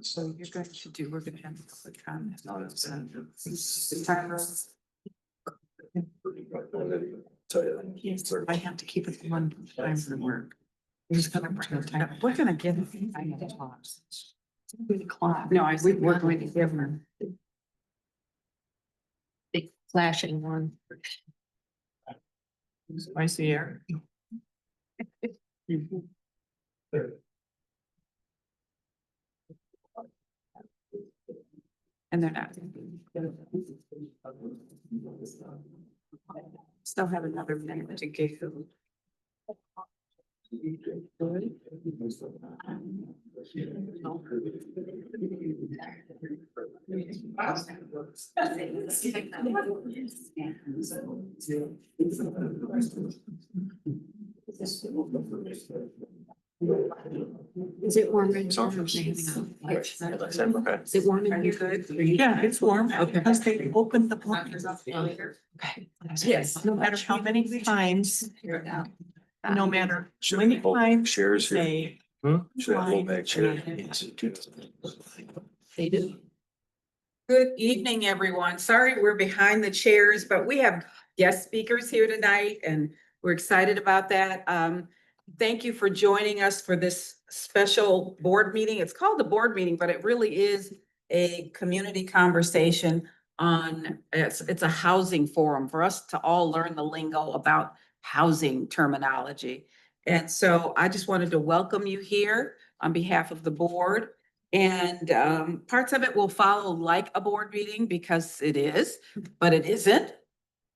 So you're going to do, we're gonna have a public comment. The timer. Yes, I have to keep it one time for work. I'm just gonna bring the time. We're gonna give it. I know the clocks. The clock. No, we're going to give her. Big flashing one. I see her. And they're not. Still have another minute to go. Is it warm in here? Is it warm in here? Good. Yeah, it's warm. Okay. Because they opened the blinds up earlier. Okay. Yes, no matter how many times, no matter how many times Shares here. they. Should I hold back chair? They do. Good evening, everyone. Sorry, we're behind the chairs, but we have guest speakers here tonight and we're excited about that. Thank you for joining us for this special board meeting. It's called the board meeting, but it really is a community conversation on, it's a housing forum for us to all learn the lingo about housing terminology. And so I just wanted to welcome you here on behalf of the board. And parts of it will follow like a board meeting because it is, but it isn't.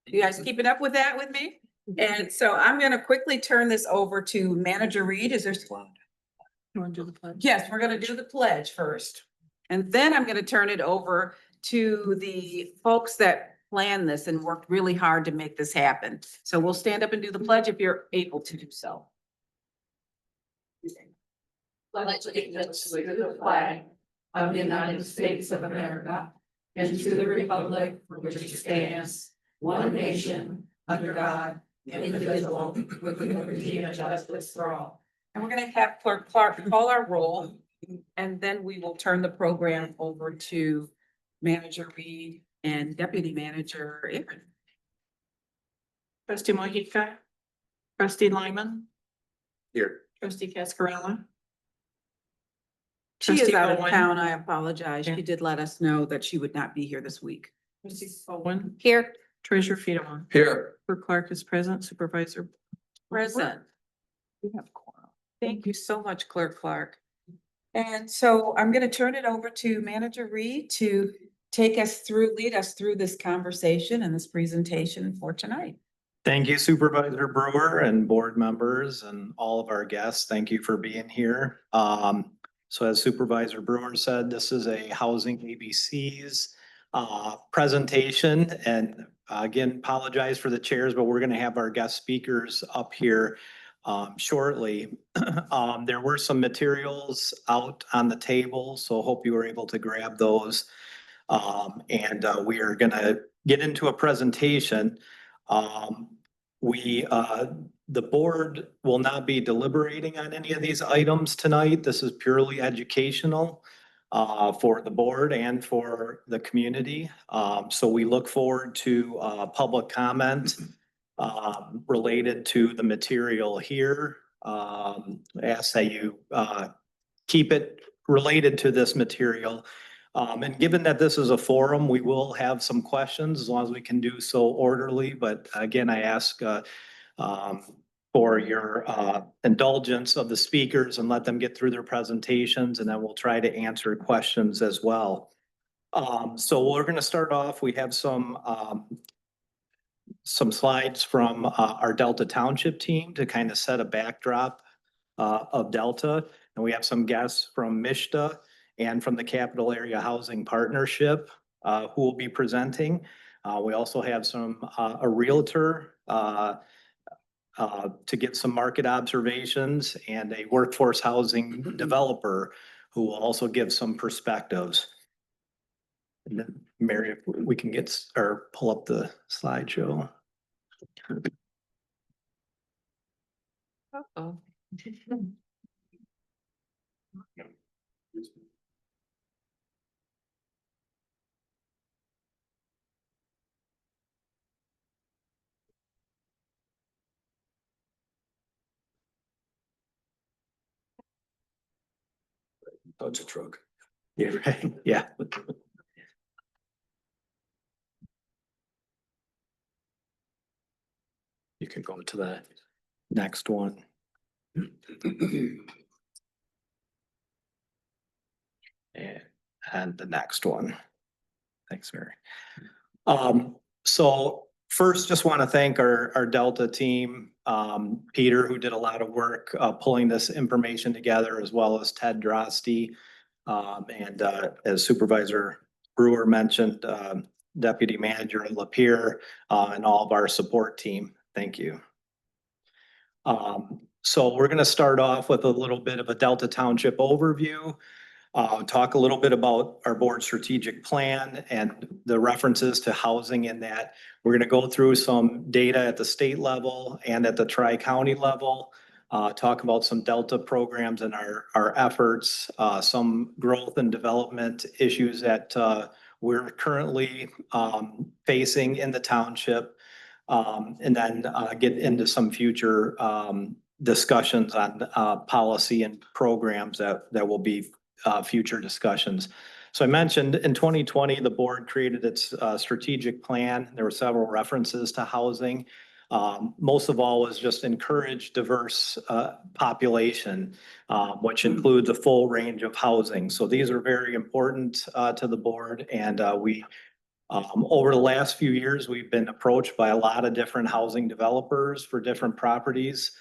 You guys keeping up with that with me? And so I'm gonna quickly turn this over to Manager Reed. Is there? You want to do the pledge? Yes, we're gonna do the pledge first. And then I'm gonna turn it over to the folks that planned this and worked really hard to make this happen. So we'll stand up and do the pledge if you're able to do so. Pledge allegiance to the flag of the United States of America and to the republic for which it stands, one nation, under God, indivisible, with liberty and justice for all. And we're gonna have Clerk Clark call our roll, and then we will turn the program over to Manager Reed and Deputy Manager Aaron. Trustee Mojica, Trustee Lyman, Here. Trustee Cascarella. She Trustee is out of Owen. town. I apologize. Yeah. She did let us know that she would not be here this week. Trustee Owen, Here. Treasurer Fedewa. Here. Clerk Clark is present, Supervisor. Present. We have quorum. Thank you so much, Clerk Clark. And so I'm going to turn it over to Manager Reed to take us through, lead us through this conversation and this presentation for tonight. Thank you Supervisor Brewer and board members and all of our guests. Thank you for being here. So as Supervisor Brewer said, this is a Housing ABCs presentation. And again, apologize for the chairs, but we're going to have our guest speakers up here shortly. There were some materials out on the table, so hope you were able to grab those. And we are going to get into a presentation. The board will not be deliberating on any of these items tonight. This is purely educational for the board and for the community. So we look forward to public comment related to the material here. Ask that you keep it related to this material. And given that this is a forum, we will have some questions as long as we can do so orderly. But again, I ask for your indulgence of the speakers and let them get through their presentations, and then we'll try to answer questions as well. So we're going to start off. We have some slides from our Delta Township team to kind of set a backdrop of Delta. And we have some guests from MISTA and from the Capital Area Housing Partnership who will be presenting. We also have a realtor to get some market observations and a workforce housing developer who will also give some perspectives. And then Mary, if we can pull up the slideshow. Uh-oh. Touch a truck. Yeah, right, yeah. You can go to the next one. And the next one. Thanks, Mary. So first, just want to thank our Delta team, Peter, who did a lot of work, pulling this information together, as well as Ted Drosty. And as Supervisor Brewer mentioned, Deputy Manager Lapierre, and all of our support team. Thank you. So we're going to start off with a little bit of a Delta Township overview. Talk a little bit about our board strategic plan and the references to housing in that. We're going to go through some data at the state level and at the tri-county level. Talk about some Delta programs and our efforts, some growth and development issues that we're currently facing in the township. And then get into some future discussions on policy and programs that will be future discussions. So I mentioned in 2020, the board created its strategic plan. There were several references to housing. Most of all was just encourage diverse population, which includes a full range of housing. So these are very important to the board, and we over the last few years, we've been approached by a lot of different housing developers for different properties.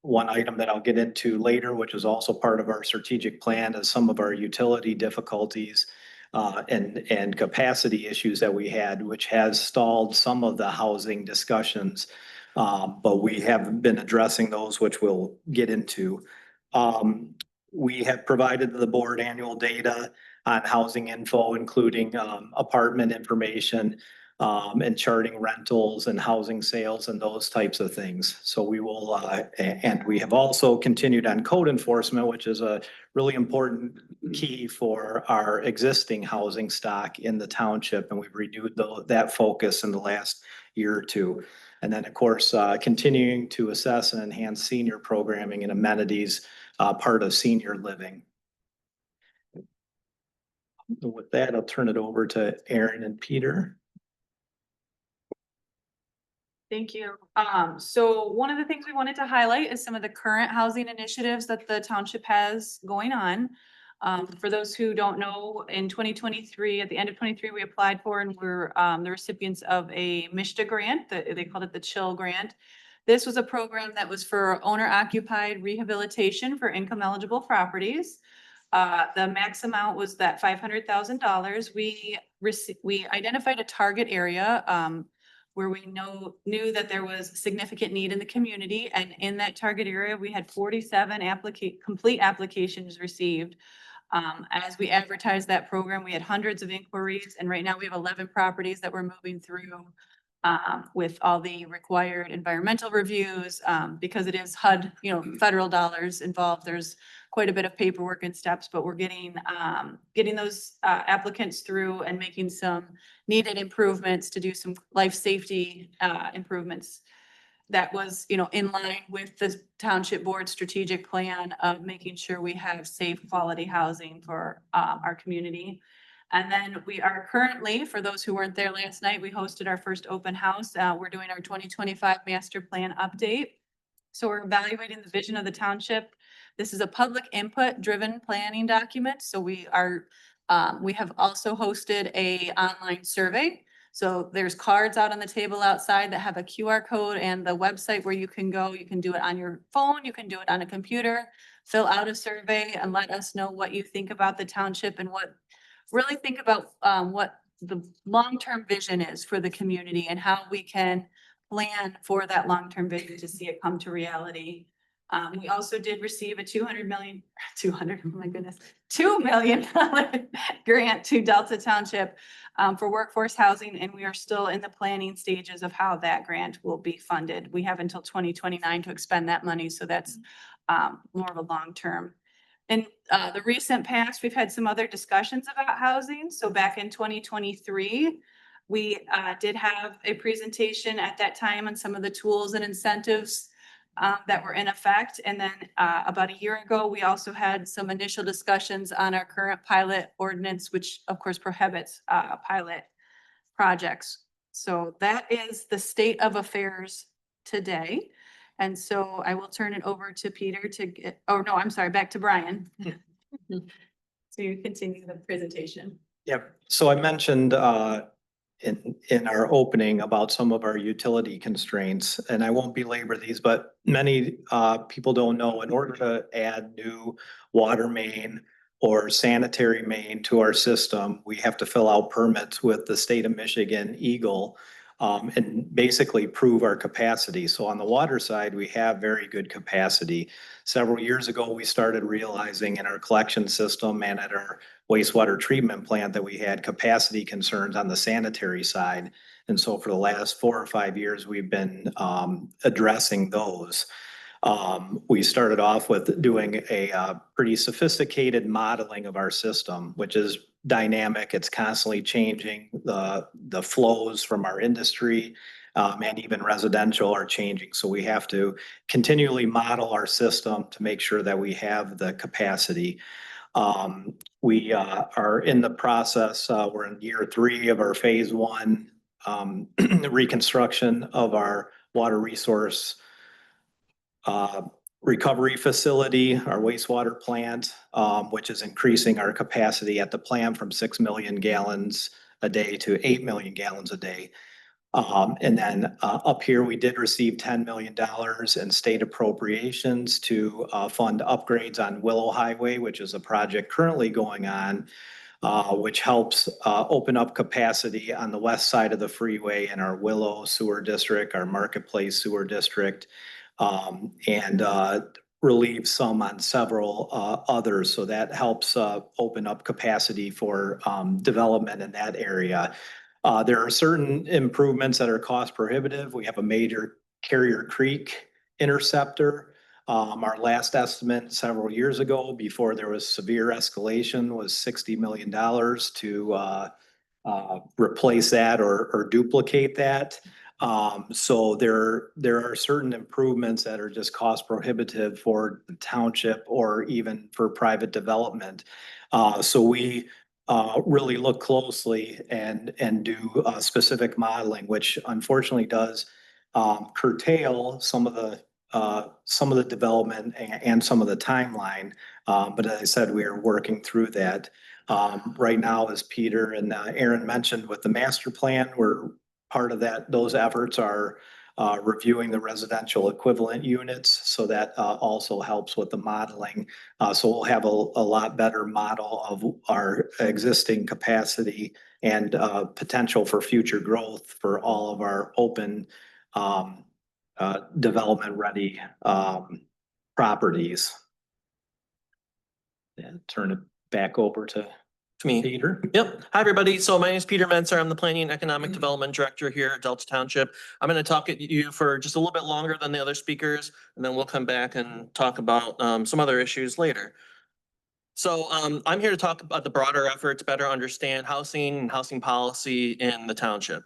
One item that I'll get into later, which is also part of our strategic plan, is some of our utility difficulties and capacity issues that we had, which has stalled some of the housing discussions. But we have been addressing those, which we'll get into. We have provided the board annual data on housing info, including apartment information, and charting rentals and housing sales and those types of things. So we will, and we have also continued on code enforcement, which is a really important key for our existing housing stock in the township. And we've renewed that focus in the last year or two. And then, of course, continuing to assess and enhance senior programming and amenities, part of senior living. With that, I'll turn it over to Aaron and Peter. Thank you. So one of the things we wanted to highlight is some of the current housing initiatives that the township has going on. For those who don't know, in 2023, at the end of 23, we applied for and we're the recipients of a MISHDA grant. They called it the CHILL grant. This was a program that was for owner-occupied rehabilitation for income-eligible properties. The max amount was that $500,000. We identified a target area where we knew that there was significant need in the community, and in that target area, we had 47 complete applications received. As we advertised that program, we had hundreds of inquiries, and right now we have 11 properties that we're moving through with all the required environmental reviews, because it is HUD, federal dollars involved. There's quite a bit of paperwork and steps, but we're getting those applicants through and making some needed improvements to do some life safety improvements. That was, in line with the township board strategic plan of making sure we have safe, quality housing for our community. And then we are currently, for those who weren't there last night, we hosted our first open house. We're doing our 2025 master plan update. So we're evaluating the vision of the township. This is a public input driven planning document. So we have also hosted a online survey. So there's cards out on the table outside that have a QR code and the website where you can go. You can do it on your phone. You can do it on a computer, fill out a survey and let us know what you think about the township and really think about what the long-term vision is for the community and how we can plan for that long-term vision to see it come to reality. We also did receive a $2 million grant to Delta Township for workforce housing, and we are still in the planning stages of how that grant will be funded. We have until 2029 to expend that money, so that's more of a long-term. In the recent past, we've had some other discussions about housing. So back in 2023, we did have a presentation at that time on some of the tools and incentives that were in effect. And then about a year ago, we also had some initial discussions on our current pilot ordinance, which of course prohibits pilot projects. So that is the state of affairs today. And so I will turn it over to Peter to get, oh no, I'm sorry, back to Brian. To continue the presentation. Yep. So I mentioned in our opening about some of our utility constraints, and I won't belabor these, but many people don't know, in order to add new water main or sanitary main to our system, we have to fill out permits with the state of Michigan Eagle and basically prove our capacity. So on the water side, we have very good capacity. Several years ago, we started realizing in our collection system and at our wastewater treatment plant that we had capacity concerns on the sanitary side. And so for the last 4 or 5 years, we've been addressing those. We started off with doing a pretty sophisticated modeling of our system, which is dynamic. It's constantly changing. The flows from our industry and even residential are changing. So we have to continually model our system to make sure that we have the capacity. We are in the process, we're in year 3 of our phase 1 reconstruction of our water resource recovery facility, our wastewater plant, which is increasing our capacity at the plant from 6 million gallons a day to 8 million gallons a day. And then up here, we did receive $10 million in state appropriations to fund upgrades on Willow Highway, which is a project currently going on, which helps open up capacity on the west side of the freeway in our Willow Sewer District, our Marketplace Sewer District, and relieve some on several others. So that helps open up capacity for development in that area. There are certain improvements that are cost prohibitive. We have a major Carrier Creek interceptor. Our last estimate several years ago, before there was severe escalation, was $60 million to replace that or duplicate that. So there are certain improvements that are just cost prohibitive for the township or even for private development. So we really look closely and do specific modeling, which unfortunately does curtail some of the development and some of the timeline. But as I said, we are working through that. Right now, as Peter and Aaron mentioned with the master plan, we're part of that. Those efforts are reviewing the residential equivalent units. So that also helps with the modeling. So we'll have a lot better model of our existing capacity and potential for future growth for all of our open development ready properties. And turn it back over to me. Peter. Yep. Hi, everybody. So my name is Peter Menser. I'm the Planning and Economic Development Director here at Delta Township. I'm going to talk at you for just a little bit longer than the other speakers, and then we'll come back and talk about some other issues later. So I'm here to talk about the broader effort to better understand housing and housing policy in the township.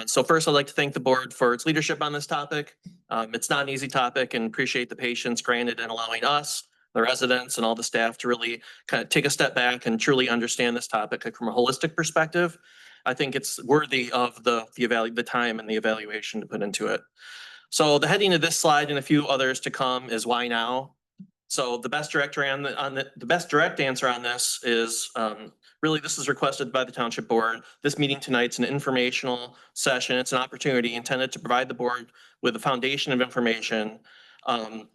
So first, I'd like to thank the board for its leadership on this topic. It's not an easy topic, and appreciate the patience granted in allowing us, the residents, and all the staff to really kind of take a step back and truly understand this topic from a holistic perspective. I think it's worthy of the time and the evaluation to put into it. So the heading of this slide and a few others to come is why now? So the best direct answer on this is really this is requested by the township board. This meeting tonight's an informational session. It's an opportunity intended to provide the board with a foundation of information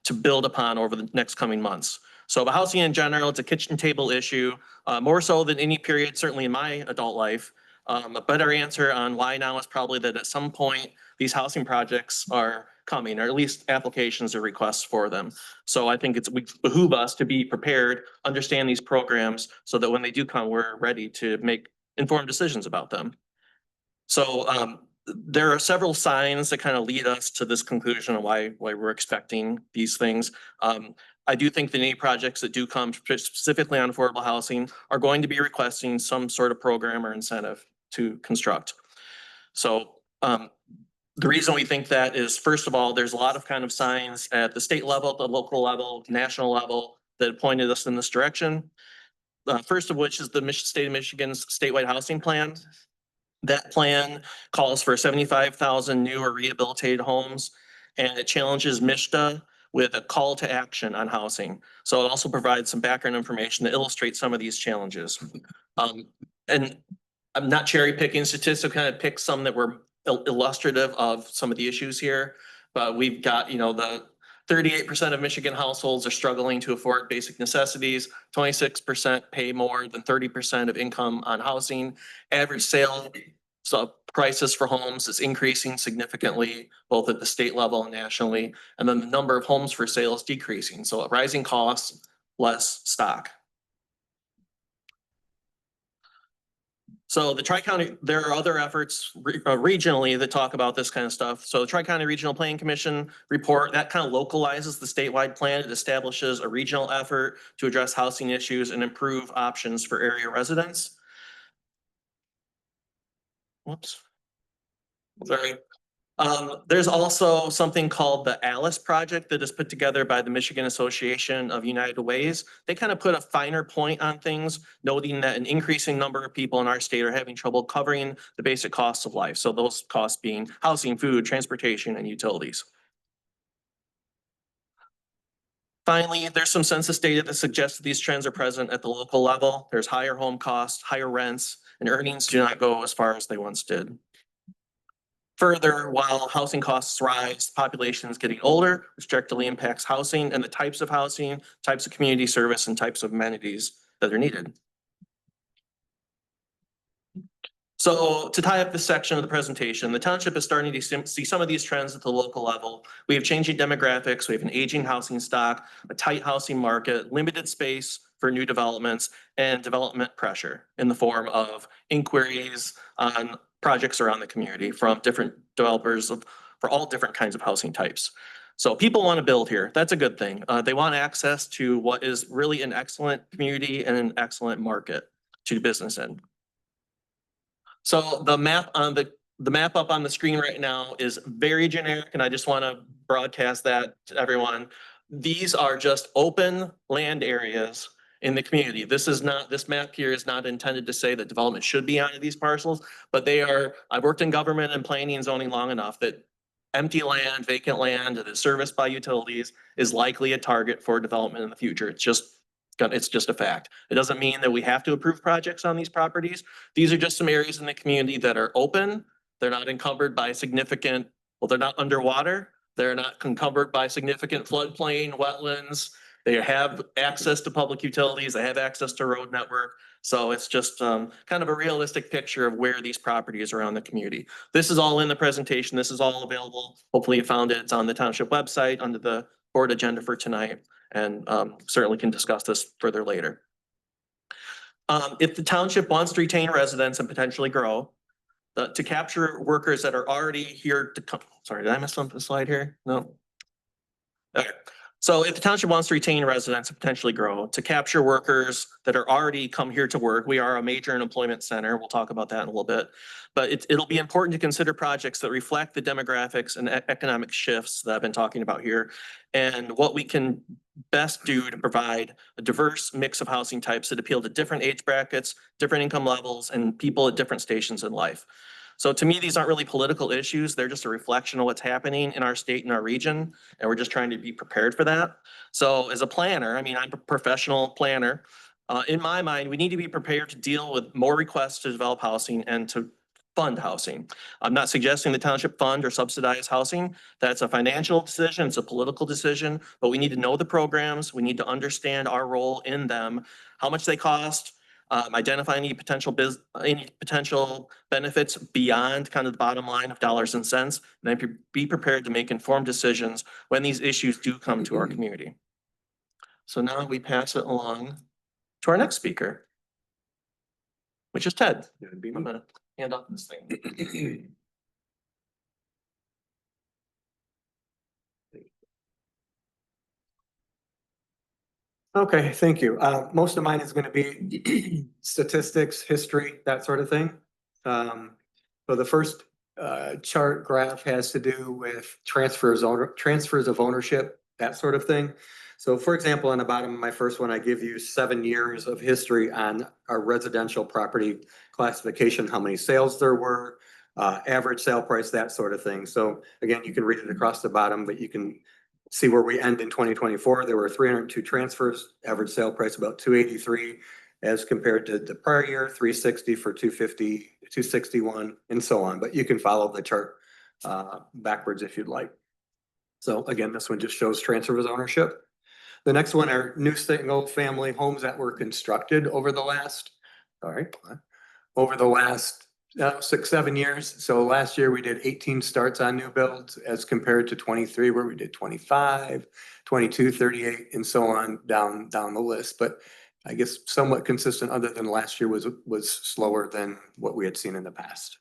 to build upon over the next coming months. So about housing in general, it's a kitchen table issue, more so than any period, certainly in my adult life. A better answer on why now is probably that at some point these housing projects are coming, or at least applications or requests for them. So I think we behoove us to be prepared, understand these programs so that when they do come, we're ready to make informed decisions about them. So there are several signs that kind of lead us to this conclusion of why we're expecting these things. I do think that any projects that do come specifically on affordable housing are going to be requesting some sort of program or incentive to construct. So The reason we think that is, first of all, there's a lot of kind of signs at the state level, the local level, national level that pointed us in this direction. First of which is the state of Michigan's statewide housing plan. That plan calls for 75,000 new or rehabilitated homes, and it challenges MISTA with a call to action on housing. So it also provides some background information to illustrate some of these challenges. And I'm not cherry picking statistics, kind of pick some that were illustrative of some of the issues here. But we've got, the 38% of Michigan households are struggling to afford basic necessities. 26% pay more than 30% of income on housing. Average sale prices for homes is increasing significantly, both at the state level and nationally. And then the number of homes for sale is decreasing. So rising costs, less stock. So the Tri-County, there are other efforts regionally that talk about this kind of stuff. So the Tri-County Regional Planning Commission report, that kind of localizes the statewide plan. It establishes a regional effort to address housing issues and improve options for area residents. Whoops. Sorry. There's also something called the ALICE project that is put together by the Michigan Association of United Ways. They kind of put a finer point on things, noting that an increasing number of people in our state are having trouble covering the basic costs of life. So those costs being housing, food, transportation, and utilities. Finally, there's some census data that suggests that these trends are present at the local level. There's higher home costs, higher rents, and earnings do not go as far as they once did. Further, while housing costs rise, the population is getting older, which directly impacts housing and the types of housing, types of community service, and types of amenities that are needed. So to tie up this section of the presentation, the township is starting to see some of these trends at the local level. We have changing demographics, we have an aging housing stock, a tight housing market, limited space for new developments, and development pressure in the form of inquiries on projects around the community from different developers for all different kinds of housing types. So people want to build here. That's a good thing. They want access to what is really an excellent community and an excellent market to do business in. So the map up on the screen right now is very generic, and I just want to broadcast that to everyone. These are just open land areas in the community. This map here is not intended to say that development should be on these parcels, but I've worked in government and planning and zoning long enough that empty land, vacant land that is serviced by utilities is likely a target for development in the future. It's just a fact. It doesn't mean that we have to approve projects on these properties. These are just some areas in the community that are open. They're not encumbered by they're not underwater. They're not encumbered by significant floodplain, wetlands. They have access to public utilities. They have access to road network. So it's just kind of a realistic picture of where these properties are around the community. This is all in the presentation. This is all available. Hopefully you found it. It's on the township website under the board agenda for tonight, and certainly can discuss this further later. If the township wants to retain residents and potentially grow, to capture workers that are already here to come. Sorry, did I mess up the slide here? No. Okay. So if the township wants to retain residents and potentially grow, to capture workers that are already come here to work, we are a major employment center. We'll talk about that in a little bit. But it'll be important to consider projects that reflect the demographics and economic shifts that I've been talking about here, and what we can best do to provide a diverse mix of housing types that appeal to different age brackets, different income levels, and people at different stations in life. So to me, these aren't really political issues. They're just a reflection of what's happening in our state and our region, and we're just trying to be prepared for that. So as a planner, I'm a professional planner. In my mind, we need to be prepared to deal with more requests to develop housing and to fund housing. I'm not suggesting the township fund or subsidize housing. That's a financial decision, it's a political decision, but we need to know the programs. We need to understand our role in them, how much they cost, identify any potential benefits beyond kind of the bottom line of dollars and cents, and then be prepared to make informed decisions when these issues do come to our community. So now we pass it along to our next speaker, which is Ted. I'm gonna hand off this thing. Okay, thank you. Most of mine is going to be statistics, history, that sort of thing. So the first chart graph has to do with transfers of ownership, that sort of thing. So for example, on the bottom of my first one, I give you 7 years of history on our residential property classification, how many sales there were, average sale price, that sort of thing. So again, you can read it across the bottom, but you can see where we end in 2024. There were 302 transfers, average sale price about 283, as compared to the prior year, 360 for 250, 261, and so on. But you can follow the chart backwards if you'd like. So again, this one just shows transfer of ownership. The next one are new single family homes that were constructed over the last, over the last 6, 7 years. So last year we did 18 starts on new builds as compared to 23 where we did 25, 22, 38, and so on down the list. But I guess somewhat consistent other than last year was slower than what we had seen in the past.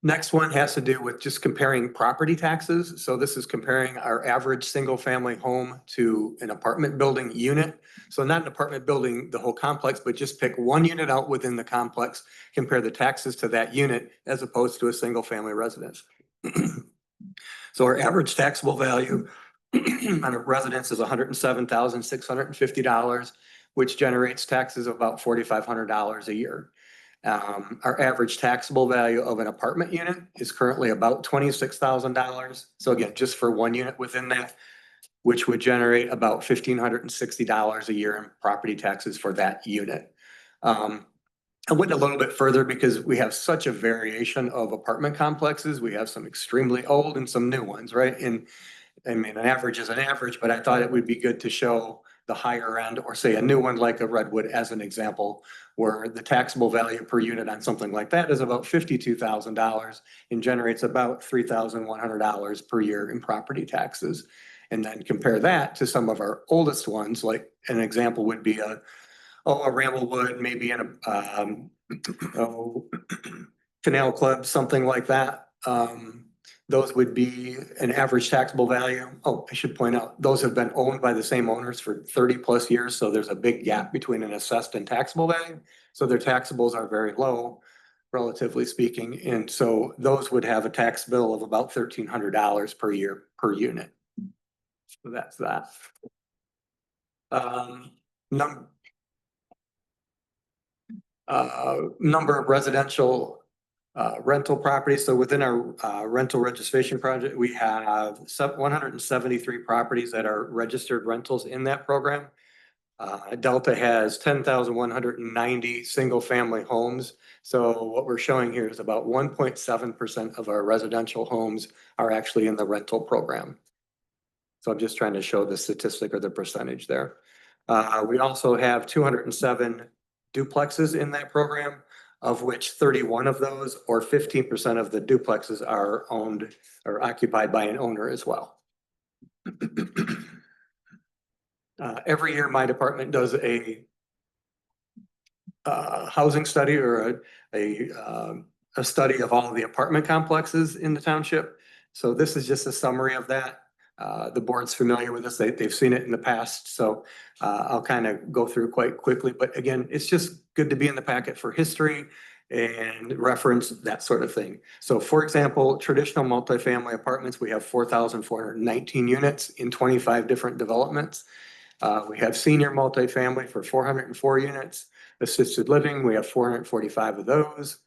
Next one has to do with just comparing property taxes. So this is comparing our average single family home to an apartment building unit. So not an apartment building, the whole complex, but just pick one unit out within the complex, compare the taxes to that unit as opposed to a single family residence. So our average taxable value on a residence is $107,650, which generates taxes of about $4,500 a year. Our average taxable value of an apartment unit is currently about $26,000. So again, just for one unit within that, which would generate about $1,560 a year in property taxes for that unit. I went a little bit further because we have such a variation of apartment complexes. We have some extremely old and some new ones, right? And I mean, an average is an average, but I thought it would be good to show the higher end or say a new one like a Redwood as an example, where the taxable value per unit on something like that is about $52,000 and generates about $3,100 per year in property taxes. And then compare that to some of our oldest ones, like an example would be a Ramblewood, maybe in a Canal Club, something like that. Those would be an average taxable value. Oh, I should point out, those have been owned by the same owners for 30 plus years. So there's a big gap between an assessed and taxable value. So their taxables are very low, relatively speaking. And so those would have a tax bill of about $1,300 per year per unit. So that's that. Number of residential rental properties. So within our rental registration project, we have 173 properties that are registered rentals in that program. Delta has 10,190 single family homes. So what we're showing here is about 1.7% of our residential homes are actually in the rental program. So I'm just trying to show the statistic or the percentage there. We also have 207 duplexes in that program, of which 31 of those or 15% of the duplexes are owned or occupied by an owner as well. Every year, my department does a housing study or a study of all of the apartment complexes in the township. So this is just a summary of that. The board's familiar with this. They've seen it in the past. So I'll kind of go through quite quickly. But again, it's just good to be in the packet for history and reference, that sort of thing. So for example, traditional multifamily apartments, we have 4,419 units in 25 different developments. We have senior multifamily for 404 units. Assisted living, we have 445 of those.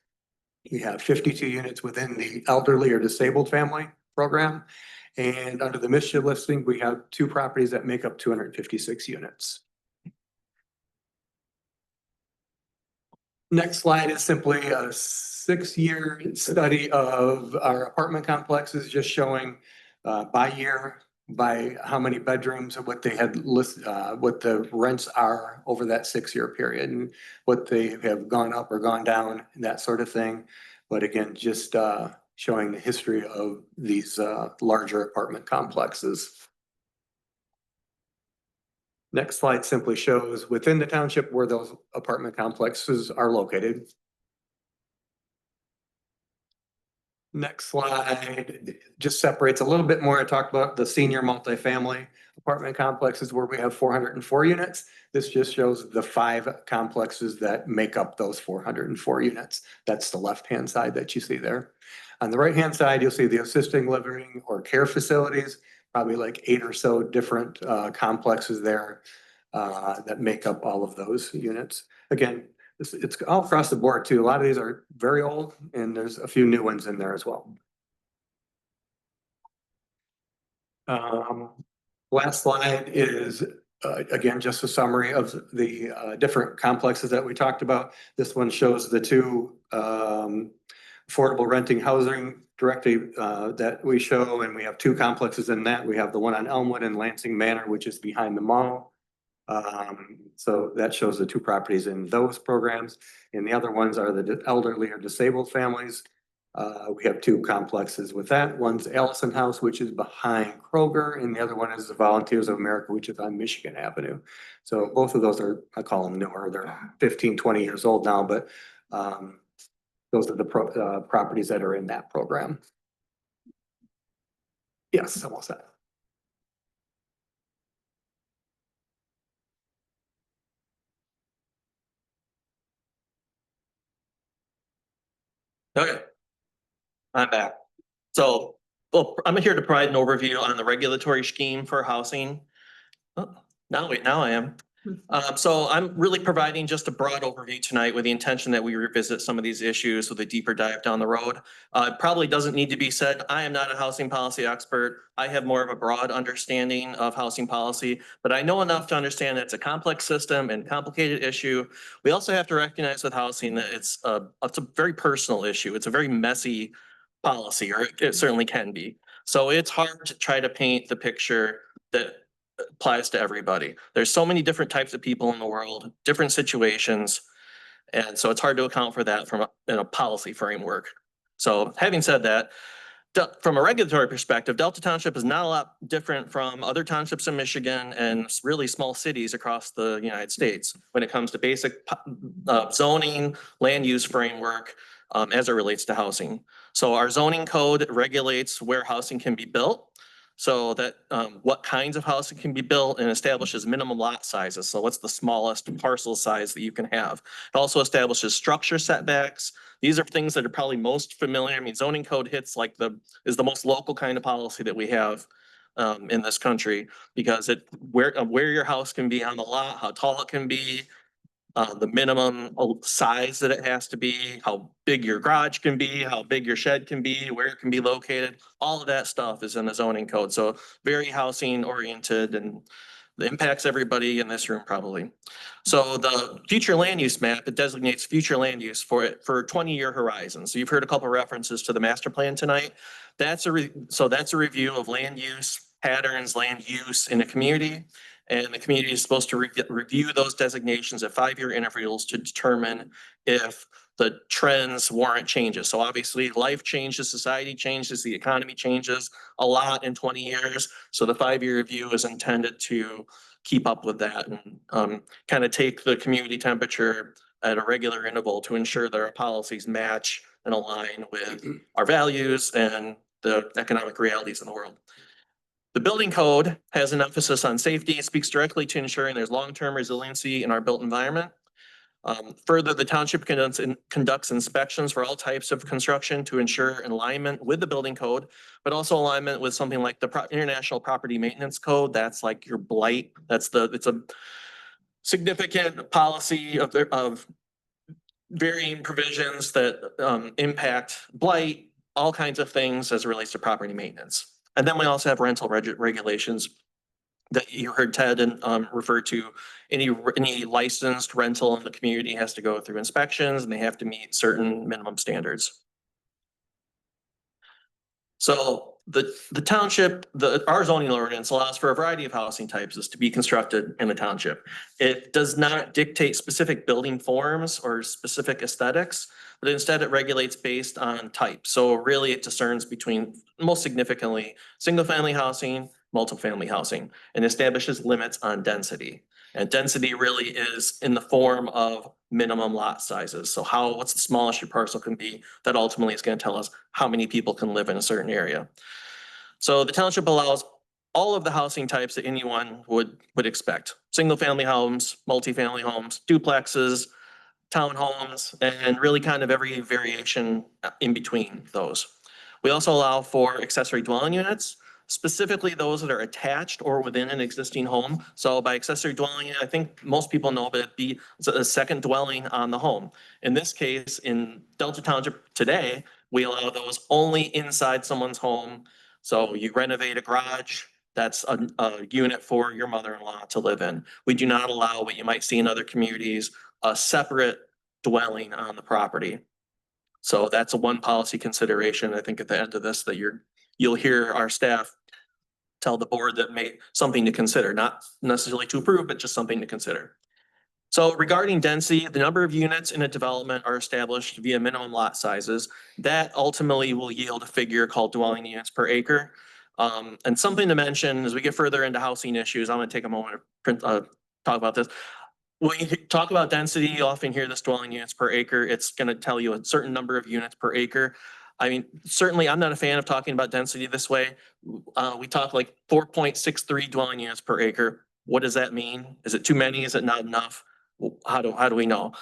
We have 52 units within the elderly or disabled family program. And under the mischief listing, we have 2 properties that make up 256 units. Next slide is simply a 6-year study of our apartment complexes, just showing by year, by how many bedrooms, what they had listed, what the rents are over that 6-year period, and what they have gone up or gone down, and that sort of thing. But again, just showing the history of these larger apartment complexes. Next slide simply shows within the township where those apartment complexes are located. Next slide just separates a little bit more. I talked about the senior multifamily apartment complexes where we have 404 units. This just shows the 5 complexes that make up those 404 units. That's the left-hand side that you see there. On the right-hand side, you'll see the assisting living or care facilities, probably like 8 or so different complexes there that make up all of those units. Again, it's all across the board too. A lot of these are very old and there's a few new ones in there as well. Last slide is again, just a summary of the different complexes that we talked about. This one shows the 2 affordable renting housing directly that we show, and we have 2 complexes in that. We have the one on Elmwood and Lansing Manor, which is behind the mall. So that shows the 2 properties in those programs. And the other ones are the elderly or disabled families. We have 2 complexes with that. One's Allison House, which is behind Kroger, and the other one is the Volunteers of America, which is on Michigan Avenue. So both of those are, I call them newer. They're 15, 20 years old now, but those are the properties that are in that program. Yes, almost that. Okay. I'm back. So, well, I'm here to provide an overview on the regulatory scheme for housing. Oh, now I am. So I'm really providing just a broad overview tonight with the intention that we revisit some of these issues with a deeper dive down the road. It probably doesn't need to be said, I am not a housing policy expert. I have more of a broad understanding of housing policy, but I know enough to understand that it's a complex system and complicated issue. We also have to recognize with housing that it's a very personal issue. It's a very messy policy, or it certainly can be. So it's hard to try to paint the picture that applies to everybody. There's so many different types of people in the world, different situations. And so it's hard to account for that from in a policy framework. So having said that, from a regulatory perspective, Delta Township is not a lot different from other townships in Michigan and really small cities across the United States when it comes to basic zoning, land use framework as it relates to housing. So our zoning code regulates where housing can be built. So that what kinds of housing can be built and establishes minimum lot sizes. So what's the smallest parcel size that you can have? It also establishes structure setbacks. These are things that are probably most familiar. I mean, zoning code hits like is the most local kind of policy that we have in this country, because where your house can be on the lot, how tall it can be, the minimum size that it has to be, how big your garage can be, how big your shed can be, where it can be located. All of that stuff is in the zoning code. So very housing oriented, and it impacts everybody in this room probably. So the future land use map, it designates future land use for 20-year horizon. So you've heard a couple of references to the master plan tonight. That's a review of land use patterns, land use in a community. And the community is supposed to review those designations at 5-year intervals to determine if the trends warrant changes. So obviously life changes, society changes, the economy changes a lot in 20 years. So the 5-year review is intended to keep up with that and kind of take the community temperature at a regular interval to ensure that our policies match and align with our values and the economic realities in the world. The building code has an emphasis on safety. It speaks directly to ensuring there's long-term resiliency in our built environment. Further, the township conducts inspections for all types of construction to ensure alignment with the building code, but also alignment with something like the International Property Maintenance Code. That's like your blight. It's a significant policy of varying provisions that impact blight, all kinds of things as it relates to property maintenance. And then we also have rental regulations that you heard Ted refer to. Any licensed rental in the community has to go through inspections, and they have to meet certain minimum standards. So the township, our zoning ordinance allows for a variety of housing types to be constructed in the township. It does not dictate specific building forms or specific aesthetics, but instead it regulates based on type. So really it discerns between, most significantly, single family housing, multifamily housing, and establishes limits on density. And density really is in the form of minimum lot sizes. So what's the smallest your parcel can be? That ultimately is going to tell us how many people can live in a certain area. So the township allows all of the housing types that anyone would expect. Single-family homes, multifamily homes, duplexes, townhomes, and really kind of every variation in between those. We also allow for accessory dwelling units, specifically those that are attached or within an existing home. So by accessory dwelling, I think most people know, but it'd be a second dwelling on the home. In this case, in Delta Township today, we allow those only inside someone's home. So you renovate a garage, that's a unit for your mother-in-law to live in. We do not allow what you might see in other communities, a separate dwelling on the property. So that's a one policy consideration. I think at the end of this that you'll hear our staff tell the board that may something to consider, not necessarily to approve, but just something to consider. So regarding density, the number of units in a development are established via minimum lot sizes. That ultimately will yield a figure called dwelling units per acre. And something to mention as we get further into housing issues, I'm going to take a moment to talk about this. When you talk about density, you often hear this dwelling units per acre. It's going to tell you a certain number of units per acre. I mean, certainly I'm not a fan of talking about density this way. We talk like 4.63 dwelling units per acre. What does that mean? Is it too many? Is it not enough? How do we know?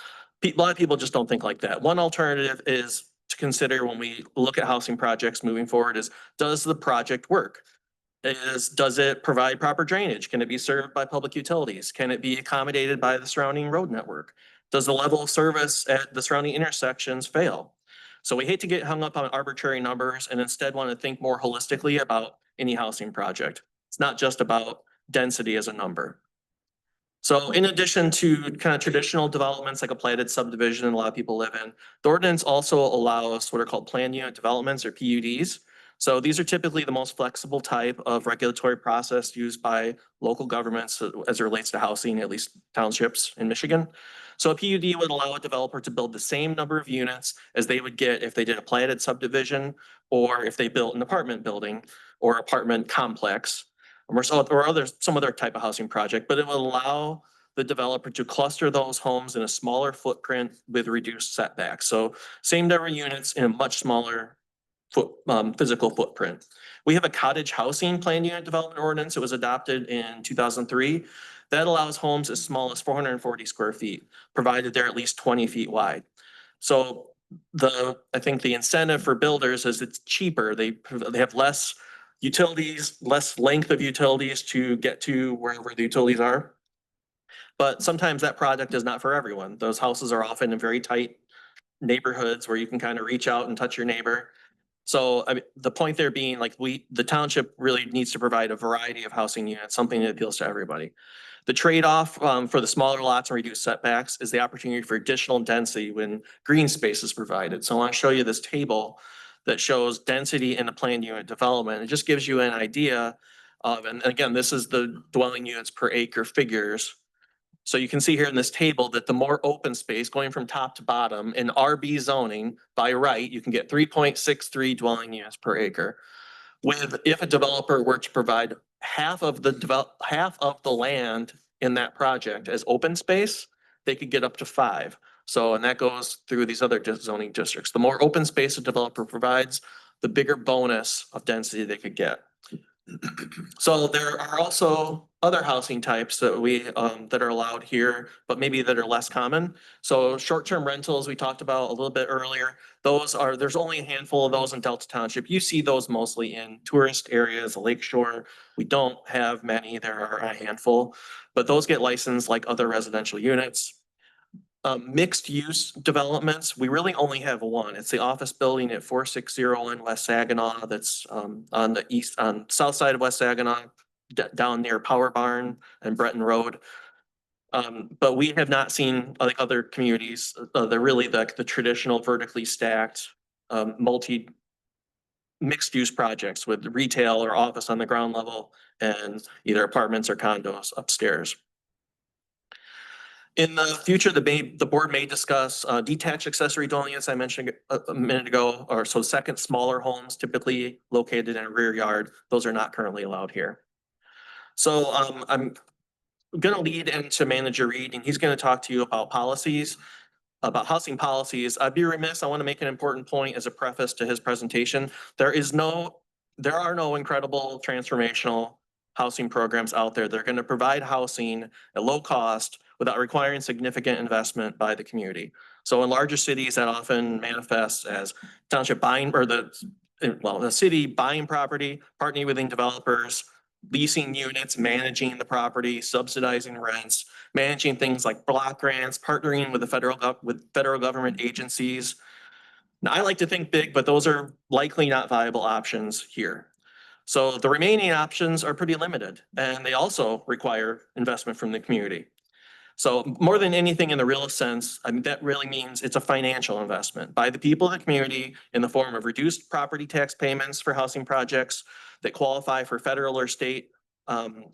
A lot of people just don't think like that. One alternative is to consider when we look at housing projects moving forward is, does the project work? Does it provide proper drainage? Can it be served by public utilities? Can it be accommodated by the surrounding road network? Does the level of service at the surrounding intersections fail? So we hate to get hung up on arbitrary numbers and instead want to think more holistically about any housing project. It's not just about density as a number. So in addition to kind of traditional developments like a platted subdivision a lot of people live in, the ordinance also allows what are called planned unit developments or PUDs. So these are typically the most flexible type of regulatory process used by local governments as it relates to housing, at least townships in Michigan. So a PUD would allow a developer to build the same number of units as they would get if they did a platted subdivision or if they built an apartment building or apartment complex or some other type of housing project, but it will allow the developer to cluster those homes in a smaller footprint with reduced setbacks. So same number of units in a much smaller physical footprint. We have a cottage housing planned unit development ordinance. It was adopted in 2003. That allows homes as small as 440 square feet, provided they're at least 20 feet wide. So I think the incentive for builders is it's cheaper. They have less utilities, less length of utilities to get to wherever the utilities are. But sometimes that project is not for everyone. Those houses are often in very tight neighborhoods where you can kind of reach out and touch your neighbor. So I mean, the point there being like the township really needs to provide a variety of housing units, something that appeals to everybody. The trade-off for the smaller lots and reduced setbacks is the opportunity for additional density when green space is provided. So I want to show you this table that shows density in a planned unit development. It just gives you an idea of, and again, this is the dwelling units per acre figures. So you can see here in this table that the more open space going from top to bottom in RB zoning by right, you can get 3.63 dwelling units per acre. If a developer were to provide half of the land in that project as open space, they could get up to 5. So, and that goes through these other zoning districts. The more open space a developer provides, the bigger bonus of density they could get. So there are also other housing types that that are allowed here, but maybe that are less common. So short-term rentals, we talked about a little bit earlier. There's only a handful of those in Delta Township. You see those mostly in tourist areas, lakeshore. We don't have many, there are a handful, but those get licensed like other residential units. Mixed use developments, we really only have one. It's the office building at 4601 West Saginaw that's on the south side of West Saginaw, down near Power Barn and Breton Road. But we have not seen like other communities, they're really the traditional vertically stacked mixed use projects with retail or office on the ground level and either apartments or condos upstairs. In the future, the board may discuss detached accessory dwelling units I mentioned a minute ago, or so second smaller homes typically located in a rear yard. Those are not currently allowed here. So gonna lead into Manager Reed, and he's gonna talk to you about policies, about housing policies. I'd be remiss, I want to make an important point as a preface to his presentation. There are no incredible transformational housing programs out there. They're going to provide housing at low cost without requiring significant investment by the community. So in larger cities, that often manifests as township buying, or the city buying property, partnering with developers, leasing units, managing the property, subsidizing rents, managing things like block grants, partnering with with federal government agencies. Now, I like to think big, but those are likely not viable options here. So the remaining options are pretty limited, and they also require investment from the community. So more than anything in the real sense, I mean, that really means it's a financial investment by the people of the community in the form of reduced property tax payments for housing projects that qualify for federal or state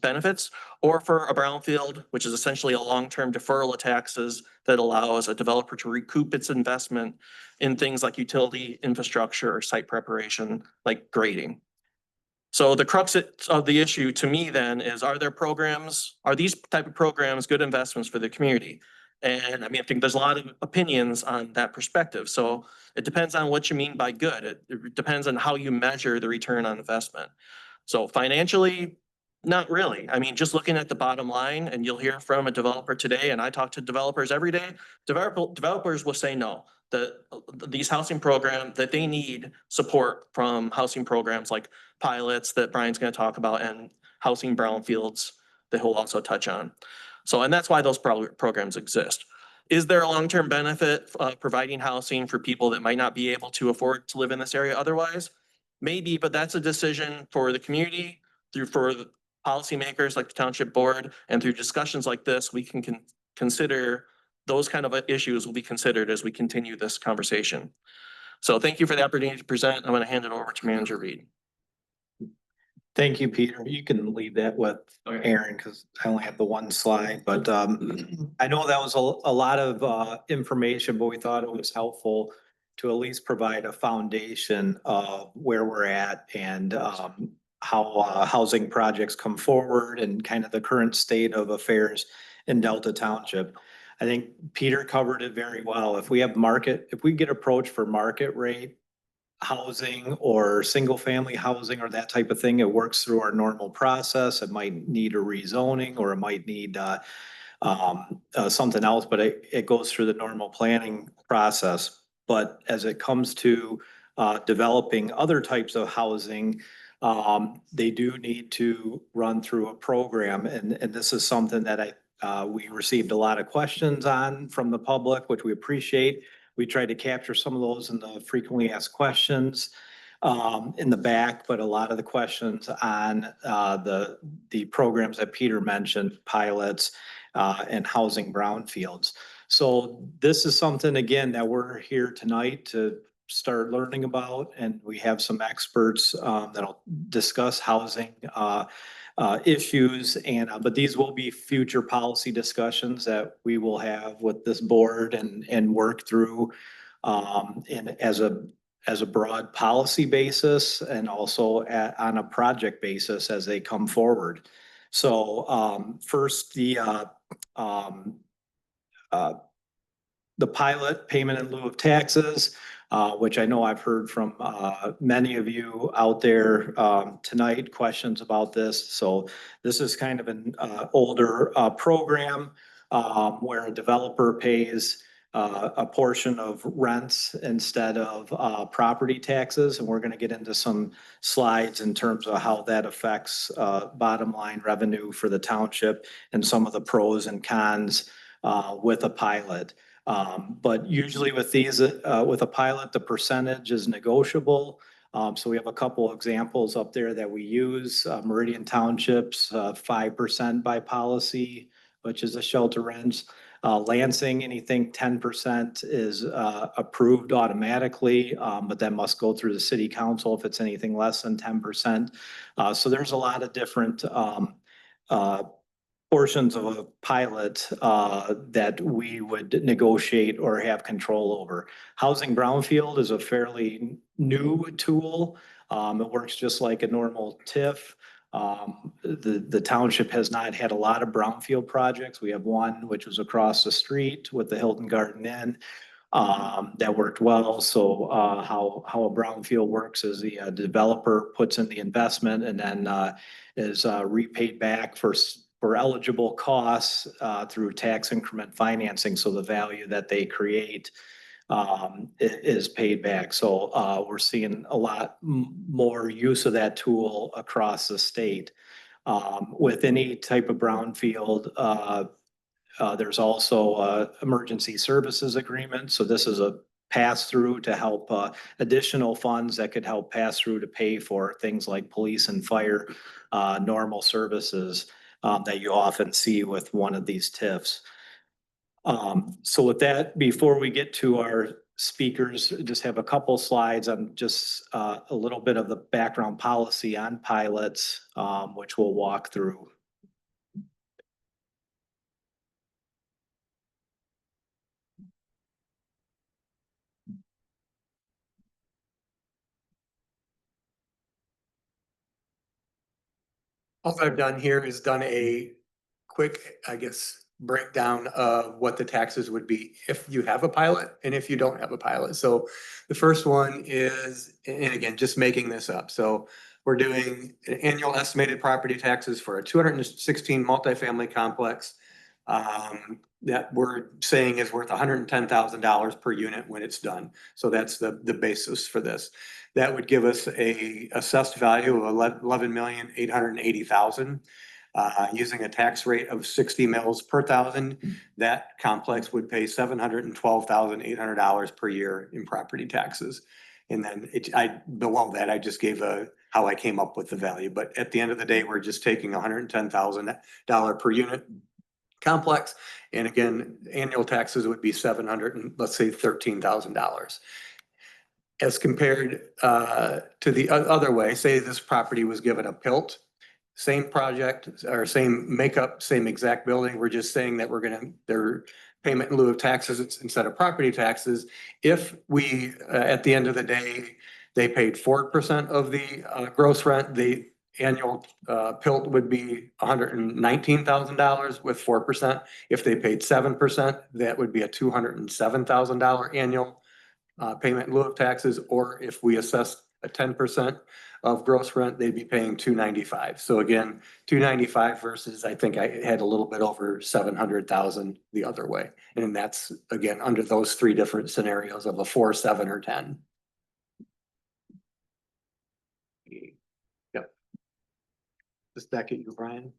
benefits, or for a brownfield, which is essentially a long-term deferral of taxes that allows a developer to recoup its investment in things like utility infrastructure or site preparation, like grading. So the crux of the issue to me then is, are these type of programs good investments for the community? And I mean, I think there's a lot of opinions on that perspective. So it depends on what you mean by good. It depends on how you measure the return on investment. So financially, not really. I mean, just looking at the bottom line, and you'll hear from a developer today, and I talk to developers every day, developers will say no. These housing programs, that they need support from housing programs like pilots that Brian's gonna talk about, and housing brownfields that he'll also touch on. So, and that's why those programs exist. Is there a long-term benefit providing housing for people that might not be able to afford to live in this area otherwise? Maybe, but that's a decision for the community, for the policymakers like the township board, and through discussions like this, we can consider those kind of issues will be considered as we continue this conversation. So thank you for the opportunity to present. I'm going to hand it over to Manager Reed. Thank you, Peter. You can leave that with Aaron because I only have the one slide, but I know that was a lot of information, but we thought it was helpful to at least provide a foundation of where we're at and how housing projects come forward and kind of the current state of affairs in Delta Township. I think Peter covered it very well. If we get approached for market rate housing or single family housing or that type of thing, it works through our normal process. It might need a rezoning, or it might need something else, but it goes through the normal planning process. But as it comes to developing other types of housing, they do need to run through a program. And this is something that we received a lot of questions on from the public, which we appreciate. We tried to capture some of those in the frequently asked questions in the back, but a lot of the questions on the programs that Peter mentioned, pilots and housing brownfields. So this is something, again, that we're here tonight to start learning about, and we have some experts that'll discuss housing issues, and but these will be future policy discussions that we will have with this board and work through and as a broad policy basis, and also on a project basis as they come forward. So first, the pilot payment in lieu of taxes, which I know I've heard from many of you out there tonight, questions about this. So this is kind of an older program where a developer pays a portion of rents instead of property taxes. And we're going to get into some slides in terms of how that affects bottom line revenue for the township and some of the pros and cons with a pilot. But usually with these, with a pilot, the percentage is negotiable. So we have a couple examples up there that we use. Meridian Townships, 5% by policy, which is a shelter rents. Lansing, anything 10% is approved automatically, but that must go through the city council if it's anything less than 10%. So there's a lot of different portions of a pilot that we would negotiate or have control over. Housing brownfield is a fairly new tool. It works just like a normal TIF. The township has not had a lot of brownfield projects. We have one which was across the street with the Hilton Garden Inn. That worked well. So how a brownfield works is the developer puts in the investment and then is repaid back for eligible costs through tax increment financing. So the value that they create is paid back. So we're seeing a lot more use of that tool across the state. With any type of brownfield, there's also emergency services agreement. So this is a pass through to help additional funds that could help pass through to pay for things like police and fire, normal services that you often see with one of these TIFs. So with that, before we get to our speakers, just have a couple slides on just a little bit of the background policy on pilots, which we'll walk through. All I've done here is done a quick, I guess, breakdown of what the taxes would be if you have a pilot and if you don't have a pilot. So the first one is, and again, just making this up. So we're doing annual estimated property taxes for a 216 multifamily complex that we're saying is worth $110,000 per unit when it's done. So that's the basis for this. That would give us a assessed value of $11,880,000. Using a tax rate of 60 mils per thousand, that complex would pay $712,800 per year in property taxes. And then below that, I just gave how I came up with the value. But at the end of the day, we're just taking $110,000 per unit complex. And again, annual taxes would be let's say $13,000. As compared to the other way, say this property was given a PILT, same project or same makeup, same exact building. We're just saying that their payment in lieu of taxes instead of property taxes. If we, at the end of the day, they paid 4% of the gross rent, the annual PILT would be $119,000 with 4%. If they paid 7%, that would be a $207,000 annual payment in lieu of taxes. Or if we assessed a 10% of gross rent, they'd be paying $295,000. So again, $295,000 versus I think I had a little bit over $700,000 the other way. And that's again under those three different scenarios of a 4, 7, or 10. Yep. Just back at you, Brian.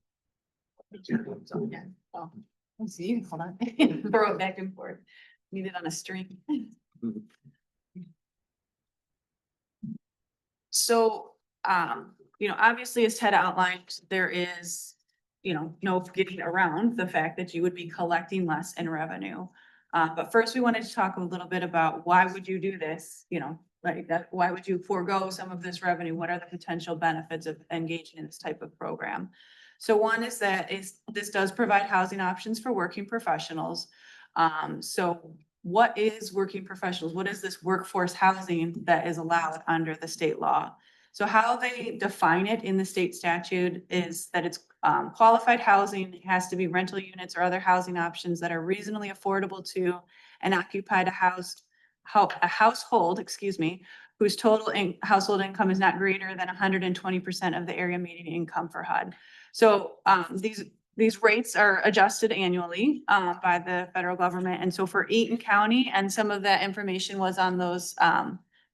Oh, let's see, hold on. Throw it back and forth. Need it on a string. So, obviously, as Ted outlined, there is, no getting around the fact that you would be collecting less in revenue. But first, we wanted to talk a little bit about why would you do this? Like that, why would you forego some of this revenue? What are the potential benefits of engaging in this type of program? So one is that this does provide housing options for working professionals. So what is working professionals? What is this workforce housing that is allowed under the state law? So how they define it in the state statute is that it's qualified housing. It has to be rental units or other housing options that are reasonably affordable to and occupied a household, whose total household income is not greater than 120% of the area median income for HUD. So these rates are adjusted annually by the federal government. And so for Eaton County, and some of that information was on those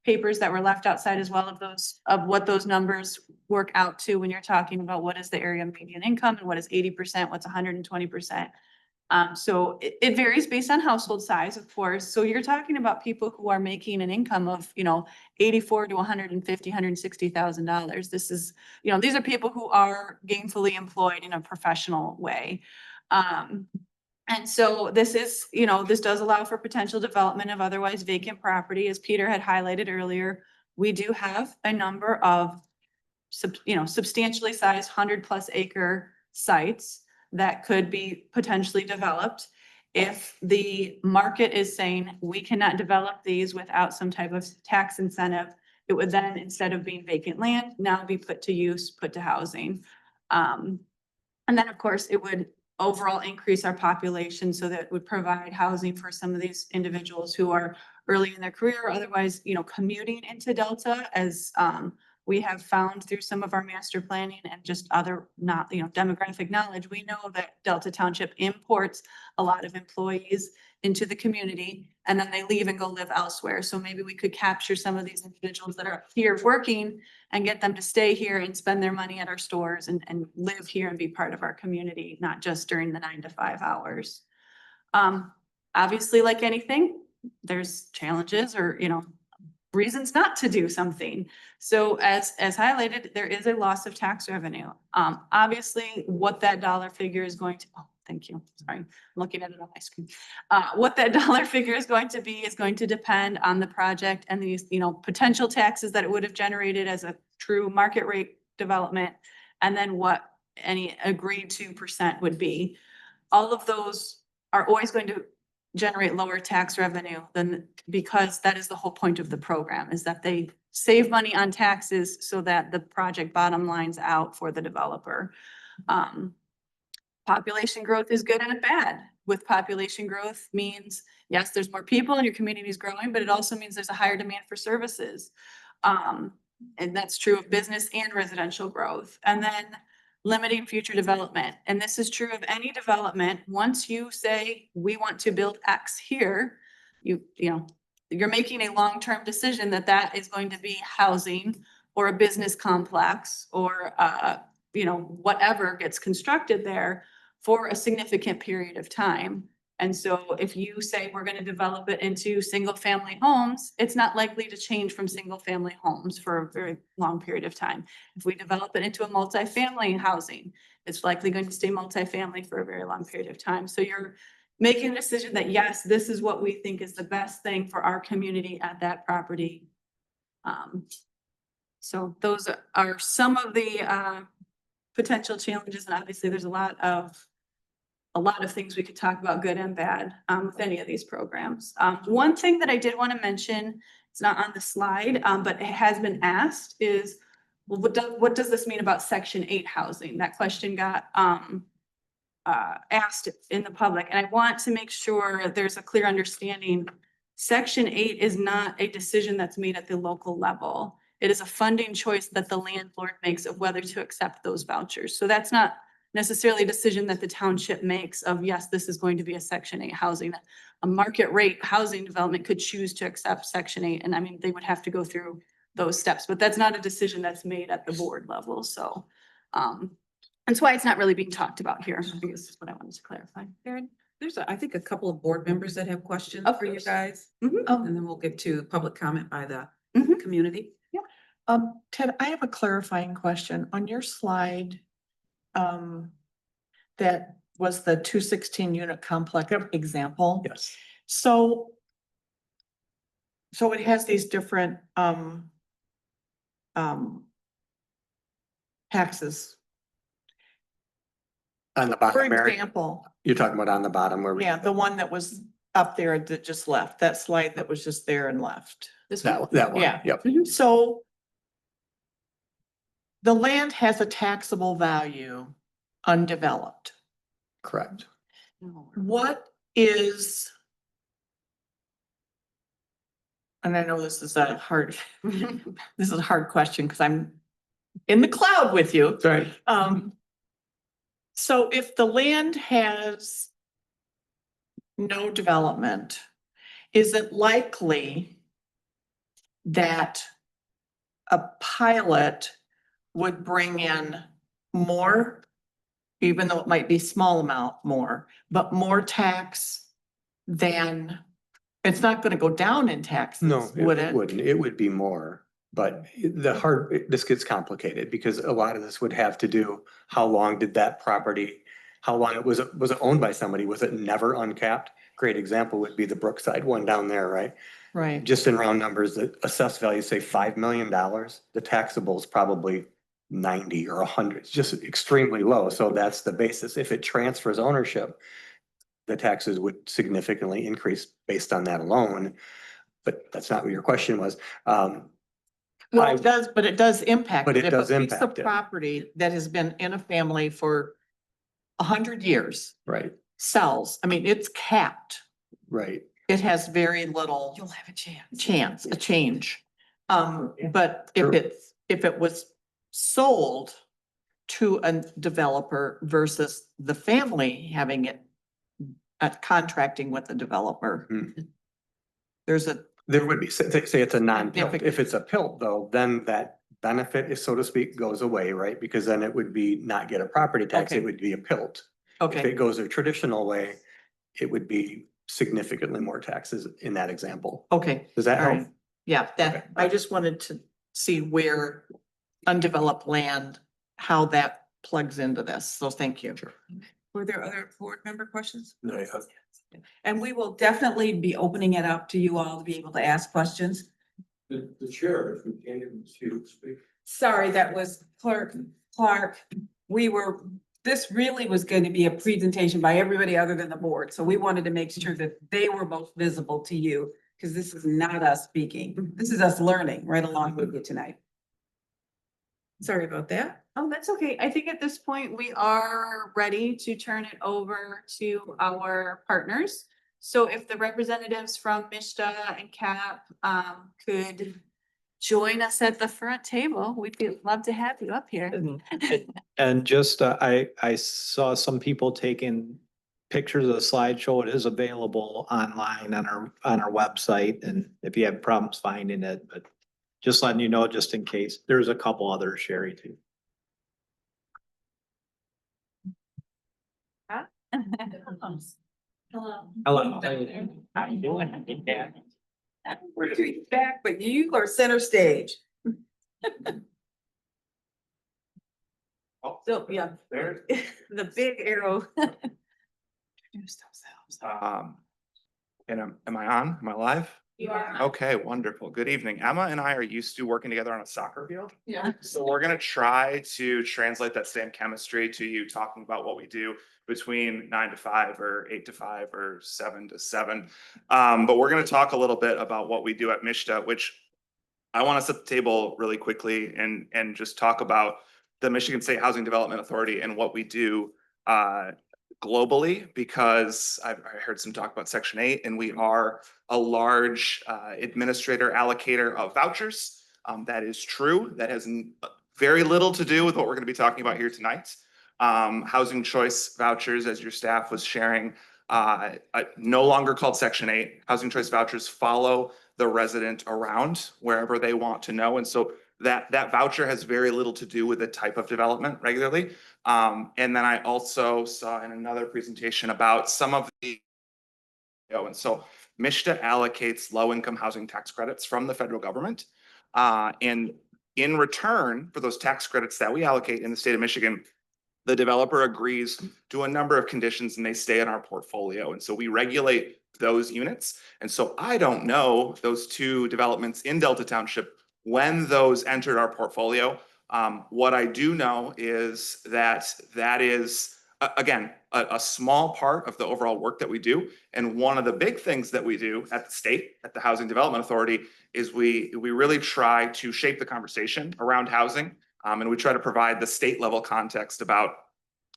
papers that were left outside as well of what those numbers work out to when you're talking about what is the area median income and what is 80%, what's 120%. So it varies based on household size, of course. So you're talking about people who are making an income of, $84,000 to $150,000, $160,000. This is, these are people who are gainfully employed in a professional way. And so this is, this does allow for potential development of otherwise vacant property. As Peter had highlighted earlier, we do have a number of, substantially sized 100+ acre sites that could be potentially developed. If the market is saying we cannot develop these without some type of tax incentive, It would then, instead of being vacant land, now be put to use, put to housing. And then, of course, it would overall increase our population so that it would provide housing for some of these individuals who are early in their career, or otherwise, commuting into Delta, as we have found through some of our master planning and just other not, demographic knowledge. We know that Delta Township imports a lot of employees into the community, and then they leave and go live elsewhere. So maybe we could capture some of these individuals that are here working and get them to stay here and spend their money at our stores and live here and be part of our community, not just during the 9 to 5 hours. Obviously, like anything, there's challenges or, reasons not to do something. So as highlighted, there is a loss of tax revenue. Obviously, what that dollar figure is going to, oh, thank you, sorry, I'm looking at it on my screen. What that dollar figure is going to be is going to depend on the project and these, potential taxes that it would have generated as a true market rate development, and then what any agreed to percent would be. All of those are always going to generate lower tax revenue than, because that is the whole point of the program, is that they save money on taxes so that the project bottom lines out for the developer. Population growth is good and bad. With population growth means, yes, there's more people and your community is growing, but it also means there's a higher demand for services. And that's true of business and residential growth. And then limiting future development. And this is true of any development. Once you say, we want to build X here, you're making a long-term decision that that is going to be housing or a business complex or, whatever gets constructed there for a significant period of time. And so if you say we're going to develop it into single-family homes, it's not likely to change from single-family homes for a very long period of time. If we develop it into a multifamily housing, it's likely going to stay multifamily for a very long period of time. So you're making a decision that, yes, this is what we think is the best thing for our community at that property. So those are some of the potential challenges, and obviously there's a lot of things we could talk about, good and bad, with any of these programs. One thing that I did want to mention, it's not on the slide, but it has been asked, is, well, what does this mean about Section 8 housing? That question got asked in the public, and I want to make sure there's a clear understanding. Section 8 is not a decision that's made at the local level. It is a funding choice that the landlord makes of whether to accept those vouchers. So that's not necessarily a decision that the township makes of, yes, this is going to be a Section 8 housing. A market rate housing development could choose to accept Section 8. And I mean, they would have to go through those steps, but that's not a decision that's made at the board level. So that's why it's not really being talked about here. I think this is what I wanted to clarify. Karen, there's, I think, a couple of board members that have questions Of for you course. guys. Mhm. And then we'll get to public comment by the Mhm. community. Ted, I have a clarifying question. On your slide, that was the 216 unit complex example. Yes. So it has these different, taxes. On the For bottom, Mary, example, you're talking about on the bottom where we. yeah, the one that was up there that just left, that slide that was just there and left. This one? That one, Yeah. yep. So the land has a taxable value undeveloped. Correct. What is? And I know this is a hard, this is a hard question because I'm in the cloud with you. Sorry. So if the land has no development, is it likely that a pilot would bring in more, even though it might be small amount more, but more tax than, it's not going to go down in taxes, No, would it it? wouldn't. It would be more. But this gets complicated because a lot of this would have to do, how long did that property, how long was it owned by somebody? Was it never uncapped? Great example would be the Brookside one down there, right? Right. Just in round numbers, the assessed value, say $5 million, the taxable is probably 90 or 100. It's just extremely low. So that's the basis. If it transfers ownership, the taxes would significantly increase based on that alone. But that's not what your question was. Well, it does, but it does impact. But it If does a piece of impact it. property that has been in a family for 100 years Right, sells, I mean, it's capped. right. It has very little You'll have a chance. a change. But True. if it was sold to a developer versus the family having it contracting with the developer, Hmm. there's a, There would be, say it's a non-pilt. Significant. If it's a pilt though, then that benefit is, so to speak, goes away, right? Because then it would be not get a property tax, Okay. it would be a pilt. If okay, it goes a traditional way, it would be significantly more taxes in that example. okay. Does that All help? right. Yeah, Okay. that, I just wanted to see where undeveloped land, how that plugs into this. So thank you. Sure. Were there other board member questions? No, yeah. And we will definitely be opening it up to you all to be able to ask questions. The chair, if you can't even see who speak. Sorry, that was Clerk Clark. This really was going to be a presentation by everybody other than the board. So we wanted to make sure that they were both visible to you, because this is not us speaking. This is us learning right along with you tonight. Sorry about that. Oh, that's okay. I think at this point, we are ready to turn it over to our partners. So if the representatives from Mishta and CAP could join us at the front table, love to have you up here. And just, I saw some people taking pictures of the slideshow. It is available online on our website, and if you have problems finding it, but just letting you know, just in case. There's a couple others, Sherry, too. Hello. Hello. How you doing? We're doing back, but you are center stage. So, yeah, There, the big arrow. Introduce themselves. and am I on? Am I live? You are. Okay, wonderful. Good evening. Emma and I are used to working together on a soccer field. Yeah. So we're gonna try to translate that same chemistry to you talking about what we do between 9 to 5 or 8 to 5 or 7 to 7. But we're gonna talk a little bit about what we do at Mishta, which I want to set the table really quickly and just talk about the Michigan State Housing Development Authority and what we do globally, because I heard some talk about Section 8, and we are a large administrator allocator of vouchers. That is true. That has very little to do with what we're going to be talking about here tonight. Housing choice vouchers, as your staff was sharing, no longer called Section 8. Housing choice vouchers follow the resident around wherever they want to know. And so that voucher has very little to do with the type of development regularly. And then I also saw in another presentation about some of the, and so Mishta allocates low-income housing tax credits from the federal government. And in return for those tax credits that we allocate in the state of Michigan, the developer agrees to a number of conditions and they stay in our portfolio. And so we regulate those units. And so I don't know those two developments in Delta Township when those entered our portfolio. What I do know is that is, again, a small part of the overall work that we do. And one of the big things that we do at the state, at the Housing Development Authority, is we really try to shape the conversation around housing. And we try to provide the state level context about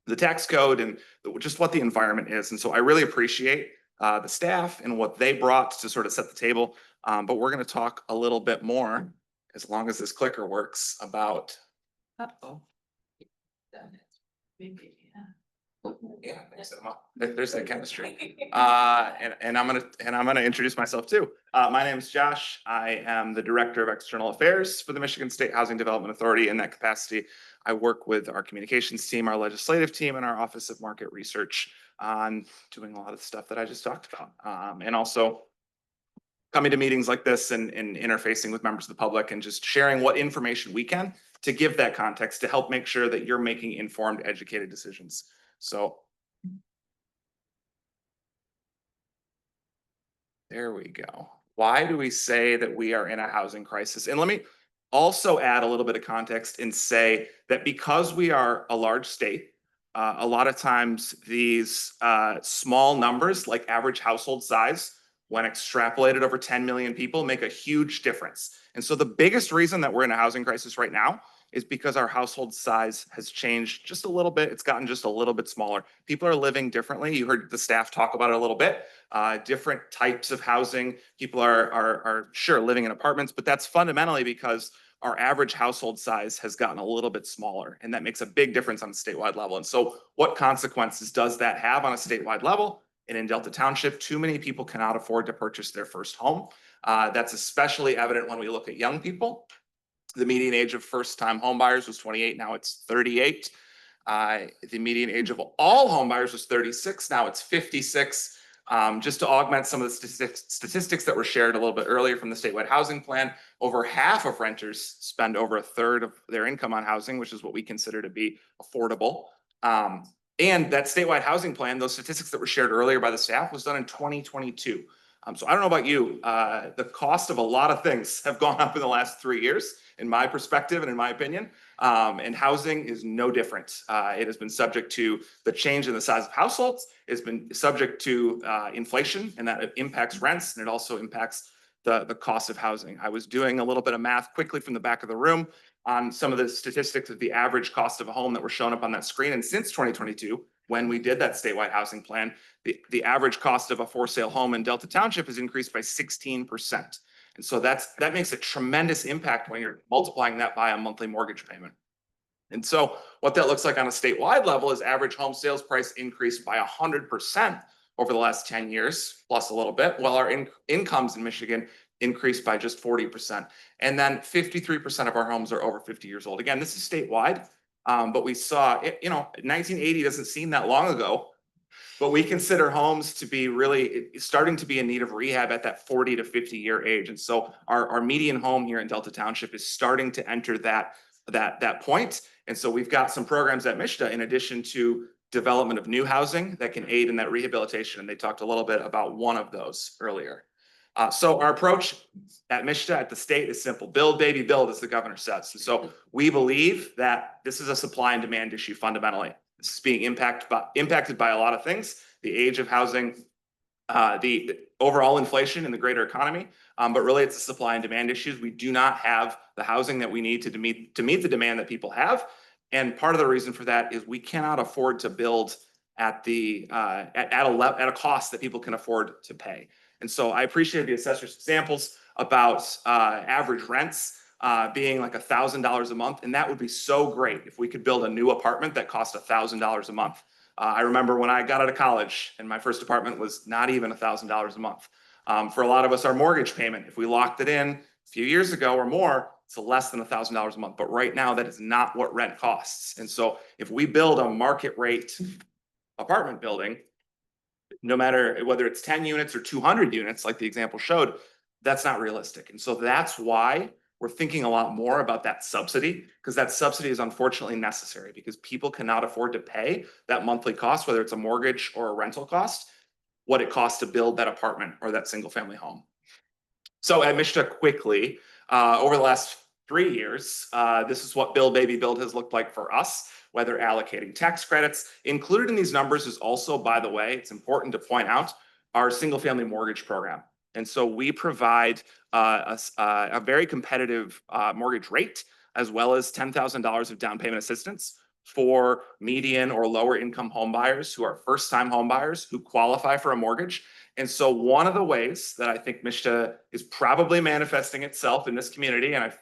the tax code and just what the environment is. And so I really appreciate the staff and what they brought to sort of set the table. But we're going to talk a little bit more, as long as this clicker works, about. Uh-oh. Yeah, thanks, Emma. There's the chemistry. And I'm gonna introduce myself too. My name is Josh. I am the Director of External Affairs for the Michigan State Housing Development Authority. In that capacity, I work with our communications team, our legislative team, and our Office of Market Research on doing a lot of the stuff that I just talked about. And also coming to meetings like this and interfacing with members of the public and just sharing what information we can to give that context to help make sure that you're making informed, educated decisions. So there we go. Why do we say that we are in a housing crisis? And let me also add a little bit of context and say that because we are a large state, a lot of times these small numbers, like average household size, when extrapolated over 10 million people, make a huge difference. And so the biggest reason that we're in a housing crisis right now is because our household size has changed just a little bit. It's gotten just a little bit smaller. People are living differently. You heard the staff talk about it a little bit. Different types of housing. People are sure living in apartments, but that's fundamentally because our average household size has gotten a little bit smaller, and that makes a big difference on a statewide level. And so what consequences does that have on a statewide level? And in Delta Township, too many people cannot afford to purchase their first home. That's especially evident when we look at young people. The median age of first-time home buyers was 28, now it's 38. The median age of all home buyers was 36, now it's 56. Just to augment some of the statistics that were shared a little bit earlier from the statewide housing plan, over half of renters spend over a third of their income on housing, which is what we consider to be affordable. And that statewide housing plan, those statistics that were shared earlier by the staff, was done in 2022. So I don't know about you, the cost of a lot of things have gone up in the last 3 years, in my perspective and in my opinion. And housing is no different. It has been subject to the change in the size of households. It's been subject to inflation, and that impacts rents, and it also impacts the cost of housing. I was doing a little bit of math quickly from the back of the room on some of the statistics of the average cost of a home that were shown up on that screen. And since 2022, when we did that statewide housing plan, the average cost of a for sale home in Delta Township has increased by 16%. And so that makes a tremendous impact when you're multiplying that by a monthly mortgage payment. And so what that looks like on a statewide level is average home sales price increased by 100% over the last 10 years, plus a little bit, while our incomes in Michigan increased by just 40%. And then 53% of our homes are over 50 years old. Again, this is statewide, but we saw, 1980 doesn't seem that long ago, but we consider homes to be really starting to be in need of rehab at that 40 to 50 year age. And so our median home here in Delta Township is starting to enter that point. And so we've got some programs at MISHDA in addition to development of new housing that can aid in that rehabilitation. And they talked a little bit about one of those earlier. So our approach at MISHDA at the state is simple: build, baby, build, as the governor says. And so we believe that this is a supply and demand issue fundamentally. This is being impacted by a lot of things: the age of housing, the overall inflation in the greater economy, but really it's a supply and demand issues. We do not have the housing that we need to meet the demand that people have. And part of the reason for that is we cannot afford to build at a cost that people can afford to pay. And so I appreciate the assessor's examples about average rents being like $1,000 a month. And that would be so great if we could build a new apartment that cost $1,000 a month. I remember when I got out of college and my first apartment was not even $1,000 a month. For a lot of us, our mortgage payment, if we locked it in a few years ago or more, it's less than $1,000 a month. But right now, that is not what rent costs. And so if we build a market rate apartment building, no matter whether it's 10 units or 200 units, like the example showed, that's not realistic. And so that's why we're thinking a lot more about that subsidy, because that subsidy is unfortunately necessary because people cannot afford to pay that monthly cost, whether it's a mortgage or a rental cost, what it costs to build that apartment or that single family home. So at MISHDA quickly, over the last 3 years, this is what Build Baby Build has looked like for us, whether allocating tax credits. Included in these numbers is also, by the way, it's important to point out, our single family mortgage program. And so we provide a very competitive mortgage rate, as well as $10,000 of down payment assistance for median or lower income home buyers who are first time home buyers who qualify for a mortgage. And so one of the ways that I think MISHDA is probably manifesting itself in this community, and I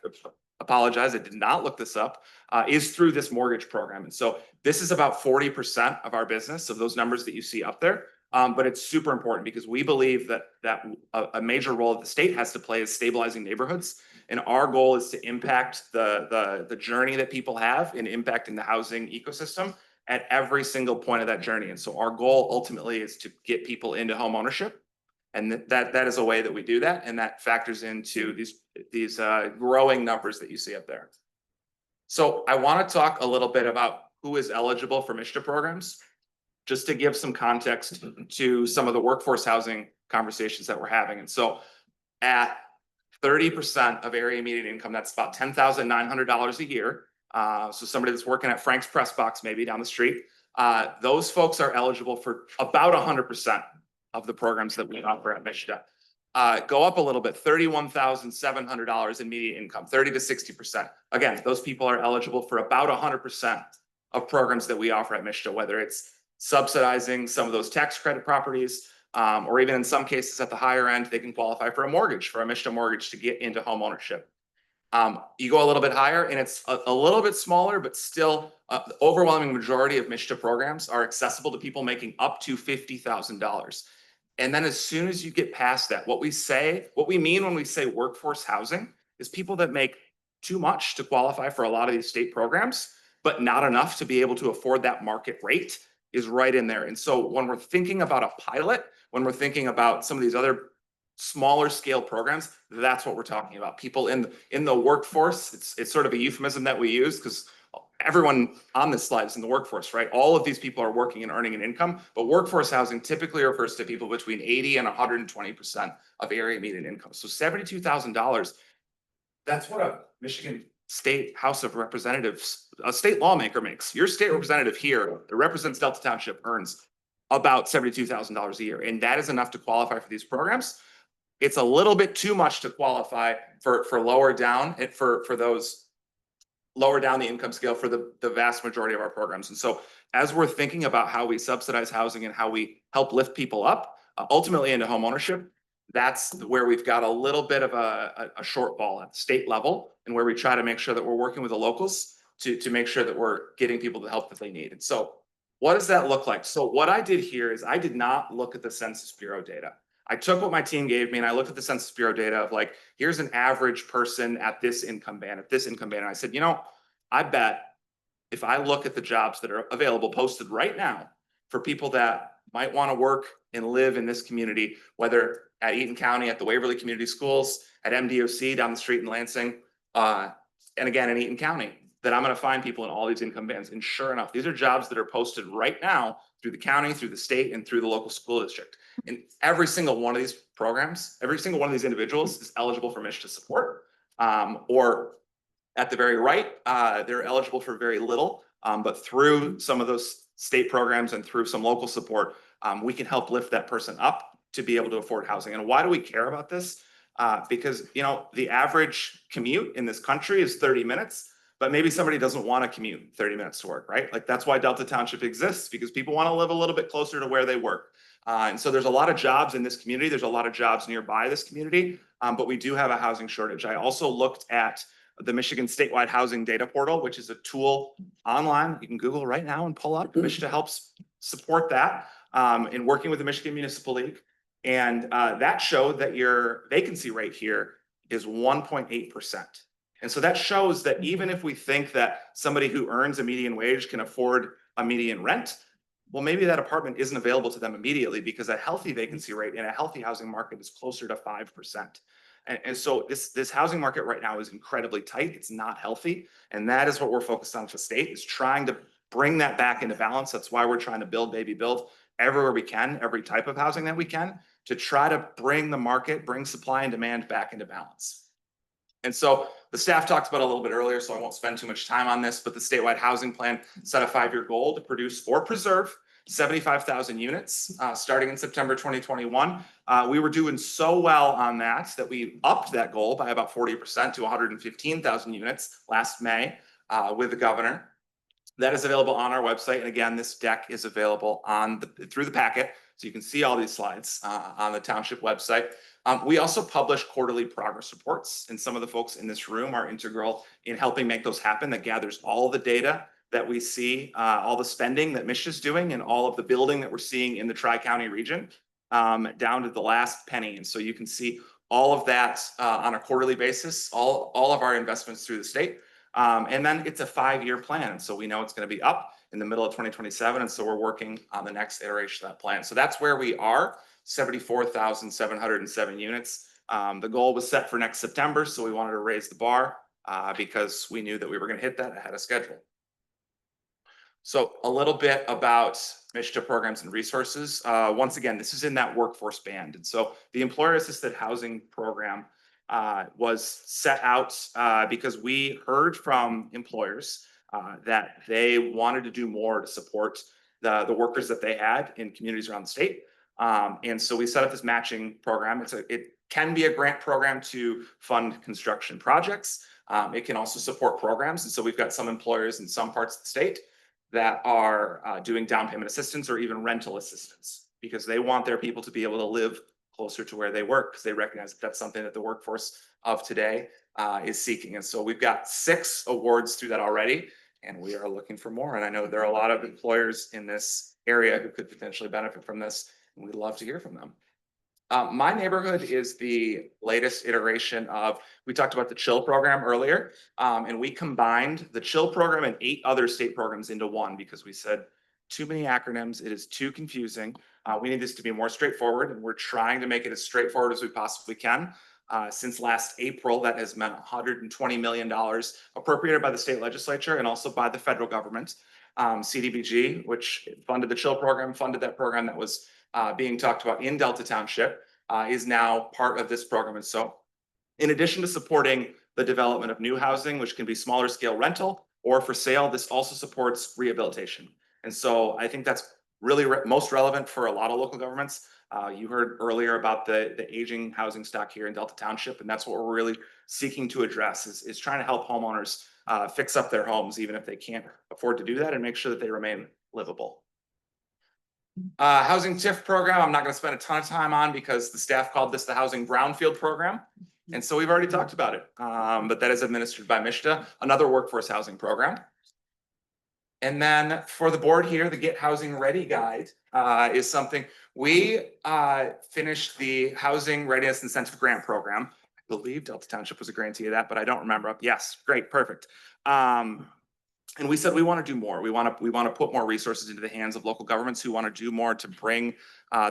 apologize, I did not look this up, is through this mortgage program. And so this is about 40% of our business, of those numbers that you see up there. But it's super important because we believe that a major role that the state has to play is stabilizing neighborhoods. And our goal is to impact the journey that people have in impacting the housing ecosystem at every single point of that journey. And so our goal ultimately is to get people into home ownership. And that is a way that we do that. And that factors into these growing numbers that you see up there. So I want to talk a little bit about who is eligible for MISHDA programs, just to give some context to some of the workforce housing conversations that we're having. And so at 30% of area median income, that's about $10,900 a year. So somebody that's working at Frank's Press Box, maybe down the street, those folks are eligible for about 100% of the programs that we offer at MISHDA. go up a little bit, $31,700 in median income, 30 to 60%. Again, those people are eligible for about 100% of programs that we offer at Mishta, whether it's subsidizing some of those tax credit properties, or even in some cases at the higher end, they can qualify for a mortgage, for a Mishta mortgage to get into home ownership. You go a little bit higher and it's a little bit smaller, but still the overwhelming majority of Mishta programs are accessible to people making up to $50,000. And then as soon as you get past that, what we mean when we say workforce housing is people that make too much to qualify for a lot of these state programs, but not enough to be able to afford that market rate is right in there. And so when we're thinking about a pilot, when we're thinking about some of these other smaller scale programs, that's what we're talking about. People in the workforce, it's sort of a euphemism that we use because everyone on this slide is in the workforce, right? All of these people are working and earning an income, but workforce housing typically refers to people between 80 and 120% of area median income. So $72,000, that's what a Michigan State House of Representatives, a state lawmaker makes. Your state representative here that represents Delta Township earns about $72,000 a year. And that is enough to qualify for these programs. It's a little bit too much to qualify for lower down and for those lower down the income scale for the vast majority of our programs. And so as we're thinking about how we subsidize housing and how we help lift people up ultimately into home ownership, that's where we've got a little bit of a shortfall at the state level and where we try to make sure that we're working with the locals to make sure that we're getting people the help that they need. And so what does that look like? So what I did here is I did not look at the Census Bureau data. I took what my team gave me and I looked at the Census Bureau data of like, here's an average person at this income band, And I said, I bet if I look at the jobs that are available posted right now for people that might want to work and live in this community, whether at Eaton County, at the Waverly Community Schools, at MDOC down the street in Lansing, and again in Eaton County, that I'm going to find people in all these income bands. And sure enough, these are jobs that are posted right now through the county, through the state, and through the local school district. And every single one of these programs, every single one of these individuals is eligible for Mishta support, or at the very right, they're eligible for very little, but through some of those state programs and through some local support, we can help lift that person up to be able to afford housing. And why do we care about this? Because, the average commute in this country is 30 minutes, but maybe somebody doesn't want to commute 30 minutes to work, right? Like that's why Delta Township exists, because people want to live a little bit closer to where they work. And so there's a lot of jobs in this community. There's a lot of jobs nearby this community, but we do have a housing shortage. I also looked at the Michigan Statewide Housing Data Portal, which is a tool online you can Google right now and pull up. Michigan helps support that in working with the Michigan Municipal League. And that showed that your vacancy rate here is 1.8%. And so that shows that even if we think that somebody who earns a median wage can afford a median rent, well, maybe that apartment isn't available to them immediately because a healthy vacancy rate in a healthy housing market is closer to 5%. And so this housing market right now is incredibly tight. It's not healthy. And that is what we're focused on for the state, is trying to bring that back into balance. That's why we're trying to build, baby, build everywhere we can, every type of housing that we can, to try to bring the market, bring supply and demand back into balance. And so the staff talked about it a little bit earlier, so I won't spend too much time on this, but the statewide housing plan set a 5-year goal to produce or preserve 75,000 units starting in September 2021. We were doing so well on that we upped that goal by about 40% to 115,000 units last May with the governor. That is available on our website. And again, this deck is available through the packet. So you can see all these slides on the township website. We also publish quarterly progress reports, and some of the folks in this room are integral in helping make those happen. That gathers all the data that we see, all the spending that Michigan's doing and all of the building that we're seeing in the Tri-County region, down to the last penny. And so you can see all of that on a quarterly basis, all of our investments through the state. And then it's a 5-year plan. So we know it's going to be up in the middle of 2027. And so we're working on the next iteration of that plan. So that's where we are, 74,707 units. The goal was set for next September. So we wanted to raise the bar because we knew that we were going to hit that ahead of schedule. So a little bit about Mishta programs and resources. Once again, this is in that workforce band. And so the employer assisted housing program was set out because we heard from employers that they wanted to do more to support the workers that they had in communities around the state. And so we set up this matching program. can be a grant program to fund construction projects. It can also support programs. And so we've got some employers in some parts of the state that are doing down payment assistance or even rental assistance because they want their people to be able to live closer to where they work because they recognize that that's something that the workforce of today is seeking. And so we've got 6 awards through that already, and we are looking for more. And I know there are a lot of employers in this area who could potentially benefit from this, and we'd love to hear from them. My neighborhood is the latest iteration of, we talked about the CHILL program earlier, and we combined the CHILL program and 8 other state programs into one because we said too many acronyms, it is too confusing. We need this to be more straightforward, and we're trying to make it as straightforward as we possibly can. Since last April, that has meant $120 million appropriated by the state legislature and also by the federal government. CDBG, which funded the CHILL program, funded that program that was being talked about in Delta Township, is now part of this program. And so in addition to supporting the development of new housing, which can be smaller scale rental or for sale, this also supports rehabilitation. And so I think that's really most relevant for a lot of local governments. You heard earlier about the aging housing stock here in Delta Township, and that's what we're really seeking to address is trying to help homeowners fix up their homes, even if they can't afford to do that, and make sure that they remain livable. Housing TIF program, I'm not going to spend a ton of time on because the staff called this the Housing Brownfield program. And so we've already talked about it, but that is administered by MISHDA, another workforce housing program. And then for the board here, the Get Housing Ready Guide is something we finished the Housing Readiness Incentive Grant Program. I believe Delta Township was a grantee of that, but I don't remember. Yes, great, perfect. And we said we want to do more. We want to put more resources into the hands of local governments who want to do more to bring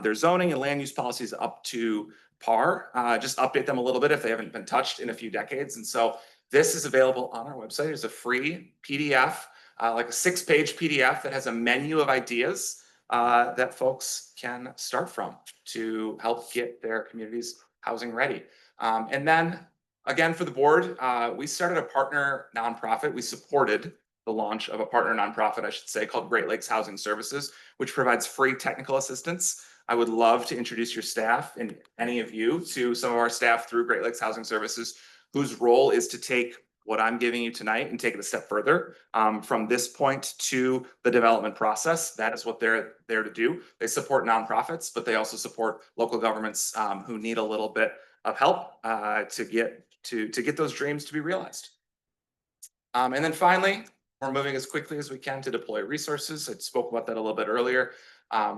their zoning and land use policies up to par. Just update them a little bit if they haven't been touched in a few decades. And so this is available on our website. It's a free PDF, like a 6-page PDF that has a menu of ideas that folks can start from to help get their communities housing ready. And then again, for the board, we started a partner nonprofit. We supported the launch of a partner nonprofit, I should say, called Great Lakes Housing Services, which provides free technical assistance. I would love to introduce your staff and any of you to some of our staff through Great Lakes Housing Services, whose role is to take what I'm giving you tonight and take it a step further from this point to the development process. That is what they're there to do. They support nonprofits, but they also support local governments who need a little bit of help to get those dreams to be realized. And then finally, we're moving as quickly as we can to deploy resources. I spoke about that a little bit earlier.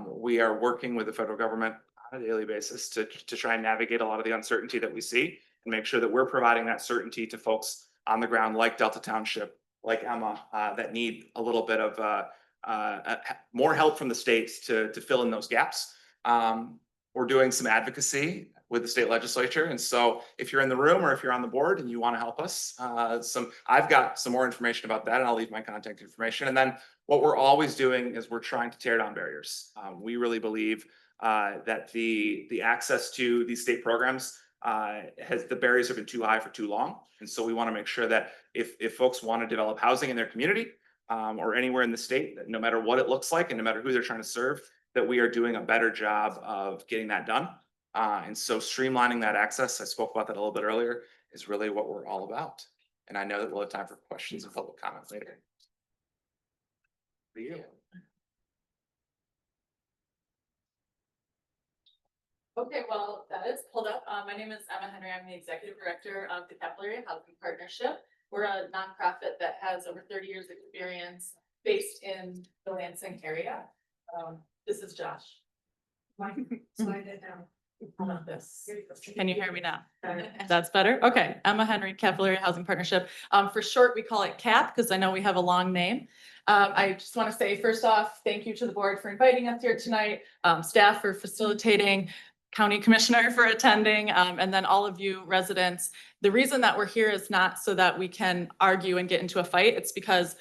We are working with the federal government on a daily basis to try and navigate a lot of the uncertainty that we see and make sure that we're providing that certainty to folks on the ground like Delta Township, like Emma, that need a little bit of more help from the states to fill in those gaps. We're doing some advocacy with the state legislature. And so if you're in the room or if you're on the board and you want to help us, I've got some more information about that and I'll leave my contact information. And then what we're always doing is we're trying to tear down barriers. We really believe that the access to these state programs the barriers have been too high for too long. And so we want to make sure that if folks want to develop housing in their community or anywhere in the state, that no matter what it looks like and no matter who they're trying to serve, that we are doing a better job of getting that done. And so streamlining that access, I spoke about that a little bit earlier, is really what we're all about. And I know that we'll have time for questions and public comment later. For you. Okay, well, that is pulled up. My name is Emma Henry. I'm the executive director of the Capillary Housing Partnership. We're a nonprofit that has over 30 years of experience based in the Lansing area. This is Josh. Slide it down. How about this? Can you hear me now? That's better. Okay. Emma Henry, Capillary Housing Partnership. For short, we call it CAP because I know we have a long name. I just want to say, first off, thank you to the board for inviting us here tonight, staff for facilitating, county commissioner for attending, and then all of you residents. The reason that we're here is not so that we can argue and get into a fight. It's because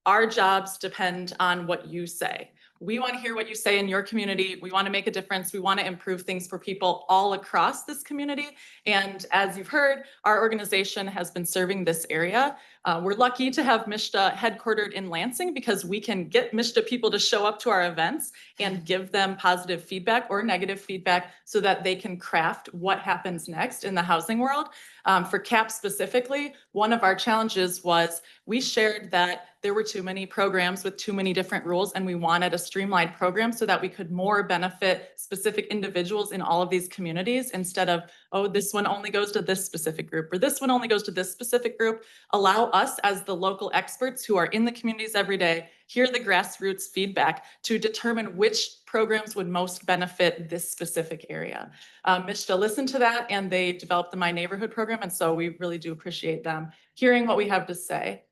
our jobs depend on what you say. We want to hear what you say in your community. We want to make a difference. We want to improve things for people all across this community. And as you've heard, our organization has been serving this area We're lucky to have Mishta headquartered in Lansing because we can get Mishta people to show up to our events and give them positive feedback or negative feedback so that they can craft what happens next in the housing world. For CAP specifically, one of our challenges was we shared that there were too many programs with too many different rules, and we wanted a streamlined program so that we could more benefit specific individuals in all of these communities instead of, oh, this one only goes to this specific group or this one only goes to this specific group. Allow us as the local experts who are in the communities every day, hear the grassroots feedback to determine which programs would most benefit this specific area. Mishta listened to that and they developed the My Neighborhood program. And so we really do appreciate them hearing what we have to say.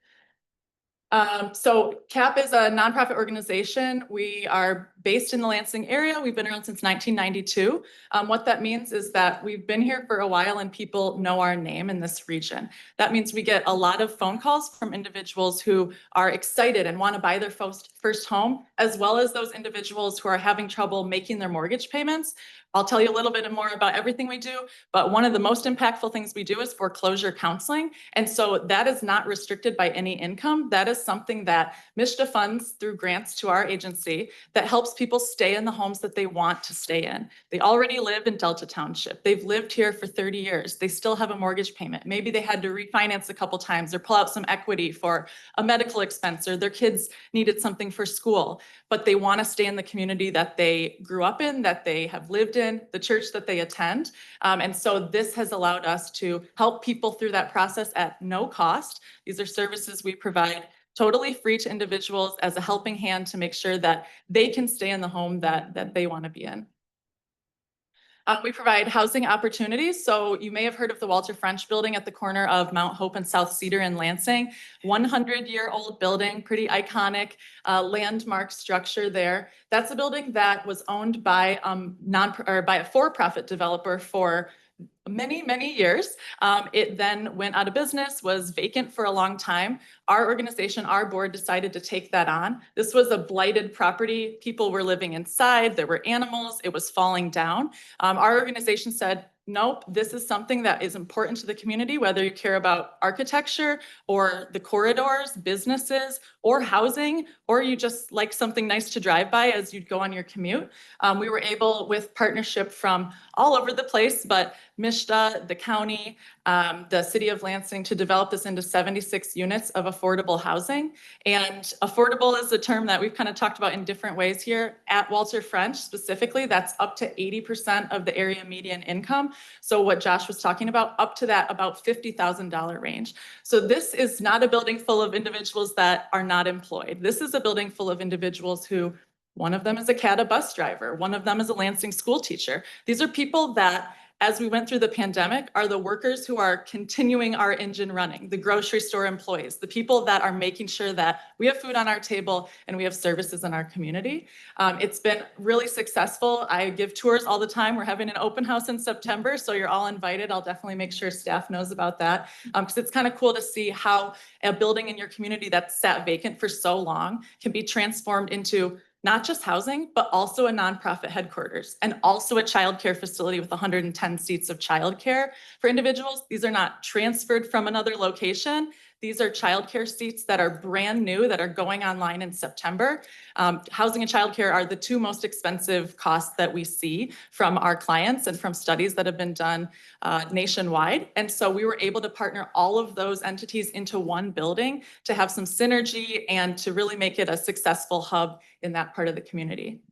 So CAP is a nonprofit organization. We are based in the Lansing area. We've been around since 1992. What that means is that we've been here for a while and people know our name in this region. That means we get a lot of phone calls from individuals who are excited and want to buy their first home, as well as those individuals who are having trouble making their mortgage payments. I'll tell you a little bit more about everything we do, but one of the most impactful things we do is foreclosure counseling. And so that is not restricted by any income. That is something that Mishta funds through grants to our agency that helps people stay in the homes that they want to stay in. They already live in Delta Township. They've lived here for 30 years. They still have a mortgage payment. Maybe they had to refinance a couple times or pull out some equity for a medical expense, or their kids needed something for school, but they want to stay in the community that they grew up in, that they have lived in, the church that they attend. And so this has allowed us to help people through that process at no cost. These are services we provide totally free to individuals as a helping hand to make sure that they can stay in the home that they want to be in. We provide housing opportunities. So you may have heard of the Walter French building at the corner of Mount Hope and South Cedar in Lansing. 100-year-old building, pretty iconic landmark structure there. That's a building that was owned by by a for-profit developer for many years. It then went out of business, was vacant for a long time. Our organization, our board decided to take that on. This was a blighted property. People were living inside, there were animals, it was falling down. Our organization said, nope, this is something that is important to the community, whether you care about architecture or the corridors, businesses, or housing, or you just like something nice to drive by as you'd go on your commute. We were able, with partnership from all over the place, but Mishta, the county, the city of Lansing, to develop this into 76 units of affordable housing. And affordable is a term that we've kind of talked about in different ways here. At Walter French specifically, that's up to 80% of the area median income. So what Josh was talking about, up to that about $50,000 range. So this is not a building full of individuals that are not employed. This is a building full of individuals who, one of them is a CATA bus driver, one of them is a Lansing school teacher. These are people that, as we went through the pandemic, are the workers who are continuing our engine running, the grocery store employees, the people that are making sure that we have food on our table and we have services in our community. It's been really successful. I give tours all the time. We're having an open house in September, so you're all invited. I'll definitely make sure staff knows about that, because it's kind of cool to see how a building in your community that's sat vacant for so long can be transformed into not just housing, but also a nonprofit headquarters and also a childcare facility with 110 seats of childcare for individuals. These are not transferred from another location. These are childcare seats that are brand new, that are going online in September. Housing and childcare are the two most expensive costs that we see from our clients and from studies that have been done nationwide. And so we were able to partner all of those entities into one building to have some synergy and to really make it a successful hub in that part of the community.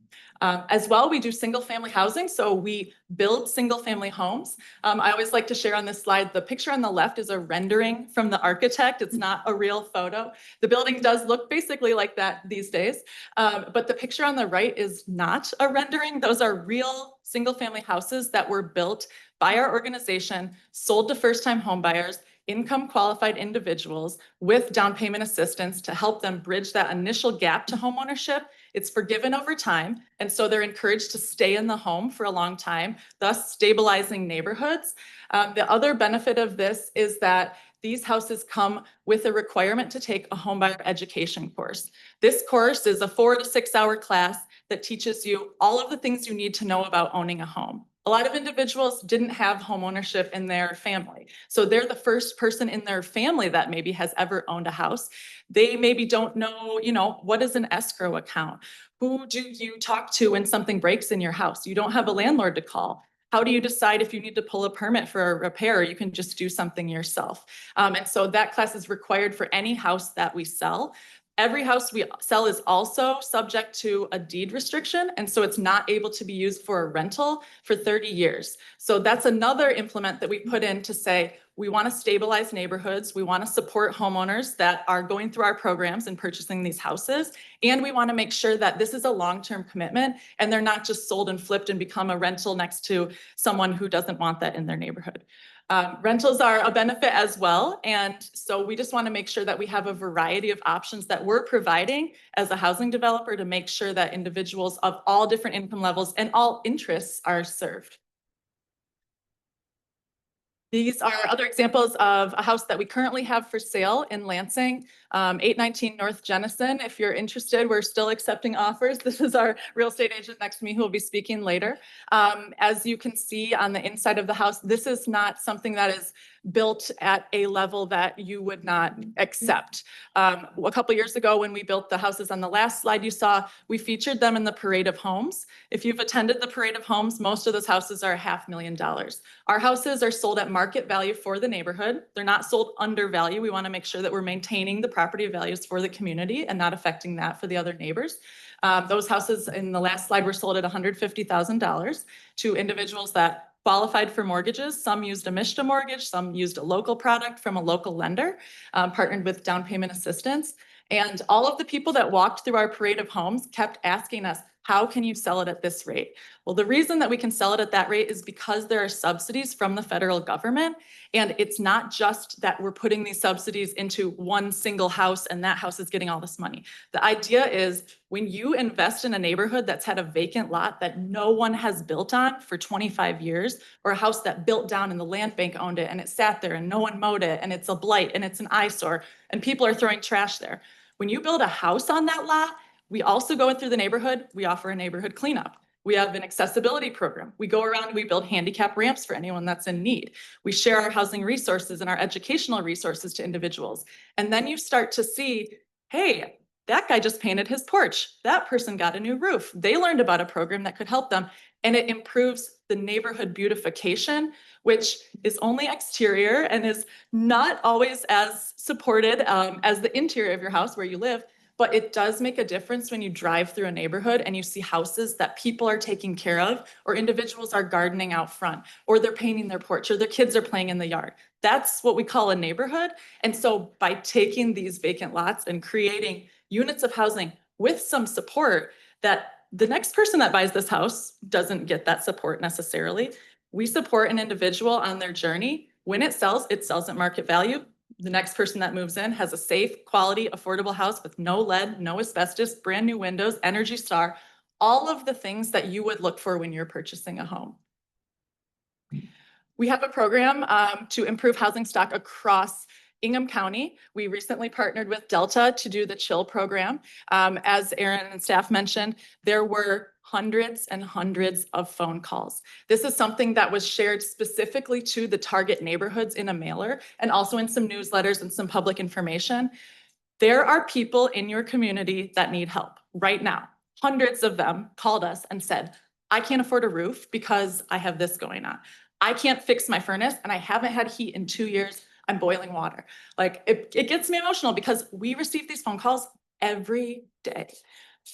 As well, we do single family housing. So we build single family homes. I always like to share on this slide, the picture on the left is a rendering from the architect. It's not a real photo. The building does look basically like that these days. But the picture on the right is not a rendering. Those are real single family houses that were built by our organization, sold to first-time homebuyers, income qualified individuals with down payment assistance to help them bridge that initial gap to homeownership. It's forgiven over time. And so they're encouraged to stay in the home for a long time, thus stabilizing neighborhoods. The other benefit of this is that these houses come with a requirement to take a homebuyer education course. This course is a 4 to 6 hour class that teaches you all of the things you need to know about owning a home. A lot of individuals didn't have homeownership in their family. So they're the first person in their family that maybe has ever owned a house. They maybe don't know, what is an escrow account? Who do you talk to when something breaks in your house? You don't have a landlord to call. How do you decide if you need to pull a permit for a repair, or you can just do something yourself? And so that class is required for any house that we sell. Every house we sell is also subject to a deed restriction, and so it's not able to be used for a rental for 30 years. So that's another implement that we put in to say, we want to stabilize neighborhoods. We want to support homeowners that are going through our programs and purchasing these houses. And we want to make sure that this is a long-term commitment and they're not just sold and flipped and become a rental next to someone who doesn't want that in their neighborhood. Rentals are a benefit as well. And so we just want to make sure that we have a variety of options that we're providing as a housing developer to make sure that individuals of all different income levels and all interests are served. These are other examples of a house that we currently have for sale in Lansing, 819 North Jennison. If you're interested, we're still accepting offers. This is our real estate agent next to me who will be speaking later. As you can see on the inside of the house, this is not something that is built at a level that you would not accept. A couple years ago when we built the houses on the last slide you saw, we featured them in the Parade of Homes. If you've attended the Parade of Homes, most of those houses are $500,000. Our houses are sold at market value for the neighborhood. They're not sold under value. We want to make sure that we're maintaining the property values for the community and not affecting that for the other neighbors. Those houses in the last slide were sold at $150,000 to individuals that qualified for mortgages. Some used a MSHDA mortgage, some used a local product from a local lender, partnered with down payment assistance. And all of the people that walked through our Parade of Homes kept asking us, how can you sell it at this rate? Well, the reason that we can sell it at that rate is because there are subsidies from the federal government. And it's not just that we're putting these subsidies into one single house and that house is getting all this money. The idea is when you invest in a neighborhood that's had a vacant lot that no one has built on for 25 years, or a house that built down and the land bank owned it and it sat there and no one mowed it and it's a blight and it's an eyesore and people are throwing trash there. When you build a house on that lot, we also go in through the neighborhood, we offer a neighborhood cleanup. We have an accessibility program. We go around and we build handicap ramps for anyone that's in need. We share our housing resources and our educational resources to individuals. And then you start to see, hey, that guy just painted his porch. That person got a new roof. They learned about a program that could help them. And it improves the neighborhood beautification, which is only exterior and is not always as supported as the interior of your house where you live. But it does make a difference when you drive through a neighborhood and you see houses that people are taking care of, or individuals are gardening out front, or they're painting their porch, or their kids are playing in the yard. That's what we call a neighborhood. And so by taking these vacant lots and creating units of housing with some support, that the next person that buys this house doesn't get that support necessarily. We support an individual on their journey. When it sells at market value. The next person that moves in has a safe, quality, affordable house with no lead, no asbestos, brand new windows, Energy Star, all of the things that you would look for when you're purchasing a home. We have a program to improve housing stock across Ingham County. We recently partnered with Delta to do the CHILL program. As Aaron and staff mentioned, there were hundreds and hundreds of phone calls. This is something that was shared specifically to the target neighborhoods in a mailer and also in some newsletters and some public information. There are people in your community that need help right now. Hundreds of them called us and said, I can't afford a roof because I have this going on. I can't fix my furnace and I haven't had heat in 2 years. I'm boiling water. Like it gets me emotional because we receive these phone calls every day.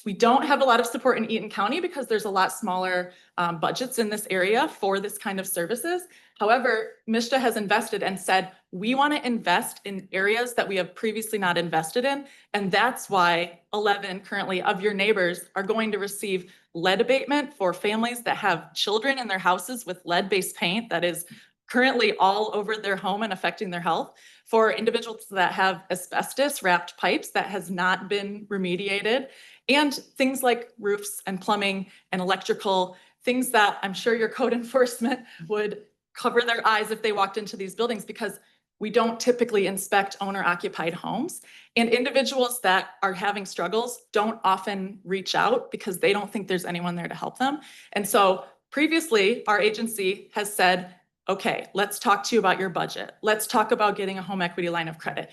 We don't have a lot of support in Eaton County because there's a lot smaller budgets in this area for this kind of services. However, MSHDA has invested and said, we want to invest in areas that we have previously not invested in. And that's why 11 currently of your neighbors are going to receive lead abatement for families that have children in their houses with lead-based paint that is currently all over their home and affecting their health. For individuals that have asbestos wrapped pipes that has not been remediated, and things like roofs and plumbing and electrical, things that I'm sure your code enforcement would cover their eyes if they walked into these buildings because we don't typically inspect owner-occupied homes. And individuals that are having struggles don't often reach out because they don't think there's anyone there to help them. And so previously, our agency has said, okay, let's talk to you about your budget. Let's talk about getting a home equity line of credit.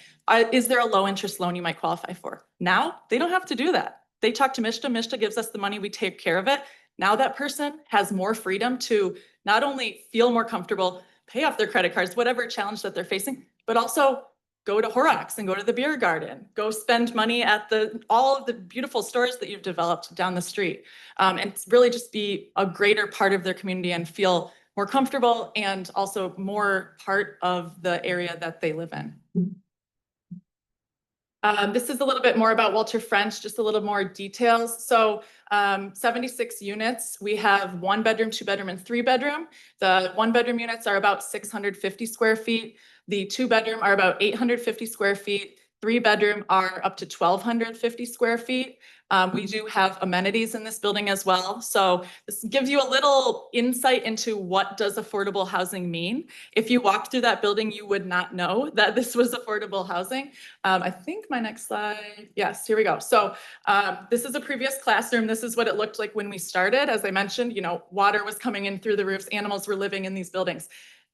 Is there a low interest loan you might qualify for? Now, they don't have to do that. They talk to Mishta, Mishta gives us the money, we take care of it. Now that person has more freedom to not only feel more comfortable, pay off their credit cards, whatever challenge that they're facing, but also go to Horrocks and go to the beer garden, go spend money at all of the beautiful stores that you've developed down the street. And really just be a greater part of their community and feel more comfortable and also more part of the area that they live in. This is a little bit more about Walter French, just a little more details. So 76 units. We have 1 bedroom, 2 bedroom, and 3 bedroom. The 1 bedroom units are about 650 square feet. The 2 bedroom are about 850 square feet. 3 bedroom are up to 1,250 square feet. We do have amenities in this building as well. So this gives you a little insight into what does affordable housing mean. If you walked through that building, you would not know that this was affordable housing. I think my next slide, yes, here we go. So this is a previous classroom. This is what it looked like when we started. As I mentioned, water was coming in through the roofs, animals were living in these buildings.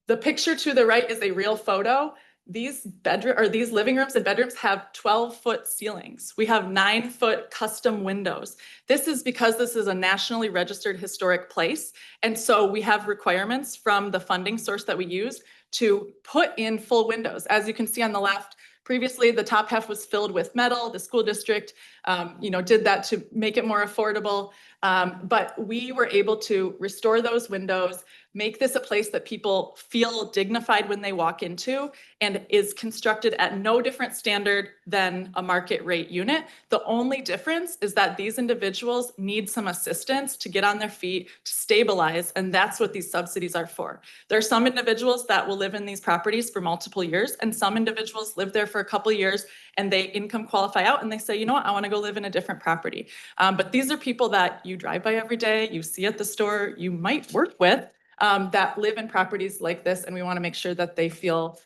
The picture to the right is a real photo. These living rooms and bedrooms have 12-foot ceilings. We have 9-foot custom windows. This is because this is a nationally registered historic place. And so we have requirements from the funding source that we use to put in full windows. As you can see on the left, previously the top half was filled with metal. The school district, did that to make it more affordable. But we were able to restore those windows, make this a place that people feel dignified when they walk into, and is constructed at no different standard than a market rate unit. The only difference is that these individuals need some assistance to get on their feet, to stabilize, and that's what these subsidies are for. There are some individuals that will live in these properties for multiple years, and some individuals live there for a couple of years and they income qualify out and they say, you know what, I want to go live in a different property. But these are people that you drive by every day, you see at the store, you might work with, that live in properties like this, and we want to make sure that they feel,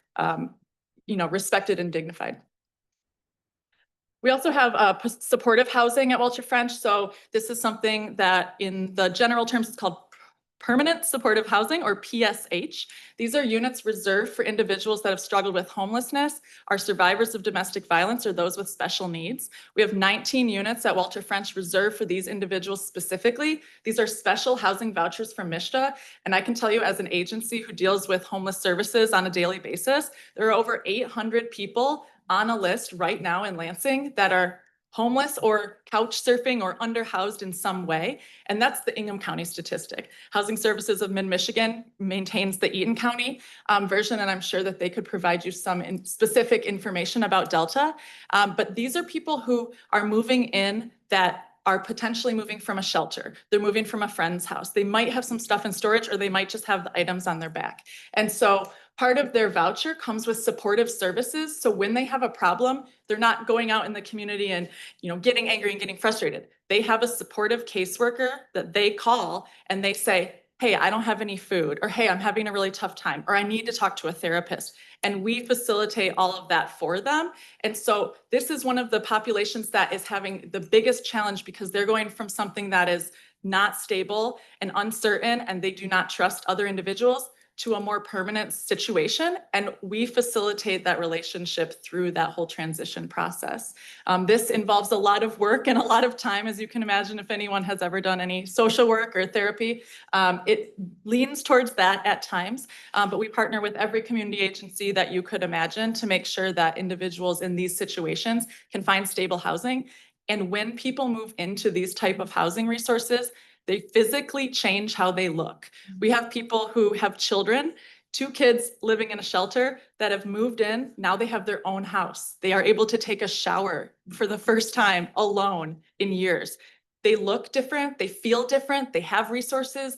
respected and dignified. We also have supportive housing at Walter French. So this is something that in the general terms is called permanent supportive housing, or PSH. These are units reserved for individuals that have struggled with homelessness, are survivors of domestic violence, or those with special needs. We have 19 units at Walter French reserved for these individuals specifically. These are special housing vouchers from MISHTA. And I can tell you, as an agency who deals with homeless services on a daily basis, there are over 800 people on a list right now in Lansing that are homeless or couch surfing or underhoused in some way. And that's the Ingham County statistic. Housing Services of Mid-Michigan maintains the Eaton County version, and I'm sure that they could provide you some specific information about Delta. But these are people who are moving in that are potentially moving from a shelter. They're moving from a friend's house. They might have some stuff in storage, or they might just have the items on their back. And so part of their voucher comes with supportive services. So when they have a problem, they're not going out in the community and, getting angry and getting frustrated. They have a supportive caseworker that they call and they say, hey, I don't have any food, or hey, I'm having a really tough time, or I need to talk to a therapist. And we facilitate all of that for them. And so this is one of the populations that is having the biggest challenge, because they're going from something that is not stable and uncertain, and they do not trust other individuals, to a more permanent situation. And we facilitate that relationship through that whole transition process. This involves a lot of work and a lot of time, as you can imagine, if anyone has ever done any social work or therapy. It leans towards that at times, but we partner with every community agency that you could imagine to make sure that individuals in these situations can find stable housing. And when people move into these type of housing resources, they physically change how they look. We have people who have children, 2 kids living in a shelter that have moved in. Now they have their own house. They are able to take a shower for the first time alone in years. They look different. They feel different. They have resources.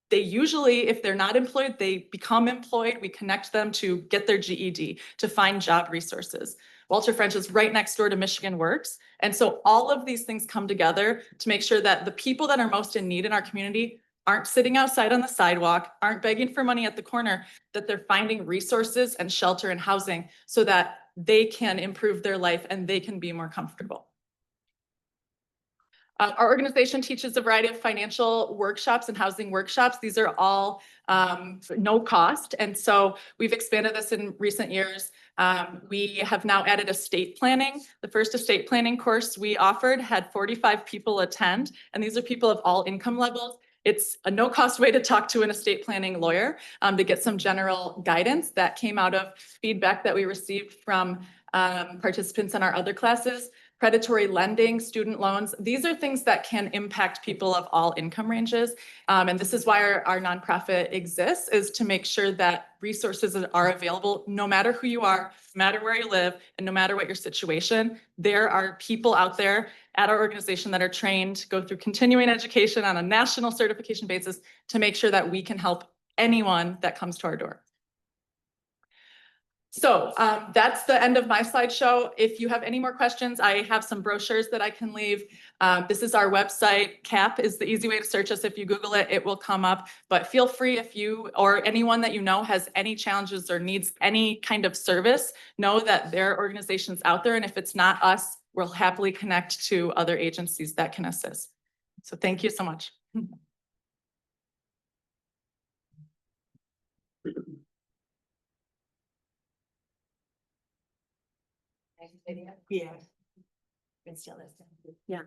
They usually, if they're not employed, they become employed. We connect them to get their GED, to find job resources. Walter French is right next door to Michigan Works. And so all of these things come together to make sure that the people that are most in need in our community aren't sitting outside on the sidewalk, aren't begging for money at the corner, that they're finding resources and shelter and housing so that they can improve their life and they can be more comfortable. Our organization teaches a variety of financial workshops and housing workshops. These are all no cost. And so we've expanded this in recent years. We have now added estate planning. The first estate planning course we offered had 45 people attend, and these are people of all income levels. It's a no-cost way to talk to an estate planning lawyer to get some general guidance that came out of feedback that we received from participants in our other classes. Predatory lending, student loans, these are things that can impact people of all income ranges. And this is why our nonprofit exists, is to make sure that resources are available no matter who you are, no matter where you live, and no matter what your situation. There are people out there at our organization that are trained, go through continuing education on a national certification basis to make sure that we can help anyone that comes to our door. So that's the end of my slideshow. If you have any more questions, I have some brochures that I can leave. This is our website. CAP is the easy way to search us. If you Google it, it will come up. But feel free, if you or anyone that you know has any challenges or needs any kind of service, know that there are organizations out there. And if it's not us, we'll happily connect to other agencies that can assist. So thank you so much. Yeah. It's still listening. Yeah.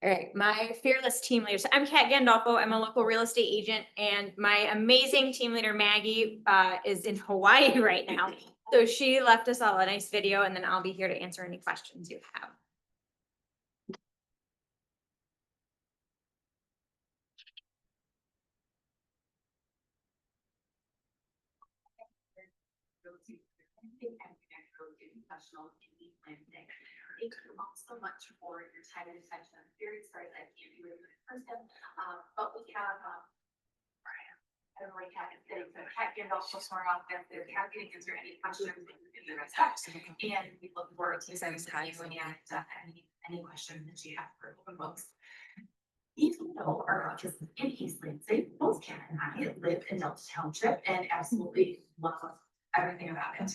All right, my fearless team leaders. I'm Kat Gandolfo. I'm a local real estate agent, and my amazing team leader, Maggie, is in Hawaii right now. So she left us all a nice video, and then I'll be here to answer any questions you have. Thank you all so much for your time and attention. I'm very sorry that I can't be with you in person, but we have everyone Kat is getting, so Kat Gandolfo for our office. They're happy to answer any questions that you can ask. And we look forward to sending you any questions that you have for open books. Even though our office is in East Lansing, both Kat and I live in Delta Township and absolutely love everything about it.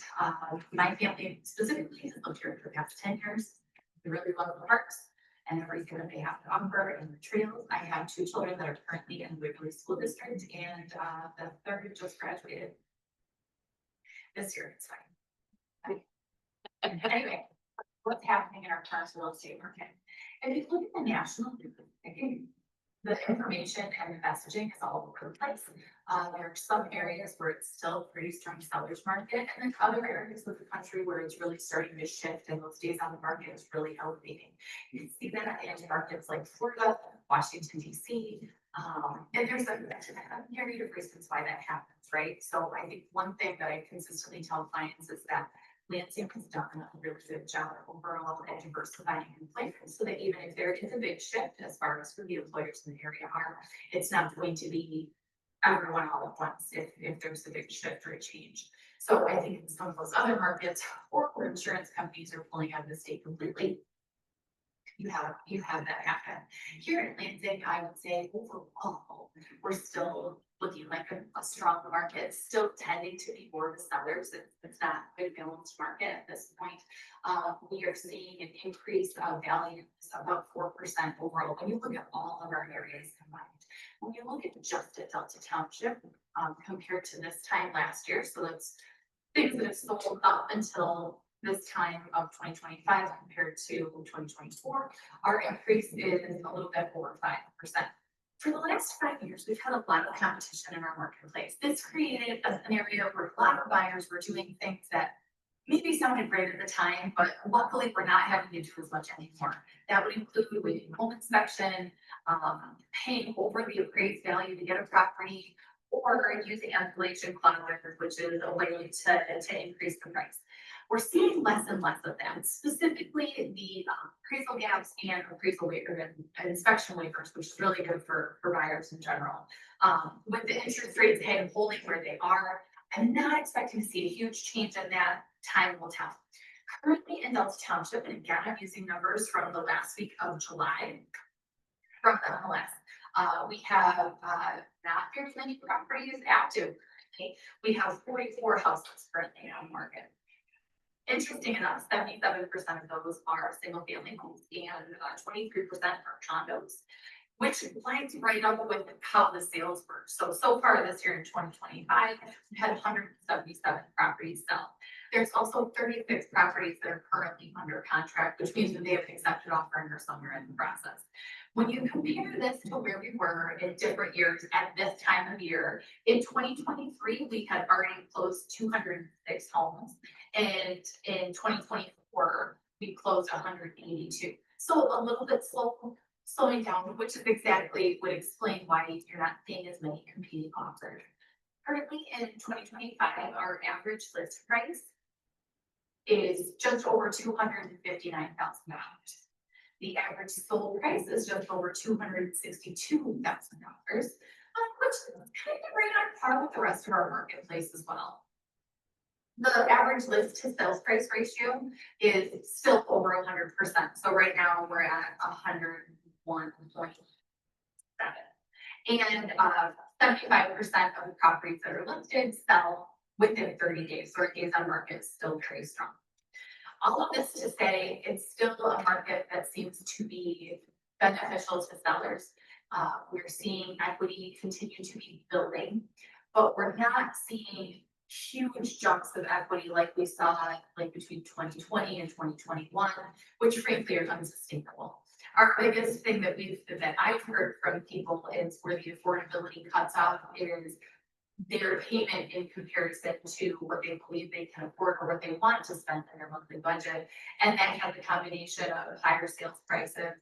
My family specifically has lived here for the past 10 years. We really love the parks and everything that they have to offer and the trails. I have 2 children that are currently in the Waverly School District, and the third just graduated this year. It's fine. Anyway, what's happening in our current real estate market? And if you look at the national news, the information and the messaging is all over the place. There are some areas where it's still a pretty strong seller's market, and then other areas of the country where it's really starting to shift and those days on the market is really elevating. You can see that in markets like Florida, Washington, DC, and there's a myriad of reasons why that happens, right? So I think one thing that I consistently tell clients is that Lansing has done a really good job overall at diversifying employment, so that even if there is a big shift as far as who the employers in the area are, it's not going to be everyone all at once if there's a big shift or a change. So I think in some of those other markets, or where insurance companies are pulling out of the state completely, you have that happen. Here in Lansing, I would say overall, we're still looking like a strong market, still tending to be more the sellers. It's not a balanced market at this point. We are seeing an increase of value about 4% overall when you look at all of our areas combined. When you look at just at Delta Township, compared to this time last year, so that's things that have sold up until this time of 2025 compared to 2024, our increase is a little bit over 5%. For the last 5 years, we've had a lot of competition in our marketplace. This created an area where a lot of buyers were doing things that maybe sounded great at the time, but luckily we're not having to do as much anymore. That would include waiving home inspection, paying over the appraised value to get a property, or using escalation clauses, which is a way to increase the price. We're seeing less and less of that, specifically the appraisal gaps and appraisal waiver and inspection waivers, which is really good for buyers in general. With the interest rates holding where they are, I'm not expecting to see a huge change in that. Time will tell. Currently in Delta Township, and again, I'm using numbers from the last week of July from the MLS. We have not very many properties active. Okay? We have 44 houses currently on the market. Interesting enough, 77% of those are single family homes and 23% are condos, which lines right up with how the sales work. So far this year in 2025, we had 177 properties sell. There's also 36 properties that are currently under contract, which means that they have accepted offer and are somewhere in the process. When you compare this to where we were in different years at this time of year, in 2023, we had already closed 206 homes. And in 2024, we closed 182. So a little bit slowing down, which is exactly would explain why you're not seeing as many competing offers. Currently in 2025, our average list price is just over $259,000. The average sold price is just over $262,000, which is kind of right on par with the rest of our marketplace as well. The average list to sales price ratio is still over 100%. So right now we're at 101.7. And 75% of the properties that are listed sell within 30 days. So our days on market is still very strong. All of this to say, it's still a market that seems to be beneficial to sellers. We're seeing equity continue to be building, but we're not seeing huge jumps of equity like we saw like between 2020 and 2021, which frankly are unsustainable. Our biggest thing that I've heard from people is where the affordability cuts off is their payment in comparison to what they believe they can afford or what they want to spend in their monthly budget. And then have the combination of higher sales prices,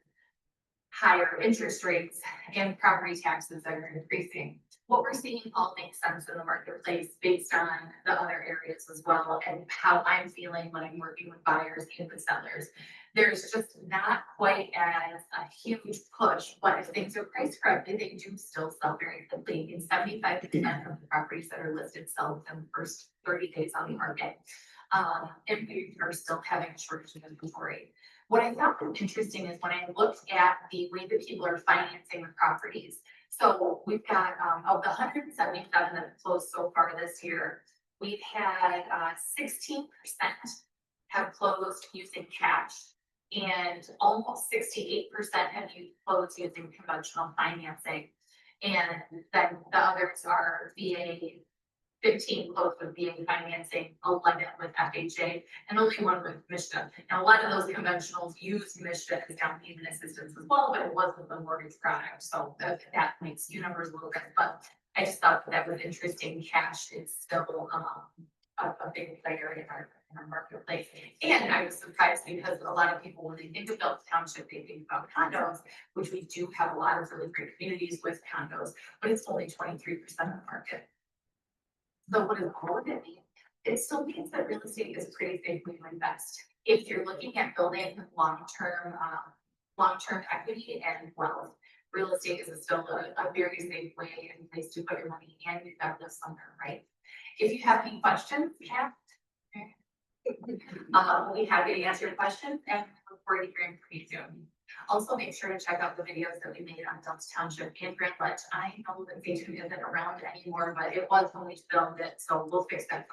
higher interest rates, and property taxes that are increasing. What we're seeing all makes sense in the marketplace based on the other areas as well and how I'm feeling when I'm working with buyers and with sellers. There's just not quite as a huge push, but if things are priced correctly, they do still sell very quickly. And 75% of the properties that are listed sell within the first 30 days on the market. And we are still having a shortage of inventory. What I found interesting is when I looked at the way that people are financing the properties. So we've got of the 177 that have closed so far this year, we've had 16% have closed using cash, and almost 68% have closed using conventional financing. And then the others are VA, 15 closed with VA financing, 11 with FHA, and only 1 with MSHA. And a lot of those conventionals use MSHA as down payment assistance as well, but it wasn't the mortgage product. So that makes few numbers a little bit, but I just thought that was interesting. Cash is still a big player in our marketplace. And I was surprised because a lot of people, when they think of Delta Township, they think about condos, which we do have a lot of really great communities with condos, but it's only 23% of the market. So what does all of it mean? It still means that real estate is a pretty safe way to invest. If you're looking at building long-term equity and wealth, real estate is still a very safe way and place to put your money, and you've got to live somewhere, right? If you have any questions, we'll be happy to answer your questions and look forward to hearing from you soon. Also, make sure to check out the videos that we made on Delta Township and Grand Ledge. I know that Facebook isn't around anymore, but it was when we filmed it, so we'll fix that.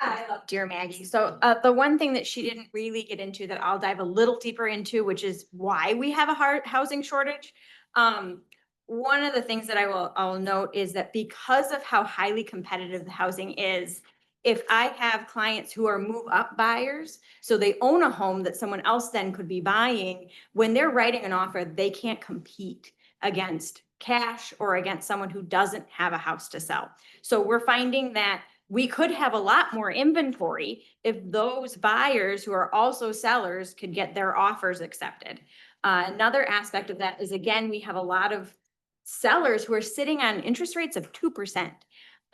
I love Dear Maggie. So the one thing that she didn't really get into that I'll dive a little deeper into, which is why we have a hard housing shortage. One of the things that I'll note is that because of how highly competitive the housing is, if I have clients who are move up buyers, so they own a home that someone else then could be buying, when they're writing an offer, they can't compete against cash or against someone who doesn't have a house to sell. So we're finding that we could have a lot more inventory if those buyers who are also sellers could get their offers accepted. Another aspect of that is, again, we have a lot of sellers who are sitting on interest rates of 2%.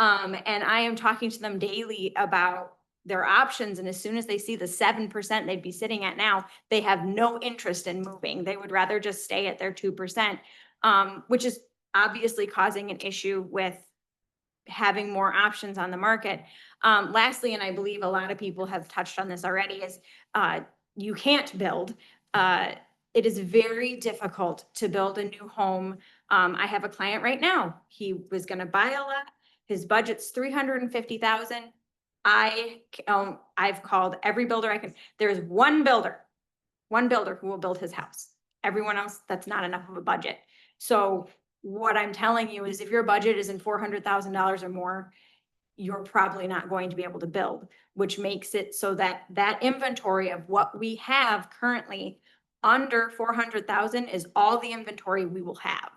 And I am talking to them daily about their options. And as soon as they see the 7% they'd be sitting at now, they have no interest in moving. They would rather just stay at their 2%, which is obviously causing an issue with having more options on the market. Lastly, and I believe a lot of people have touched on this already, is you can't build. It is very difficult to build a new home. I have a client right now. He was going to buy a lot. His budget's $350,000. I've called every builder I can, there's one builder who will build his house. Everyone else, that's not enough of a budget. So what I'm telling you is if your budget is in $400,000 or more, you're probably not going to be able to build, which makes it so that that inventory of what we have currently under 400,000 is all the inventory we will have.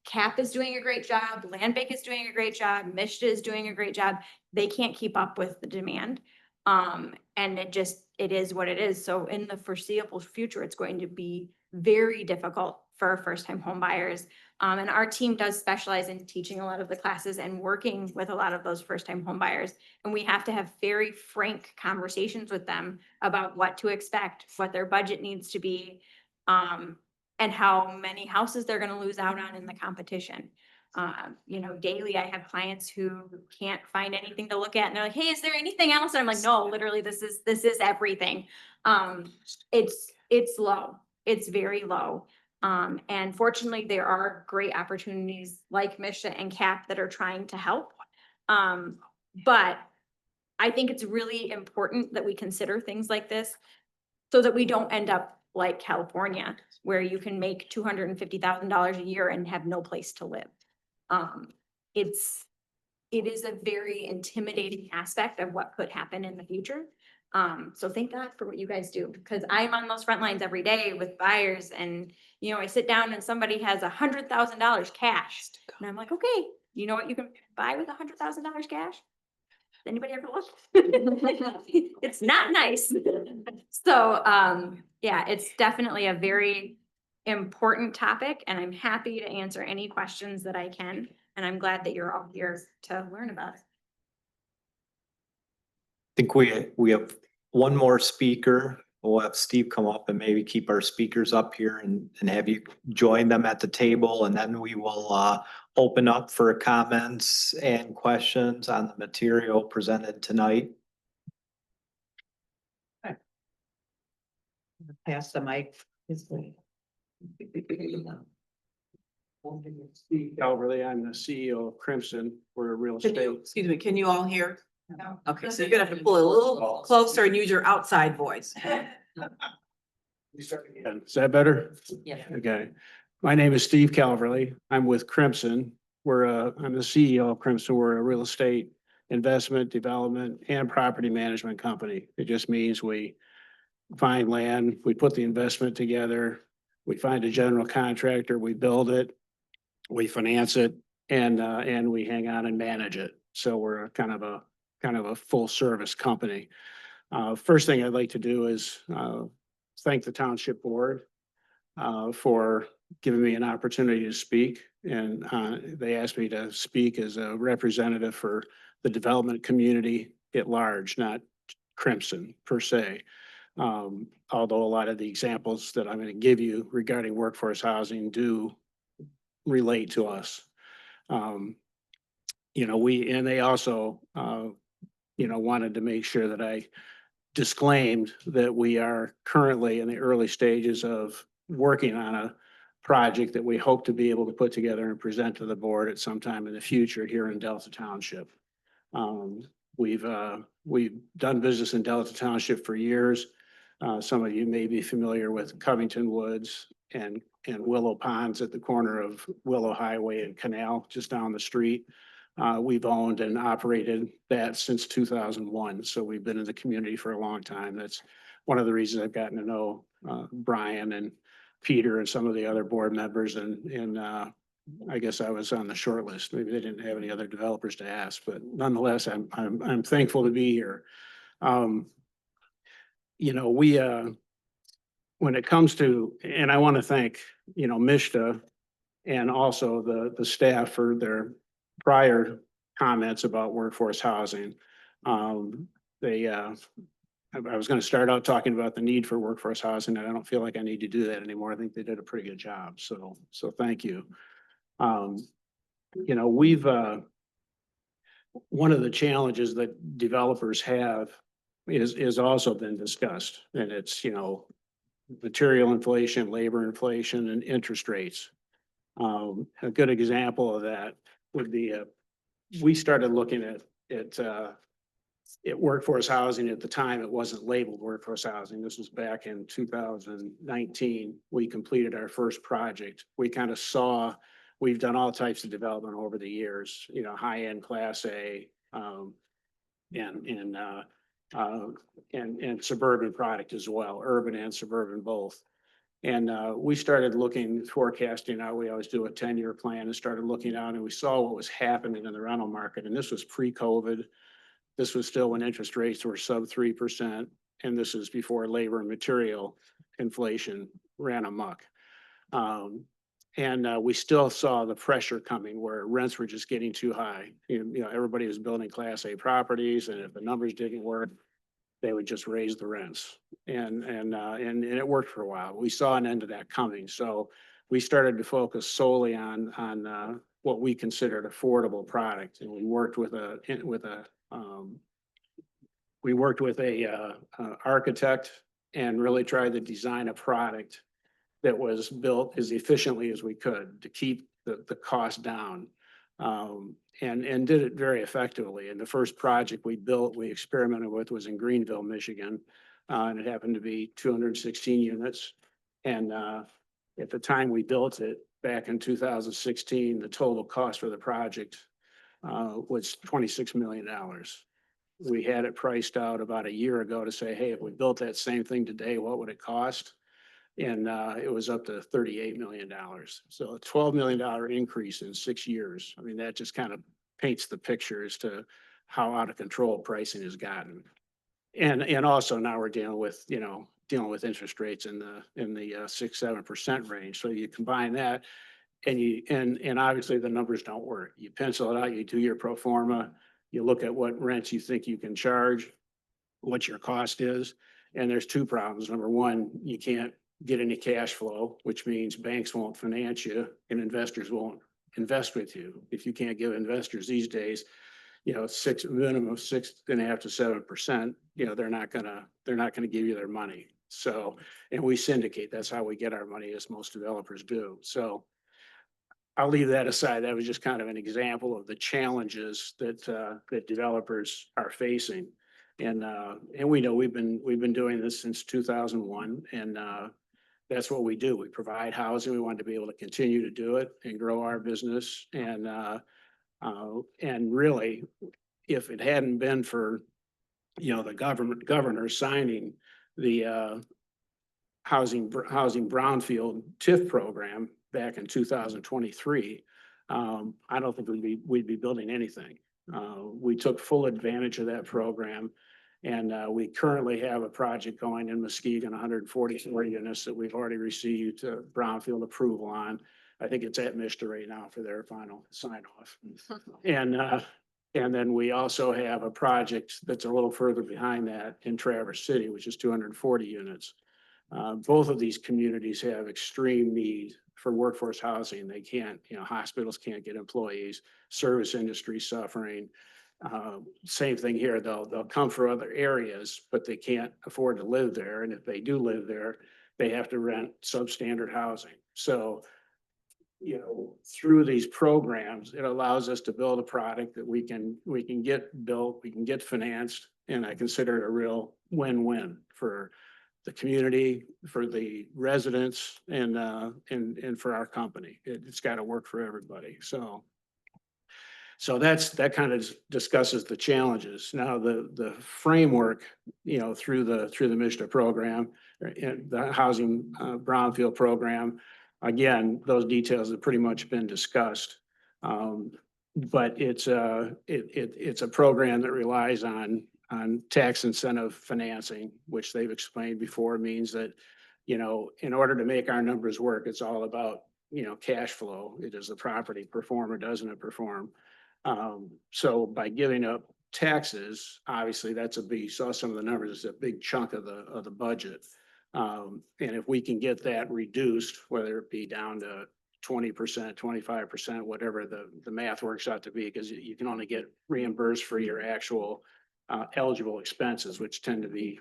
CAP is doing a great job, Land Bank is doing a great job, Mishta is doing a great job. They can't keep up with the demand. And it is what it is. So in the foreseeable future, it's going to be very difficult for first-time home buyers. And our team does specialize in teaching a lot of the classes and working with a lot of those first-time home buyers. And we have to have very frank conversations with them about what to expect, what their budget needs to be, and how many houses they're gonna lose out on in the competition. Daily, I have clients who can't find anything to look at and they're like, hey, is there anything else? And I'm like, no, literally, this is everything. It's low, it's very low. And fortunately, there are great opportunities like Mishta and CAP that are trying to help. But I think it's really important that we consider things like this so that we don't end up like California, where you can make $250,000 a year and have no place to live. It is a very intimidating aspect of what could happen in the future. So thank God for what you guys do, because I'm on those front lines every day with buyers and, I sit down and somebody has $100,000 cash and I'm like, okay, you know what you can buy with $100,000 cash? Anybody ever look? It's not nice. So, yeah, it's definitely a very important topic and I'm happy to answer any questions that I can. And I'm glad that you're all here to learn about it. I think we have one more speaker. We'll have Steve come up and maybe keep our speakers up here and have you join them at the table. And then we will open up for comments and questions on the material presented tonight. Pass the mic. Steve Calverley, I'm the CEO of Crimson. We're a real Can estate. you, excuse me, can you all hear? Okay, so you're gonna have to pull a little closer and use your outside voice. Is that better? Yeah. Okay. My name is Steve Calverley. I'm with Crimson. I'm the CEO of Crimson. We're a real estate investment, development, and property management company. It just means we find land, we put the investment together, we find a general contractor, we build it, we finance it, and we hang on and manage it. So we're a kind of a full service company. First thing I'd like to do is thank the Township Board for giving me an opportunity to speak. And they asked me to speak as a representative for the development community at large, not Crimson per se. Although a lot of the examples that I'm going to give you regarding workforce housing do relate to us. They also, wanted to make sure that I disclaimed that we are currently in the early stages of working on a project that we hope to be able to put together and present to the board at some time in the future here in Delta Township. We've done business in Delta Township for years. Some of you may be familiar with Covington Woods and Willow Ponds at the corner of Willow Highway and Canal, just down the street. We've owned and operated that since 2001. So we've been in the community for a long time. That's one of the reasons I've gotten to know Brian and Peter and some of the other board members. And I guess I was on the short list. Maybe they didn't have any other developers to ask, but nonetheless, I'm thankful to be here. When it comes to, and I want to thank, Mishta and also the staff for their prior comments about workforce housing. I was going to start out talking about the need for workforce housing, and I don't feel like I need to do that anymore. I think they did a pretty good job. So thank you. We've, one of the challenges that developers have is also been discussed, and it's, material inflation, labor inflation, and interest rates. A good example of that would be, we started looking at workforce housing at the time, it wasn't labeled workforce housing. This was back in 2019. We completed our first project. We kind of saw, we've done all types of development over the years, you know, high-end Class A, and suburban product as well, urban and suburban both. And we started looking, forecasting out, we always do a 10-year plan, and started looking out, and we saw what was happening in the rental market. And this was pre-COVID. This was still when interest rates were sub 3%. And this is before labor and material inflation ran amok. We still saw the pressure coming where rents were just getting too high. You know, everybody was building Class A properties, and if the numbers didn't work, they would just raise the rents. And it worked for a while. We saw an end to that coming. So we started to focus solely on what we considered affordable product. And we worked with a architect and really tried to design a product that was built as efficiently as we could to keep the cost down. And did it very effectively. And the first project we built, we experimented with, was in Greenville, Michigan. And it happened to be 216 units. And at the time we built it, back in 2016, the total cost for the project was $26 million. We had it priced out about a year ago to say, hey, if we built that same thing today, what would it cost? And it was up to $38 million. So a $12 million increase in 6 years. I mean, that just kind of paints the picture as to how out of control pricing has gotten. And also now we're dealing with interest rates in the 6-7% range. So you combine that, and obviously the numbers don't work. You pencil it out, you do your pro forma, you look at what rents you think you can charge, what your cost is, and there's two problems. Number one, you can't get any cash flow, which means banks won't finance you and investors won't invest with you. If you can't give investors these days, minimum of 6.5 to 7%, they're not gonna give you their money. So, and we syndicate, that's how we get our money, as most developers do. So I'll leave that aside. That was just kind of an example of the challenges that developers are facing. And we know we've been doing this since 2001, and that's what we do. We provide housing. We want to be able to continue to do it and grow our business. And really, if it hadn't been for, the governor signing the housing brownfield TIF program back in 2023, I don't think we'd be building anything. We took full advantage of that program. And we currently have a project going in Muskegon, 144 units that we've already received brownfield approval on. I think it's at MISTA right now for their final sign off. And then we also have a project that's a little further behind that in Traverse City, which is 240 units. Both of these communities have extreme need for workforce housing. They can't, hospitals can't get employees, service industry suffering. Same thing here. They'll come from other areas, but they can't afford to live there. And if they do live there, they have to rent substandard housing. So, through these programs, it allows us to build a product that we can get built, we can get financed, and I consider it a real win-win for the community, for the residents, and for our company. It's got to work for everybody. So that kind of discusses the challenges. Now the framework, through the MISTA program, the housing brownfield program, again, those details have pretty much been discussed. But it's a program that relies on tax incentive financing, which they've explained before means that, in order to make our numbers work, it's all about, cash flow. Does the property perform or doesn't it perform? So by giving up taxes, obviously you saw some of the numbers, it's a big chunk of the budget. And if we can get that reduced, whether it be down to 20%, 25%, whatever the math works out to be, because you can only get reimbursed for your actual eligible expenses, which tend to be,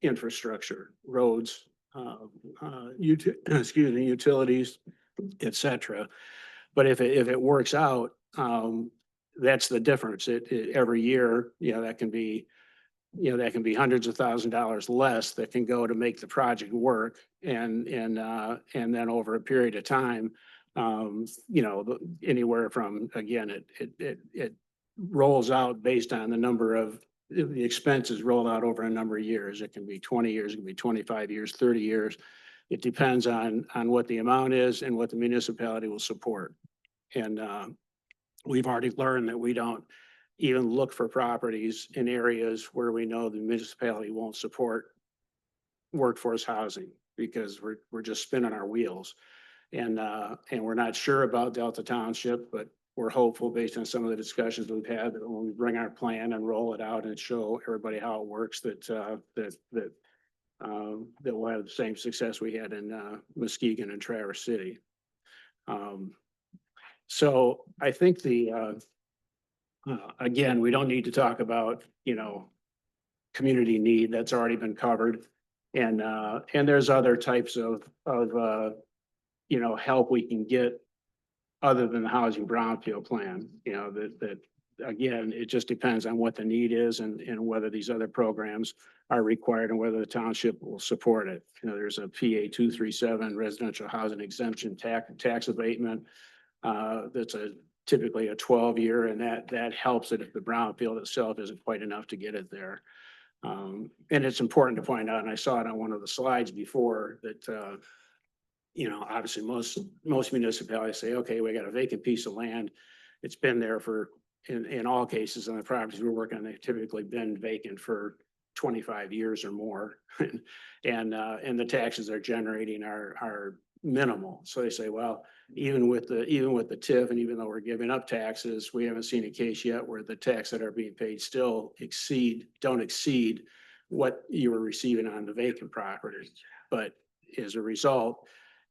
infrastructure, roads, utilities, et cetera. But if it works out, that's the difference. Every year, that can be, that can be hundreds of $1,000s less that can go to make the project work. And then over a period of time, anywhere from, again, it rolls out based on the number of, the expenses rolled out over a number of years. It can be 20 years, it can be 25 years, 30 years. It depends on what the amount is and what the municipality will support. And we've already learned that we don't even look for properties in areas where we know the municipality won't support workforce housing, because we're just spinning our wheels. And we're not sure about Delta Township, but we're hopeful based on some of the discussions we've had that when we bring our plan and roll it out and show everybody how it works, that we'll have the same success we had in Muskegon and Traverse City. So I think again, we don't need to talk about, community need. That's already been covered. And there's other types of help we can get other than the housing brownfield plan, that again, it just depends on what the need is and whether these other programs are required and whether the township will support it. There's a PA 237 residential housing exemption tax abatement. That's typically a 12-year, and that helps it if the brownfield itself isn't quite enough to get it there. And it's important to point out, and I saw it on one of the slides before, that obviously most municipalities say, okay, we got a vacant piece of land. It's been there for, in all cases on the properties we're working on, they've typically been vacant for 25 years or more. And the taxes they're generating are minimal. So they say, well, even with the TIF, and even though we're giving up taxes, we haven't seen a case yet where the tax that are being paid still don't exceed what you were receiving on the vacant property. But as a result,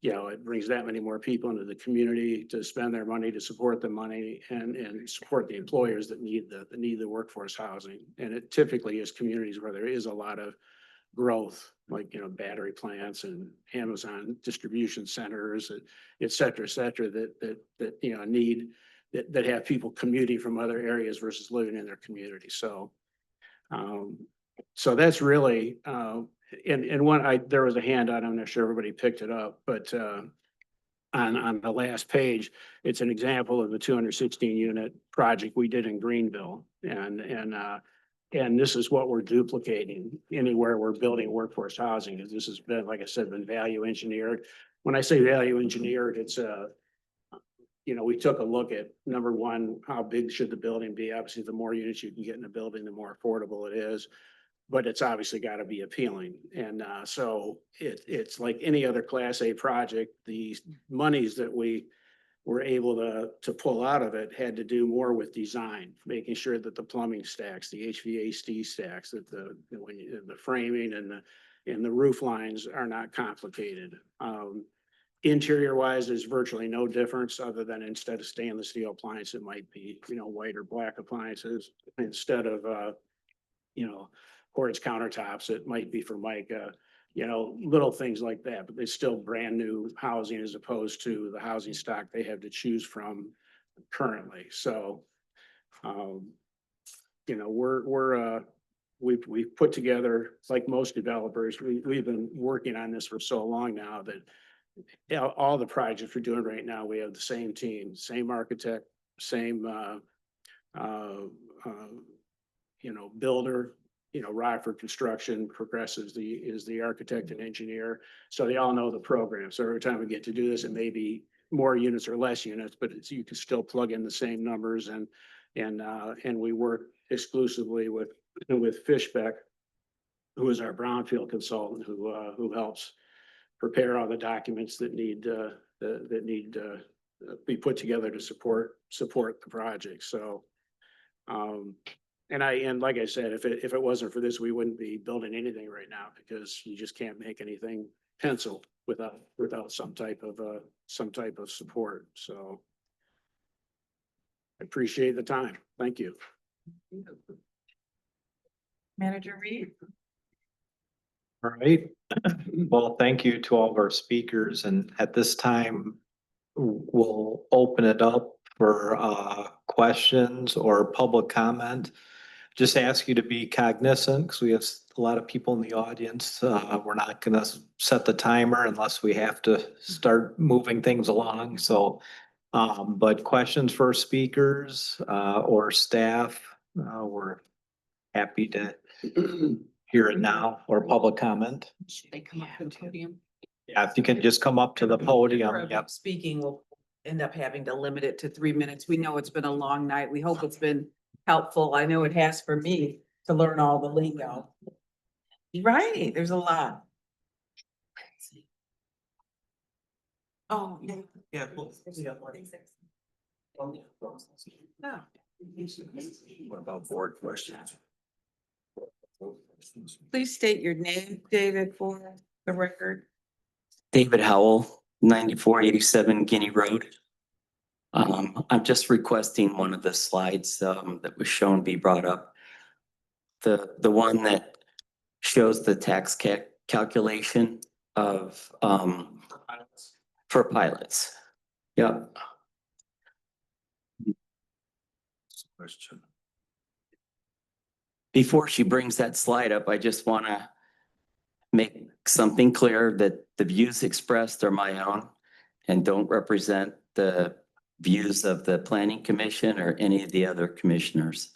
it brings that many more people into the community to spend their money, to support the money, and support the employers that need the workforce housing. And it typically is communities where there is a lot of growth, like, battery plants and Amazon distribution centers, et cetera, that need, that have people commuting from other areas versus living in their community. So that's really, and there was a handout, I'm not sure everybody picked it up, but on the last page, it's an example of the 216 unit project we did in Greenville. And this is what we're duplicating anywhere we're building workforce housing. This has been, like I said, been value engineered. When I say value engineered, it's we took a look at, number one, how big should the building be? Obviously, the more units you can get in a building, the more affordable it is. But it's obviously got to be appealing. And so it's like any other Class A project. The monies that we were able to pull out of it had to do more with design, making sure that the plumbing stacks, the HVAC stacks, that the framing and the roof lines are not complicated. Interior wise, there's virtually no difference, other than instead of stainless steel appliance, it might be, white or black appliances. Instead of, quartz countertops, it might be for mica, little things like that, but it's still brand new housing as opposed to the housing stock they have to choose from currently. So, we've put together, like most developers, we've been working on this for so long now that all the projects we're doing right now, we have the same team, same architect, same, builder. Rockford Construction Progressive is the architect and engineer. So they all know the program. So every time we get to do this, it may be more units or less units, but you can still plug in the same numbers. And we work exclusively with Fishbeck, who is our brownfield consultant, who helps prepare all the documents that need be put together to support the project. So, and like I said, if it wasn't for this, we wouldn't be building anything right now, because you just can't make anything pencil without some type of support. So I appreciate the time. Thank you. Manager Reed? All right. Well, thank you to all of our speakers. And at this time, we'll open it up for questions or public comment. Just ask you to be cognizant because we have a lot of people in the audience. We're not gonna set the timer unless we have to start moving things along. So, but questions for speakers or staff, we're happy to hear it now, or public comment. Should they come up to the podium? Yeah, if you can just come up to the podium. Yep. Speaking, we'll end up having to limit it to 3 minutes. We know it's been a long night. We hope it's been helpful. I know it has for me to learn all the lingo. Right, there's a lot. Oh, yeah. Yeah. No. What about board questions? Please state your name, David, for the record. David Howell, 9487 Guinea Road. I'm just requesting one of the slides that was shown be brought up. The one that shows the tax calculation of for pilots. Yep. Question. Before she brings that slide up, I just want to make something clear that the views expressed are my own and don't represent the views of the Planning Commission or any of the other commissioners.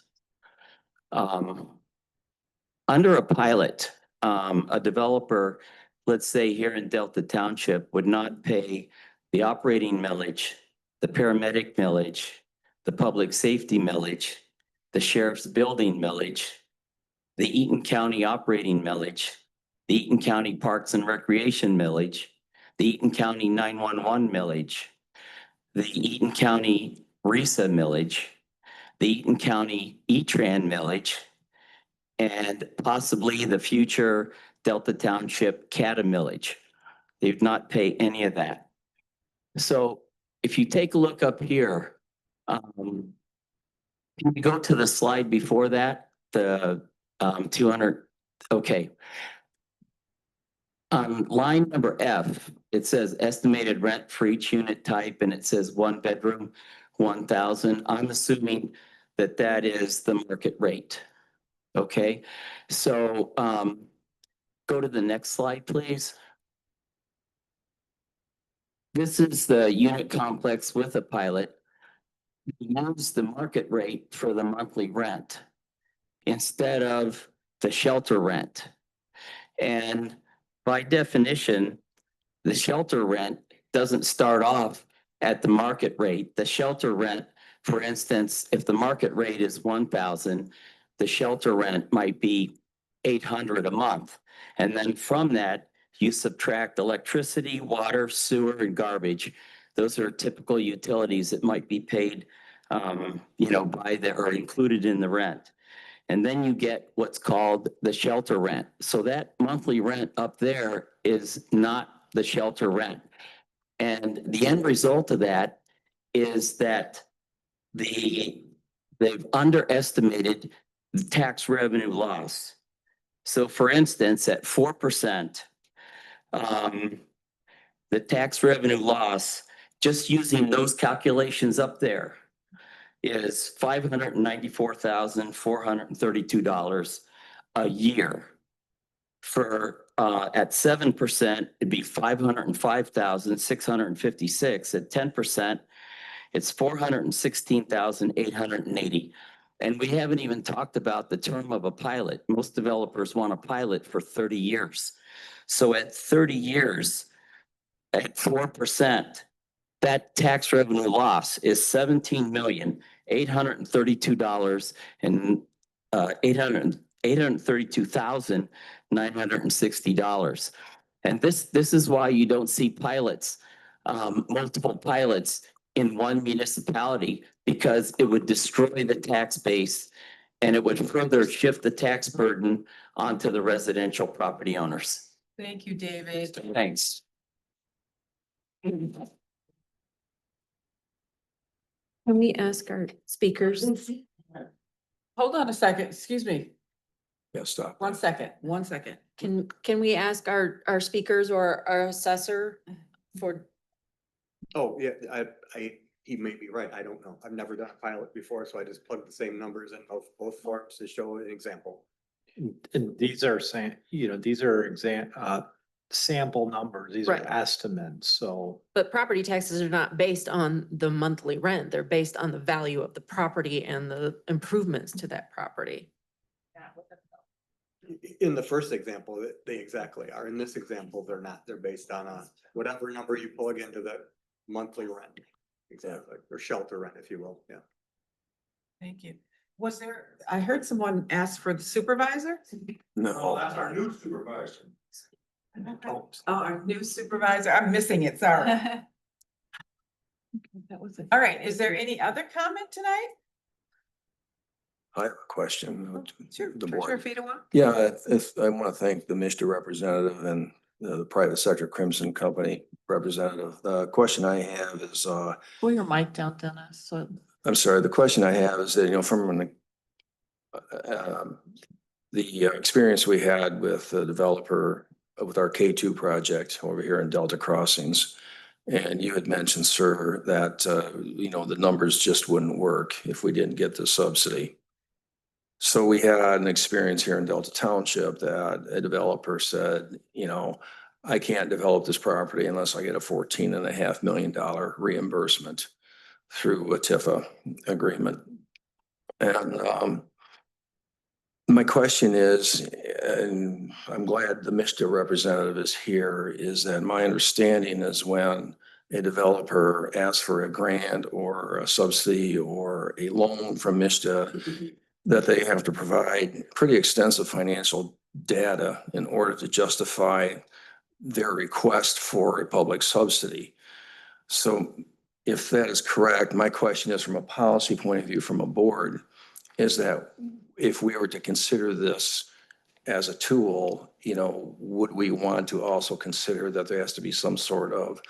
Under a pilot, a developer, let's say here in Delta Township, would not pay the operating millage, the paramedic millage, the public safety millage, the sheriff's building millage, the Eaton County operating millage, the Eaton County Parks and Recreation millage, the Eaton County 911 millage, the Eaton County RESA millage, the Eaton County E-Tran millage, and possibly the future Delta Township CATA millage. They would not pay any of that. So if you take a look up here, can you go to the slide before that, the 200, okay. On line number F, it says estimated rent for each unit type, and it says 1 bedroom, 1,000. I'm assuming that that is the market rate. Okay, so go to the next slide, please. This is the unit complex with a pilot. Use the market rate for the monthly rent instead of the shelter rent. And by definition, the shelter rent doesn't start off at the market rate. The shelter rent, for instance, if the market rate is 1,000, the shelter rent might be 800 a month. And then from that, you subtract electricity, water, sewer, and garbage. Those are typical utilities that might be paid, by the, or included in the rent. And then you get what's called the shelter rent. So that monthly rent up there is not the shelter rent. And the end result of that is that they've underestimated the tax revenue loss. So for instance, at 4%, the tax revenue loss, just using those calculations up there, is $594,432 a year. For at 7%, it'd be $505,656. At 10%, it's $416,880. And we haven't even talked about the term of a pilot. Most developers want a pilot for 30 years. So at 30 years, at 4%, that tax revenue loss is $17,832,960. And this is why you don't see pilots, multiple pilots in one municipality, because it would destroy the tax base and it would further shift the tax burden onto the residential property owners. Thank you, David. Thanks. Can we ask our speakers? Hold on a second, excuse me. Yeah, stop. 1 second, 1 second. Can we ask our speakers or our assessor for, Oh, yeah, he may be right. I don't know. I've never done a pilot before, so I just plugged the same numbers in both forms to show an example. And these are these are sample numbers. These are Right. estimates, so. But property taxes are not based on the monthly rent. They're based on the value of the property and the improvements to that property. In the first example, they exactly are. In this example, they're not. They're based on whatever number you plug into the monthly rent. Exactly, or shelter rent, if you will, yeah. Thank you. Was there, I heard someone ask for the supervisor? No, that's our new supervisor. Oh, our new supervisor. I'm missing it, sorry. All right, is there any other comment tonight? I have a question. Sure, The Treasurer board. Fedewa. Yeah, I want to thank the Mr. Representative and the private sector Crimson Company representative. The question I have is, Pull your mic down, Dennis, so. I'm sorry, the question I have is that, from the experience we had with the developer with our K2 project over here in Delta Crossings. And you had mentioned, sir, that, the numbers just wouldn't work if we didn't get the subsidy. So we had an experience here in Delta Township that a developer said, I can't develop this property unless I get a $14.5 million reimbursement through a TIFA agreement. And my question is, and I'm glad the Mr. Representative is here, is that my understanding is when a developer asks for a grant or a subsidy or a loan from MISTA, that they have to provide pretty extensive financial data in order to justify their request for a public subsidy. So if that is correct, my question is from a policy point of view, from a board, is that if we were to consider this as a tool, would we want to also consider that there has to be some sort of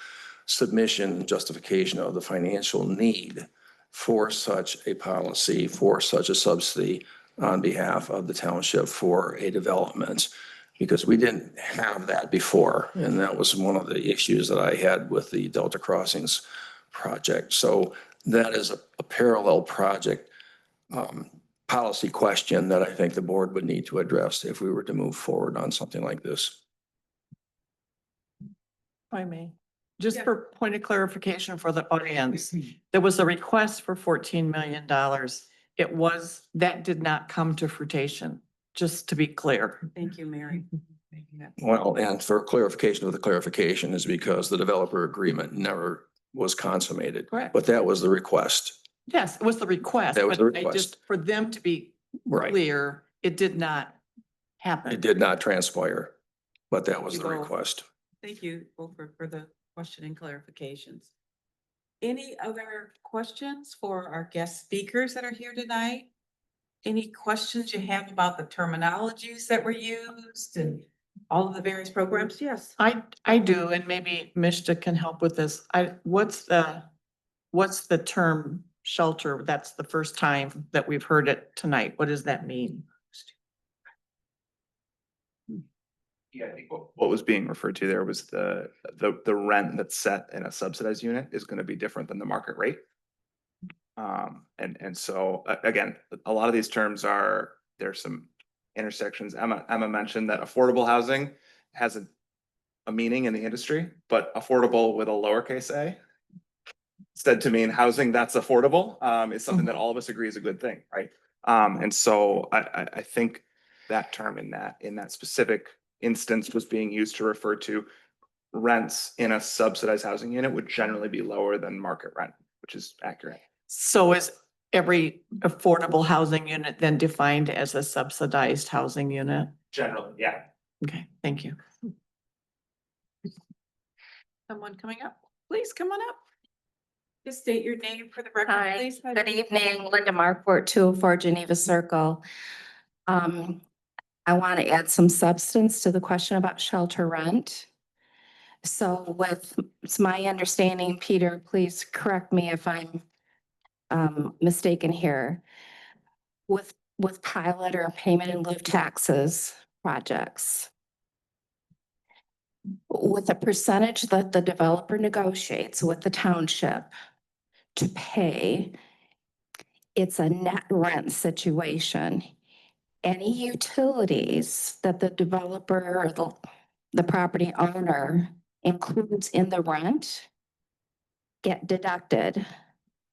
submission, justification of the financial need for such a policy, for such a subsidy on behalf of the township for a development? Because we didn't have that before. And that was one of the issues that I had with the Delta Crossings project. So that is a parallel project policy question that I think the board would need to address if we were to move forward on something like this. If I may, just for point of clarification for the audience, there was a request for $14 million. That did not come to fruition, just to be clear. Thank you, Mary. Well, and for clarification of the clarification is because the developer agreement never was consummated. Correct. But that was the request. Yes, it was the request. That was the but I request. just, for them to be Right. clear, it did not happen. It did not transpire, but that was the Well, request. Thank you both for the question and clarifications. Any other questions for our guest speakers that are here tonight? Any questions you have about the terminologies that were used and all of the various programs? Yes. I do, and maybe Mishta can help with this. What's the term shelter? That's the first time that we've heard it tonight. What does that mean? Yeah, I think what was being referred to there was the rent that's set in a subsidized unit is going to be different than the market rate. And so again, a lot of these terms there's some intersections. Emma mentioned that affordable housing has a meaning in the industry, but affordable with a lowercase a said to mean housing that's affordable is something that all of us agree is a good thing, right? And so I think that term in that specific instance was being used to refer to rents in a subsidized housing unit would generally be lower than market rent, which is accurate. So is every affordable housing unit then defined as a subsidized housing unit? Generally, yeah. Okay, thank you. Someone coming up? Please come on up. Just state your name for the record, Hi, please. good evening, Linda Markwart, 204 Geneva Circle. I want to add some substance to the question about shelter rent. So it's my understanding, Peter, please correct me if I'm mistaken here. With pilot or payment in lieu of taxes projects, with the percentage that the developer negotiates with the township, to pay. It's a net rent situation. Any utilities that the developer or the property owner includes in the rent get deducted.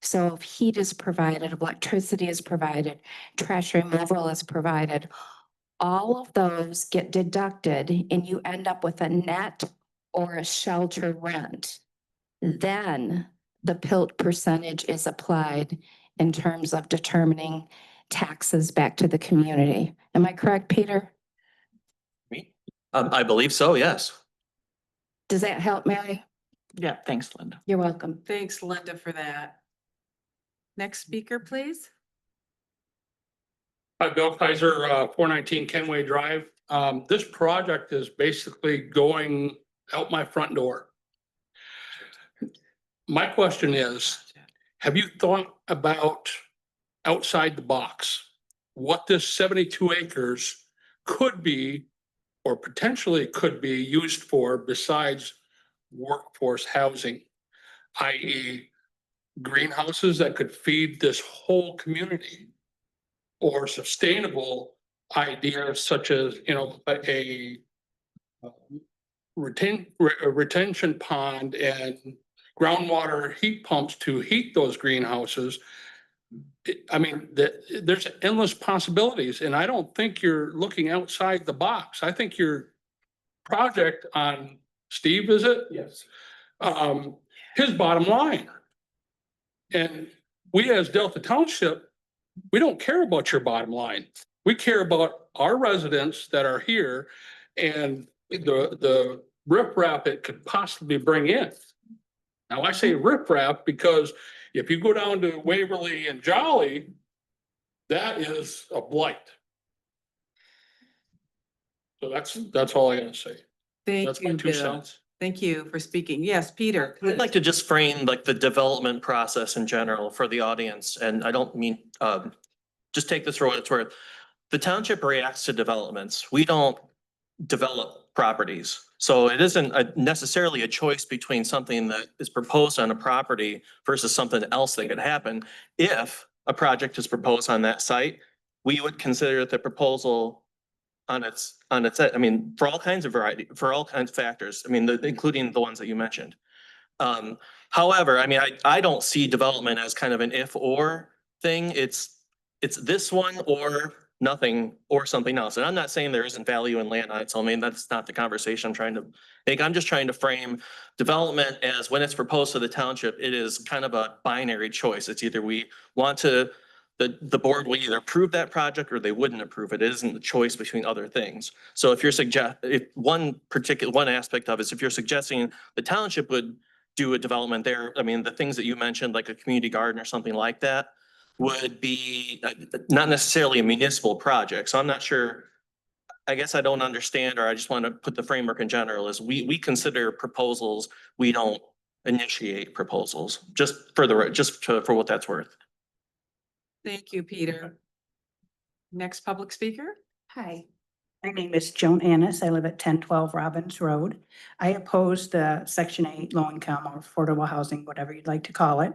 So if heat is provided, electricity is provided, trash removal is provided, all of those get deducted and you end up with a net or a shelter rent. Then the PILT percentage is applied in terms of determining taxes back to the community. Am I correct, Peter? I believe so, yes. Does that help, Mary? Yeah, thanks, Linda. You're welcome. Thanks, Linda, for that. Next speaker, please. Hi, Bill Kaiser, 419 Kenway Drive. This project is basically going out my front door. My question is, have you thought about outside the box? What this 72 acres could be or potentially could be used for besides workforce housing, i.e. greenhouses that could feed this whole community? Or sustainable ideas such as, a retention pond and groundwater heat pumps to heat those greenhouses. There's endless possibilities, and I don't think you're looking outside the box. I think your project on Steve, is it? Yes. His bottom line. And we as Delta Township, we don't care about your bottom line. We care about our residents that are here and the riprap it could possibly bring in. Now, I say riprap because if you go down to Waverly and Jolly, that is a blight. So that's all I gotta say. Thank That's my you, 2 Bill. cents. Thank you for speaking. Yes, Peter. I'd like to just frame like the development process in general for the audience, and I don't mean, just take this for what it's worth. The township reacts to developments. We don't develop properties. So it isn't necessarily a choice between something that is proposed on a property versus something else that could happen. If a project is proposed on that site, we would consider the proposal on its, I mean, for all kinds of for all kinds of factors, I mean, including the ones that you mentioned. However, I mean, I don't see development as kind of an if or thing. It's this one or nothing or something else. And I'm not saying there isn't value in land on it. So I mean, that's not the conversation I'm trying to make. I'm just trying to frame development as when it's proposed to the township, it is kind of a binary choice. It's either we want to, the board will either approve that project or they wouldn't approve it. It isn't the choice between other things. So if one aspect of it is if you're suggesting the township would do a development there, I mean, the things that you mentioned, like a community garden or something like that, would be not necessarily a municipal project. So I'm not sure, I guess I don't understand, or I just want to put the framework in general is we consider proposals, we don't initiate proposals, for what that's worth. Thank you, Peter. Next public speaker? Hi, my name is Joan Annis. I live at 1012 Robbins Road. I oppose the Section 8 low income or affordable housing, whatever you'd like to call it.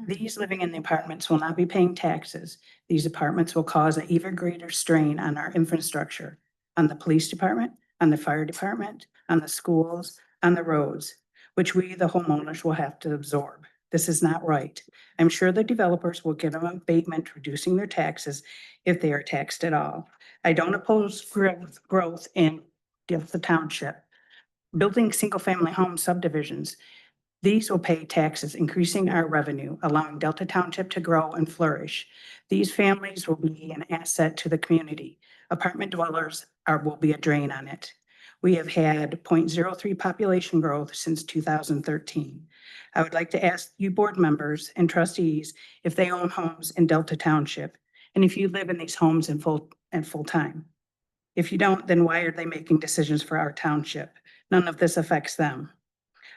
These living in the apartments will not be paying taxes. These apartments will cause an even greater strain on our infrastructure, on the police department, on the fire department, on the schools, on the roads, which we, the homeowners, will have to absorb. This is not right. I'm sure the developers will give them abatement, reducing their taxes if they are taxed at all. I don't oppose growth in the township. Building single-family home subdivisions, these will pay taxes, increasing our revenue, allowing Delta Township to grow and flourish. These families will be an asset to the community. Apartment dwellers will be a drain on it. We have had 0.03 population growth since 2013. I would like to ask you board members and trustees if they own homes in Delta Township, and if you live in these homes in full time. If you don't, then why are they making decisions for our township? None of this affects them.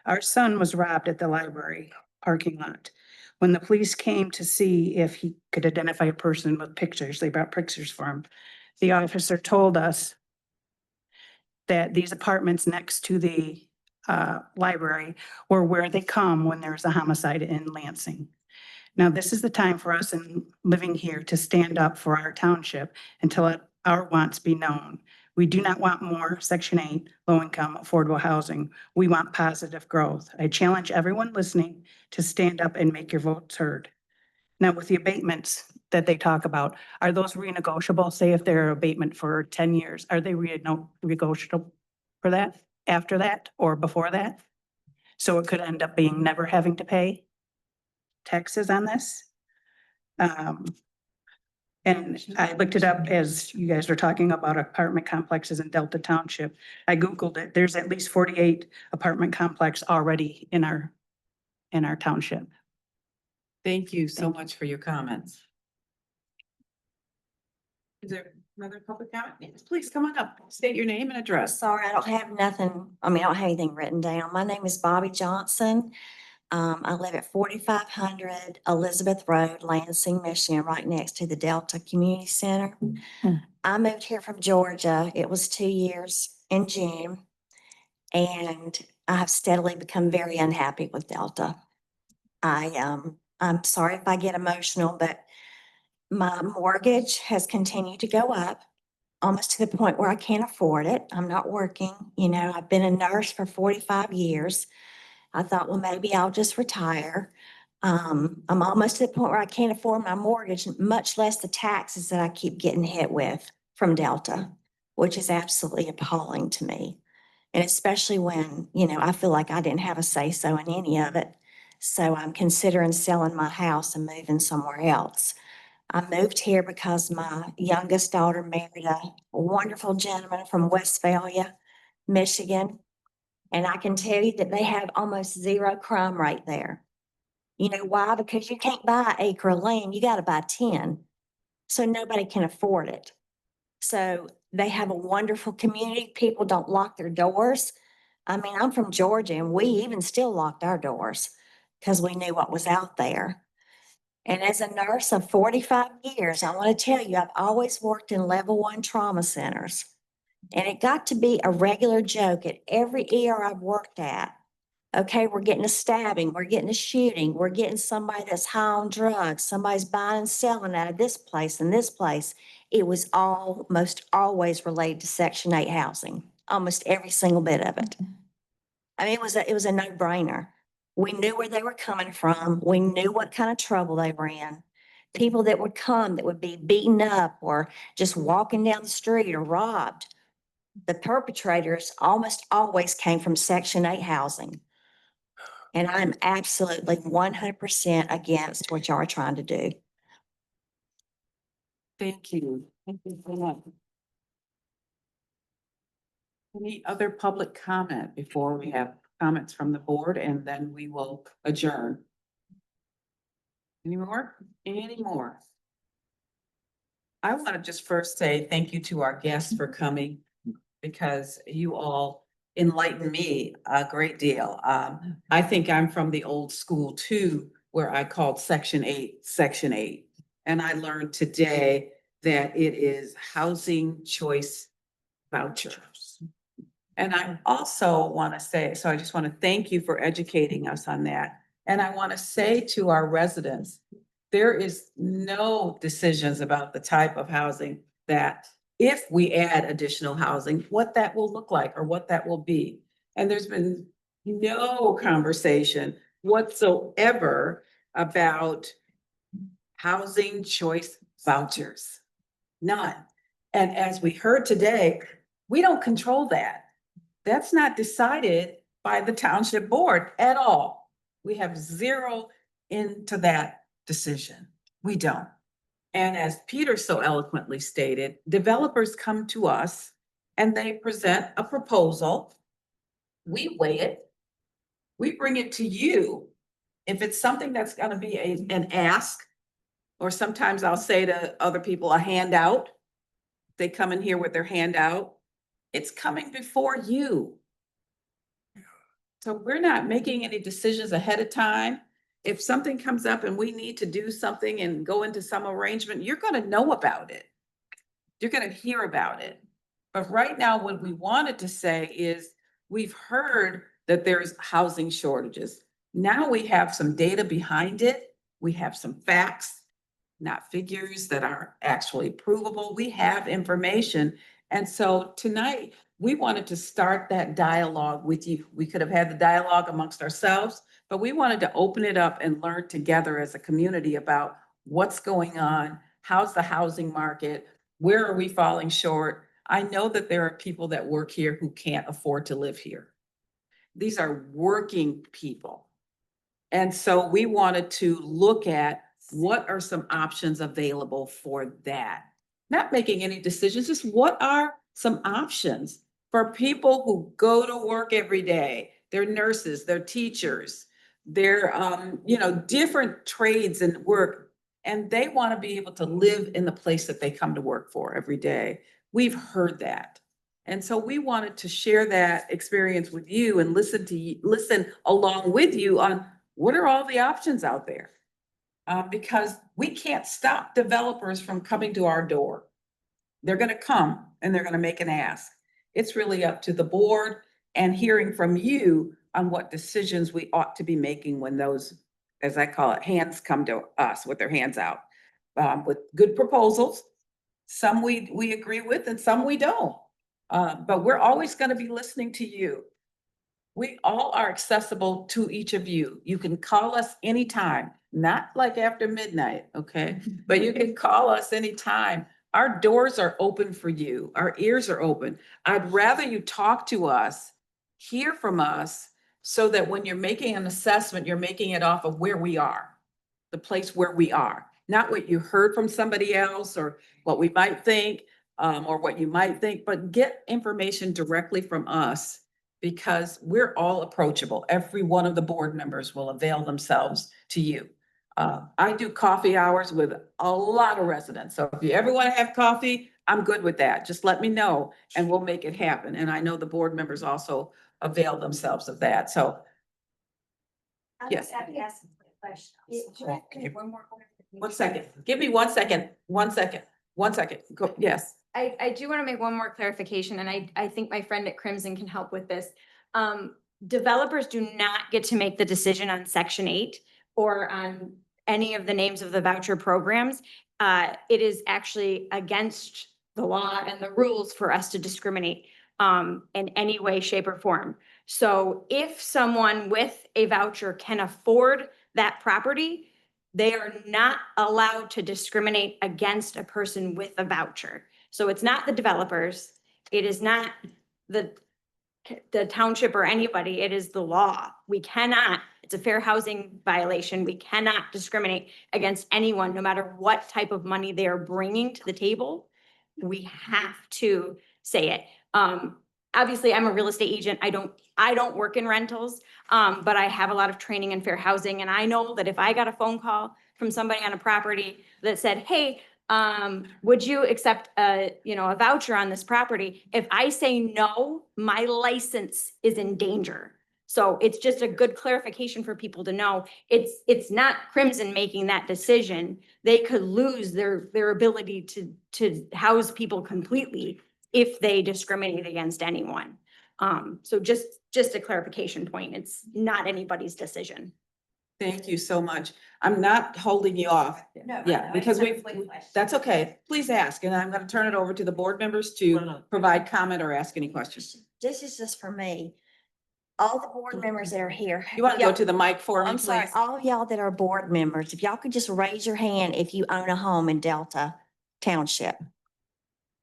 Our son was robbed at the library parking lot. When the police came to see if he could identify a person with pictures, they brought pictures for him. The officer told us that these apartments next to the library were where they come when there's a homicide in Lansing. Now, this is the time for us in living here to stand up for our township and to let our wants be known. We do not want more Section 8 low-income affordable housing. We want positive growth. I challenge everyone listening to stand up and make your votes heard. Now, with the abatements that they talk about, are those renegotiable? Say if they're abatement for 10 years, are they renegotiable for that, after that, or before that? So it could end up being never having to pay taxes on this. And I looked it up as you guys were talking about apartment complexes in Delta Township. I Googled it. There's at least 48 apartment complex already in our township. Thank you so much for your comments. Is there another public comment? Yes, please come on up. State your name and address. Sorry, I don't have nothing, I don't have anything written down. My name is Bobby Johnson. I live at 4500 Elizabeth Road, Lansing, Michigan, right next to the Delta Community Center. I moved here from Georgia. It was 2 years in June. And I have steadily become very unhappy with Delta. I'm sorry if I get emotional, but my mortgage has continued to go up, almost to the point where I can't afford it. I'm not working. I've been a nurse for 45 years. I thought, well, maybe I'll just retire. I'm almost to the point where I can't afford my mortgage, much less the taxes that I keep getting hit with from Delta, which is absolutely appalling to me. And especially when, I feel like I didn't have a say-so in any of it. So I'm considering selling my house and moving somewhere else. I moved here because my youngest daughter married a wonderful gentleman from Westphalia, Michigan. And I can tell you that they have almost zero crime rate there. You know why? Because you can't buy an acre of land, you got to buy 10. So nobody can afford it. So they have a wonderful community. People don't lock their doors. I'm from Georgia and we even still locked our doors because we knew what was out there. And as a nurse of 45 years, I want to tell you, I've always worked in level 1 trauma centers. And it got to be a regular joke at every ER I've worked at. Okay, we're getting a stabbing, we're getting a shooting, we're getting somebody that's high on drugs, somebody's buying and selling out of this place and this place. It was almost always related to Section 8 housing, almost every single bit of it. It was a no-brainer. We knew where they were coming from. We knew what kind of trouble they were in. People that would come that would be beaten up or just walking down the street or robbed. The perpetrators almost always came from Section 8 housing. And I'm absolutely 100% against what y'all are trying to do. Thank you. Thank you so much. Any other public comment before we have comments from the board and then we will adjourn? Any more? Any more? I want to just first say thank you to our guests for coming because you all enlighten me a great deal. I think I'm from the old school too, where I called Section 8, Section 8. And I learned today that it is housing choice vouchers. And I also want to say, so I just want to thank you for educating us on that. And I want to say to our residents, there is no decisions about the type of housing that if we add additional housing, what that will look like or what that will be. And there's been no conversation whatsoever about housing choice vouchers. None. And as we heard today, we don't control that. That's not decided by the township board at all. We have zero into that decision. We don't. And as Peter so eloquently stated, developers come to us and they present a proposal. We weigh it. We bring it to you. If it's something that's going to be an ask, or sometimes I'll say to other people, a handout. They come in here with their handout. It's coming before you. So we're not making any decisions ahead of time. If something comes up and we need to do something and go into some arrangement, you're going to know about it. You're going to hear about it. But right now, what we wanted to say is we've heard that there's housing shortages. Now we have some data behind it. We have some facts, not figures that are actually provable. We have information. And so tonight, we wanted to start that dialogue with you. We could have had the dialogue amongst ourselves, but we wanted to open it up and learn together as a community about what's going on, how's the housing market, where are we falling short? I know that there are people that work here who can't afford to live here. These are working people. And so we wanted to look at what are some options available for that. Not making any decisions, just what are some options for people who go to work every day? They're nurses, they're teachers, they're, different trades and work. And they want to be able to live in the place that they come to work for every day. We've heard that. And so we wanted to share that experience with you and listen along with you on what are all the options out there? Because we can't stop developers from coming to our door. They're gonna come and they're gonna make an ask. It's really up to the board and hearing from you on what decisions we ought to be making when those, as I call it, hands come to us with their hands out. With good proposals, some we agree with and some we don't. But we're always gonna be listening to you. We all are accessible to each of you. You can call us anytime, not like after midnight, okay? But you can call us anytime. Our doors are open for you. Our ears are open. I'd rather you talk to us, hear from us, so that when you're making an assessment, you're making it off of where we are, the place where we are, not what you heard from somebody else or what we might think, or what you might think, but get information directly from us because we're all approachable. Every one of the board members will avail themselves to you. I do coffee hours with a lot of residents. So if you ever want to have coffee, I'm good with that. Just let me know and we'll make it happen. And I know the board members also avail themselves of that. So yes. One second. Give me 1 second. 1 second. 1 second. Go. Yes. I do want to make one more clarification, and I think my friend at Crimson can help with this. Developers do not get to make the decision on Section 8 or on any of the names of the voucher programs. It is actually against the law and the rules for us to discriminate in any way, shape, or form. So if someone with a voucher can afford that property, they are not allowed to discriminate against a person with a voucher. So it's not the developers, it is not the township or anybody, it is the law. We cannot, it's a fair housing violation. We cannot discriminate against anyone, no matter what type of money they are bringing to the table. We have to say it. Obviously, I'm a real estate agent. I don't work in rentals, but I have a lot of training in fair housing. And I know that if I got a phone call from somebody on a property that said, hey, would you accept a voucher on this property? If I say no, my license is in danger. So it's just a good clarification for people to know. It's not Crimson making that decision. They could lose their ability to house people completely if they discriminate against anyone. So just a clarification point. It's not anybody's decision. Thank you so much. I'm not holding you off. No, Yeah, because that's okay. Please ask, and I'm gonna turn it over to the board members to provide comment or ask any questions. This is just for me. All the board members that are here. You wanna go y'all- to the mic for me, I'm sorry, please? all of y'all that are board members, if y'all could just raise your hand if you own a home in Delta Township.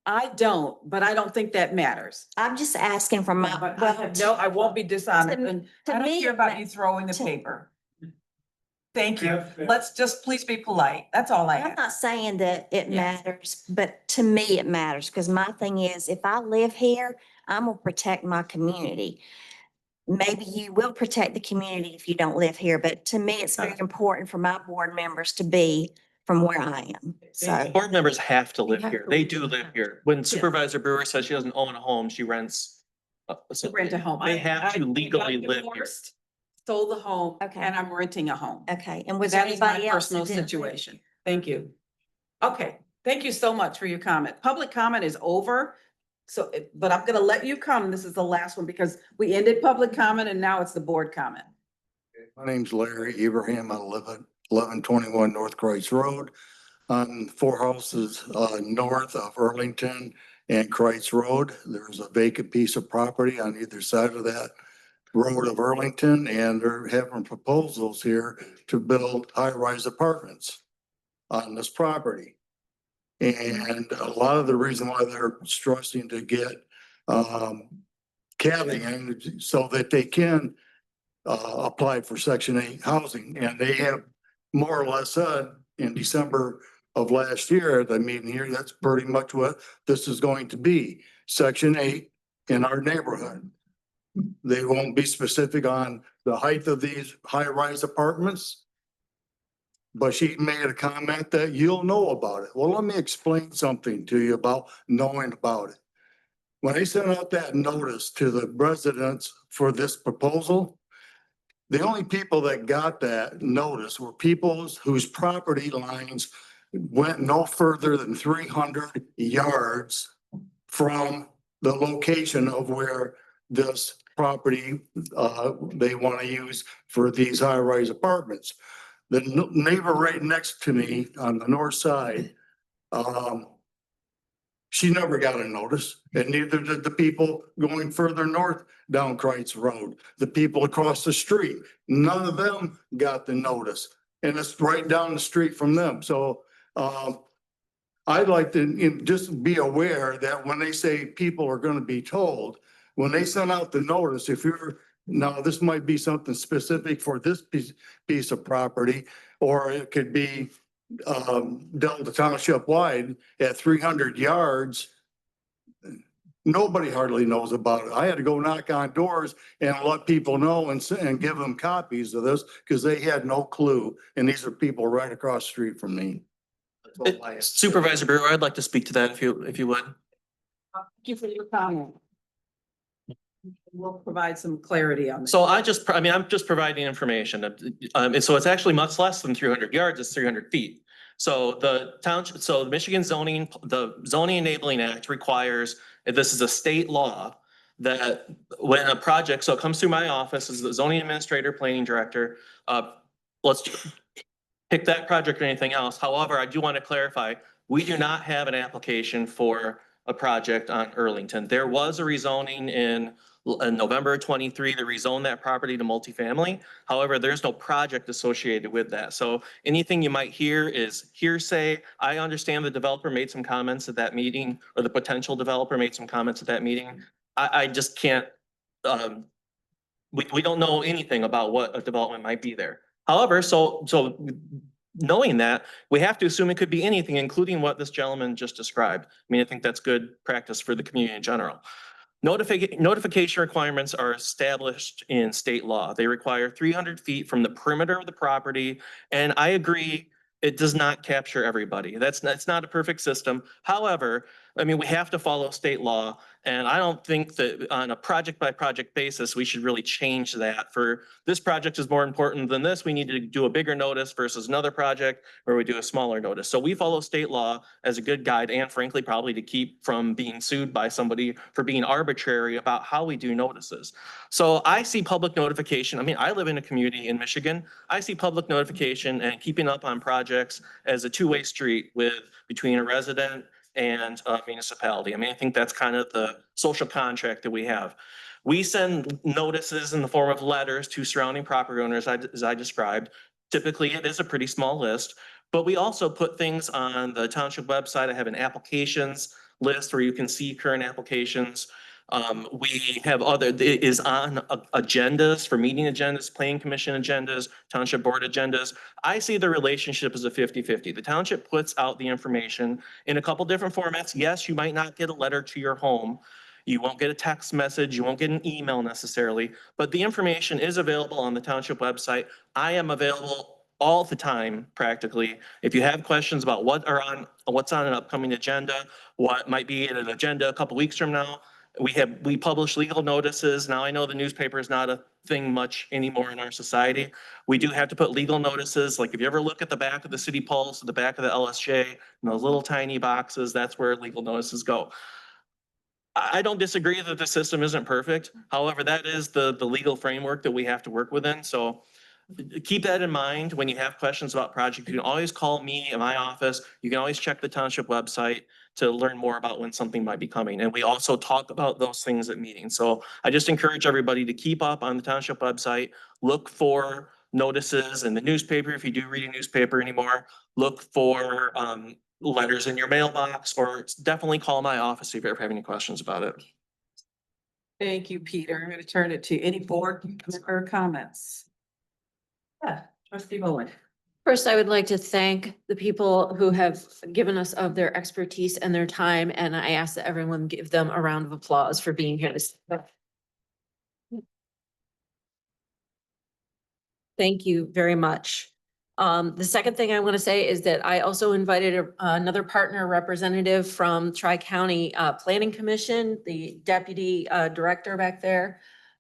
I don't, but I don't think that matters. I'm just asking from my, But I well, have no, I won't be dishonest, to- and to I don't me, care it about ma- you throwing the to- paper. Thank you. Let's just please be polite. That's all I I'm ask. not saying that it Yes. matters, but to me it matters, because my thing is, if I live here, I'm gonna protect my community. Maybe you will protect the community if you don't live here, but to me, it's very important for my board members to be from where I am. So, Board members have to live have here. to They live do here. live here. When Supervisor Brewer says she doesn't own a home, she rents. So Rent a home. They have to I legally got live here. divorced, sold the home, Okay. and I'm renting a home. okay, and was there That is my anybody else? personal that didn't- situation. Thank you. Okay, thank you so much for your comment. Public comment is over. So, but I'm gonna let you come. This is the last one because we ended public comment and now it's the board comment. My name's Larry Ibrahim. I live at 1121 North Kreitz Road, on 4 houses north of Arlington and Kreitz Road. There's a vacant piece of property on either side of that road of Arlington, and they're having proposals here to build high-rise apartments on this property. And a lot of the reason why they're stressing to get capping in so that they can apply for Section 8 housing. And they have more or less said in December of last year at the meeting here, that's pretty much what this is going to be, Section 8 in our neighborhood. They won't be specific on the height of these high-rise apartments, but she made a comment that you'll know about it. Well, let me explain something to you about knowing about it. When I sent out that notice to the residents for this proposal, the only people that got that notice were people whose property lines went no further than 300 yards from the location of where this property they want to use for these high-rise apartments. The neighbor right next to me on the north side, she never got a notice, and neither did the people going further north down Kreitz Road. The people across the street, none of them got the notice, and it's right down the street from them. So I'd like to just be aware that when they say people are going to be told, when they send out the notice, if you're now, this might be something specific for this piece of property, or it could be Delta Township wide at 300 yards. Nobody hardly knows about it. I had to go knock on doors and let people know and give them copies of this because they had no clue. And these are people right across the street from me. Supervisor Brewer, I'd like to speak to that if you would. Thank you for your comment. We'll provide some clarity on that. So I'm just providing information. And so it's actually much less than 300 yards, it's 300 feet. So the township, so the Michigan zoning, the Zoning Enabling Act requires, this is a state law, that when a project, so it comes through my office as the zoning administrator, planning director, let's pick that project or anything else. However, I do want to clarify, we do not have an application for a project on Arlington. There was a rezoning in November 23 to rezone that property to multifamily. However, there's no project associated with that. So anything you might hear is hearsay. I understand the developer made some comments at that meeting, or the potential developer made some comments at that meeting. I just can't, we don't know anything about what a development might be there. However, so knowing that, we have to assume it could be anything, including what this gentleman just described. I mean, I think that's good practice for the community in general. Notification requirements are established in state law. They require 300 feet from the perimeter of the property. And I agree, it does not capture everybody. It's not a perfect system. However, I mean, we have to follow state law. And I don't think that on a project by project basis, we should really change that. For this project is more important than this, we need to do a bigger notice versus another project where we do a smaller notice. So we follow state law as a good guide, and frankly, probably to keep from being sued by somebody for being arbitrary about how we do notices. So I see public notification. I mean, I live in a community in Michigan. I see public notification and keeping up on projects as a two-way street between a resident and a municipality. I mean, I think that's kind of the social contract that we have. We send notices in the form of letters to surrounding property owners, as I described. Typically, it is a pretty small list, but we also put things on the township website. I have an applications list where you can see current applications. We have it is on agendas for meeting agendas, planning commission agendas, township board agendas. I see the relationship as a 50-50. The township puts out the information in a couple different formats. Yes, you might not get a letter to your home. You won't get a text message. You won't get an email necessarily, but the information is available on the township website. I am available all the time, practically. If you have questions about what's on an upcoming agenda, what might be in an agenda a couple weeks from now, we publish legal notices. Now I know the newspaper is not a thing much anymore in our society. We do have to put legal notices. Like if you ever look at the back of the City Pulse, the back of the LSJ, and those little tiny boxes, that's where legal notices go. I don't disagree that the system isn't perfect. However, that is the legal framework that we have to work within. So keep that in mind when you have questions about projects. You can always call me in my office. You can always check the township website to learn more about when something might be coming. And we also talk about those things at meetings. So I just encourage everybody to keep up on the township website, look for notices in the newspaper. If you do read a newspaper anymore, look for letters in your mailbox, or definitely call my office if you ever have any questions about it. Thank you, Peter. I'm gonna turn it to any board member comments. Yeah, trustee Bowen. First, I would like to thank the people who have given us of their expertise and their time, and I ask that everyone give them a round of applause for being here. Thank you very much. The second thing I want to say is that I also invited another partner representative from Tri-County Planning Commission, the deputy director back there.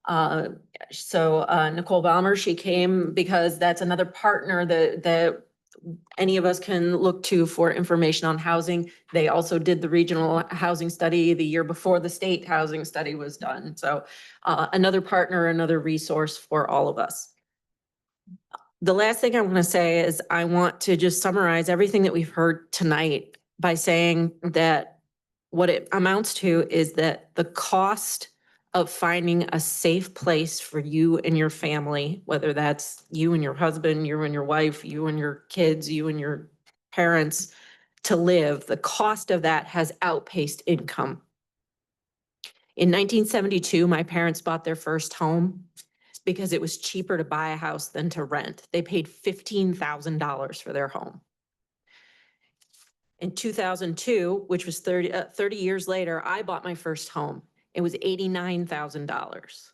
Nicole Baumer, she came because that's another partner that any of us can look to for information on housing. They also did the regional housing study the year before the state housing study was done. So another partner, another resource for all of us. The last thing I want to say is I want to just summarize everything that we've heard tonight by saying that what it amounts to is that the cost of finding a safe place for you and your family, whether that's you and your husband, you and your wife, you and your kids, you and your parents to live, the cost of that has outpaced income. In 1972, my parents bought their first home because it was cheaper to buy a house than to rent. They paid $15,000 for their home. In 2002, which was 30 years later, I bought my first home. It was $89,000.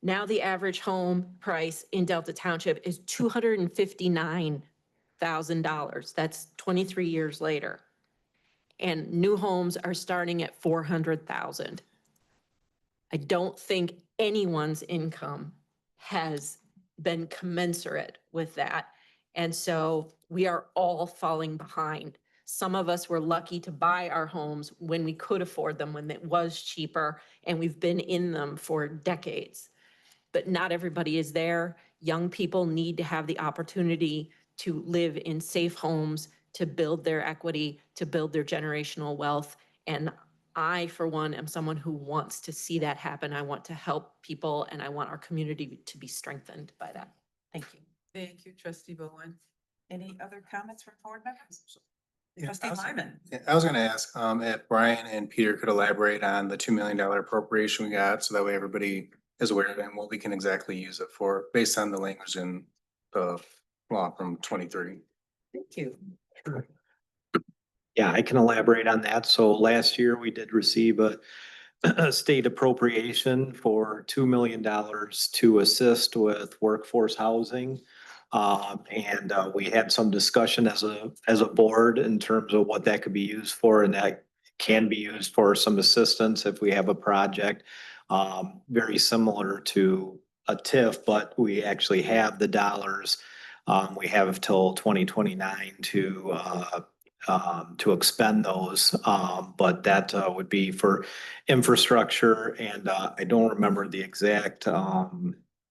Now the average home price in Delta Township is $259,000. That's 23 years later. And new homes are starting at $400,000. I don't think anyone's income has been commensurate with that. And so we are all falling behind. Some of us were lucky to buy our homes when we could afford them, when it was cheaper, and we've been in them for decades. But not everybody is there. Young people need to have the opportunity to live in safe homes, to build their equity, to build their generational wealth. And I, for one, am someone who wants to see that happen. I want to help people and I want our community to be strengthened by that. Thank you. Thank you, trustee Bowen. Any other comments from board members? Yeah, Trustee Lyman. I was gonna ask, if Brian and Peter could elaborate on the $2 million appropriation we got, so that way everybody is aware of it and what we can exactly use it for, based on the language in the law from 23. Thank you. Yeah, I can elaborate on that. So last year we did receive a state appropriation for $2 million to assist with workforce housing. We had some discussion as a board in terms of what that could be used for, and that can be used for some assistance if we have a project very similar to a TIF, but we actually have the dollars. We have till 2029 to expend those, but that would be for infrastructure, and I don't remember the exact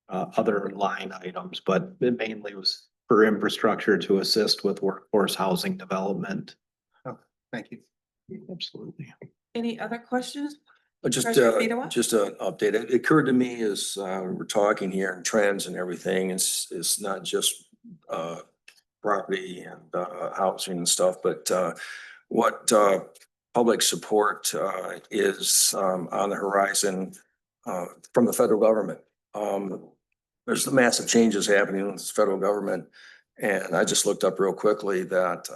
other line items, but it mainly was for infrastructure to assist with workforce housing development. Oh, thank you. Absolutely. Any other questions? Just Treasurer Fedor? an update. It occurred to me as we're talking here and trends and everything, it's not just property and housing and stuff, but what public support is on the horizon from the federal government. There's the massive changes happening in the federal government, and I just looked up real quickly that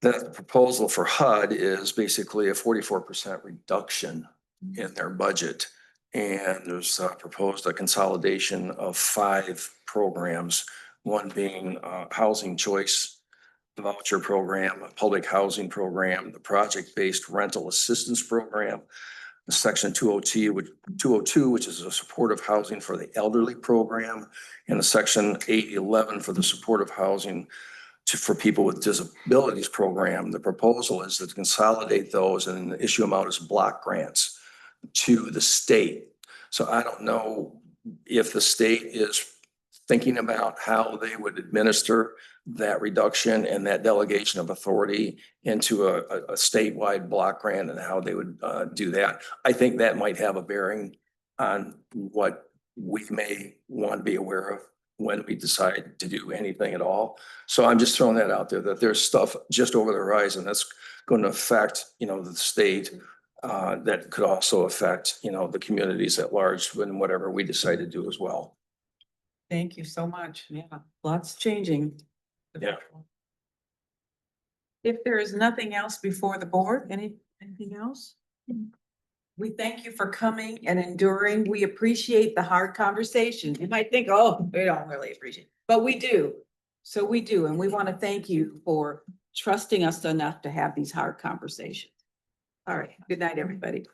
the proposal for HUD is basically a 44% reduction in their budget. And there's proposed a consolidation of 5 programs, one being housing choice, the voucher program, a public housing program, the project-based rental assistance program, the section 202, which is a supportive housing for the elderly program, and the section 811 for the supportive housing for people with disabilities program. The proposal is to consolidate those, and the issue amount is block grants to the state. So I don't know if the state is thinking about how they would administer that reduction and that delegation of authority into a statewide block grant and how they would do that. I think that might have a bearing on what we may want to be aware of when we decide to do anything at all. So I'm just throwing that out there, that there's stuff just over the horizon that's going to affect, the state, that could also affect, the communities at large when whatever we decide to do as well. Thank you so much. Yeah, lots changing. Yeah. If there is nothing else before the board, anything else? We thank you for coming and enduring. We appreciate the hard conversation. You might think, oh, we don't really appreciate, it, but we do. So we do, and we want to thank you for trusting us enough to have these hard conversations. All right, good night, everybody.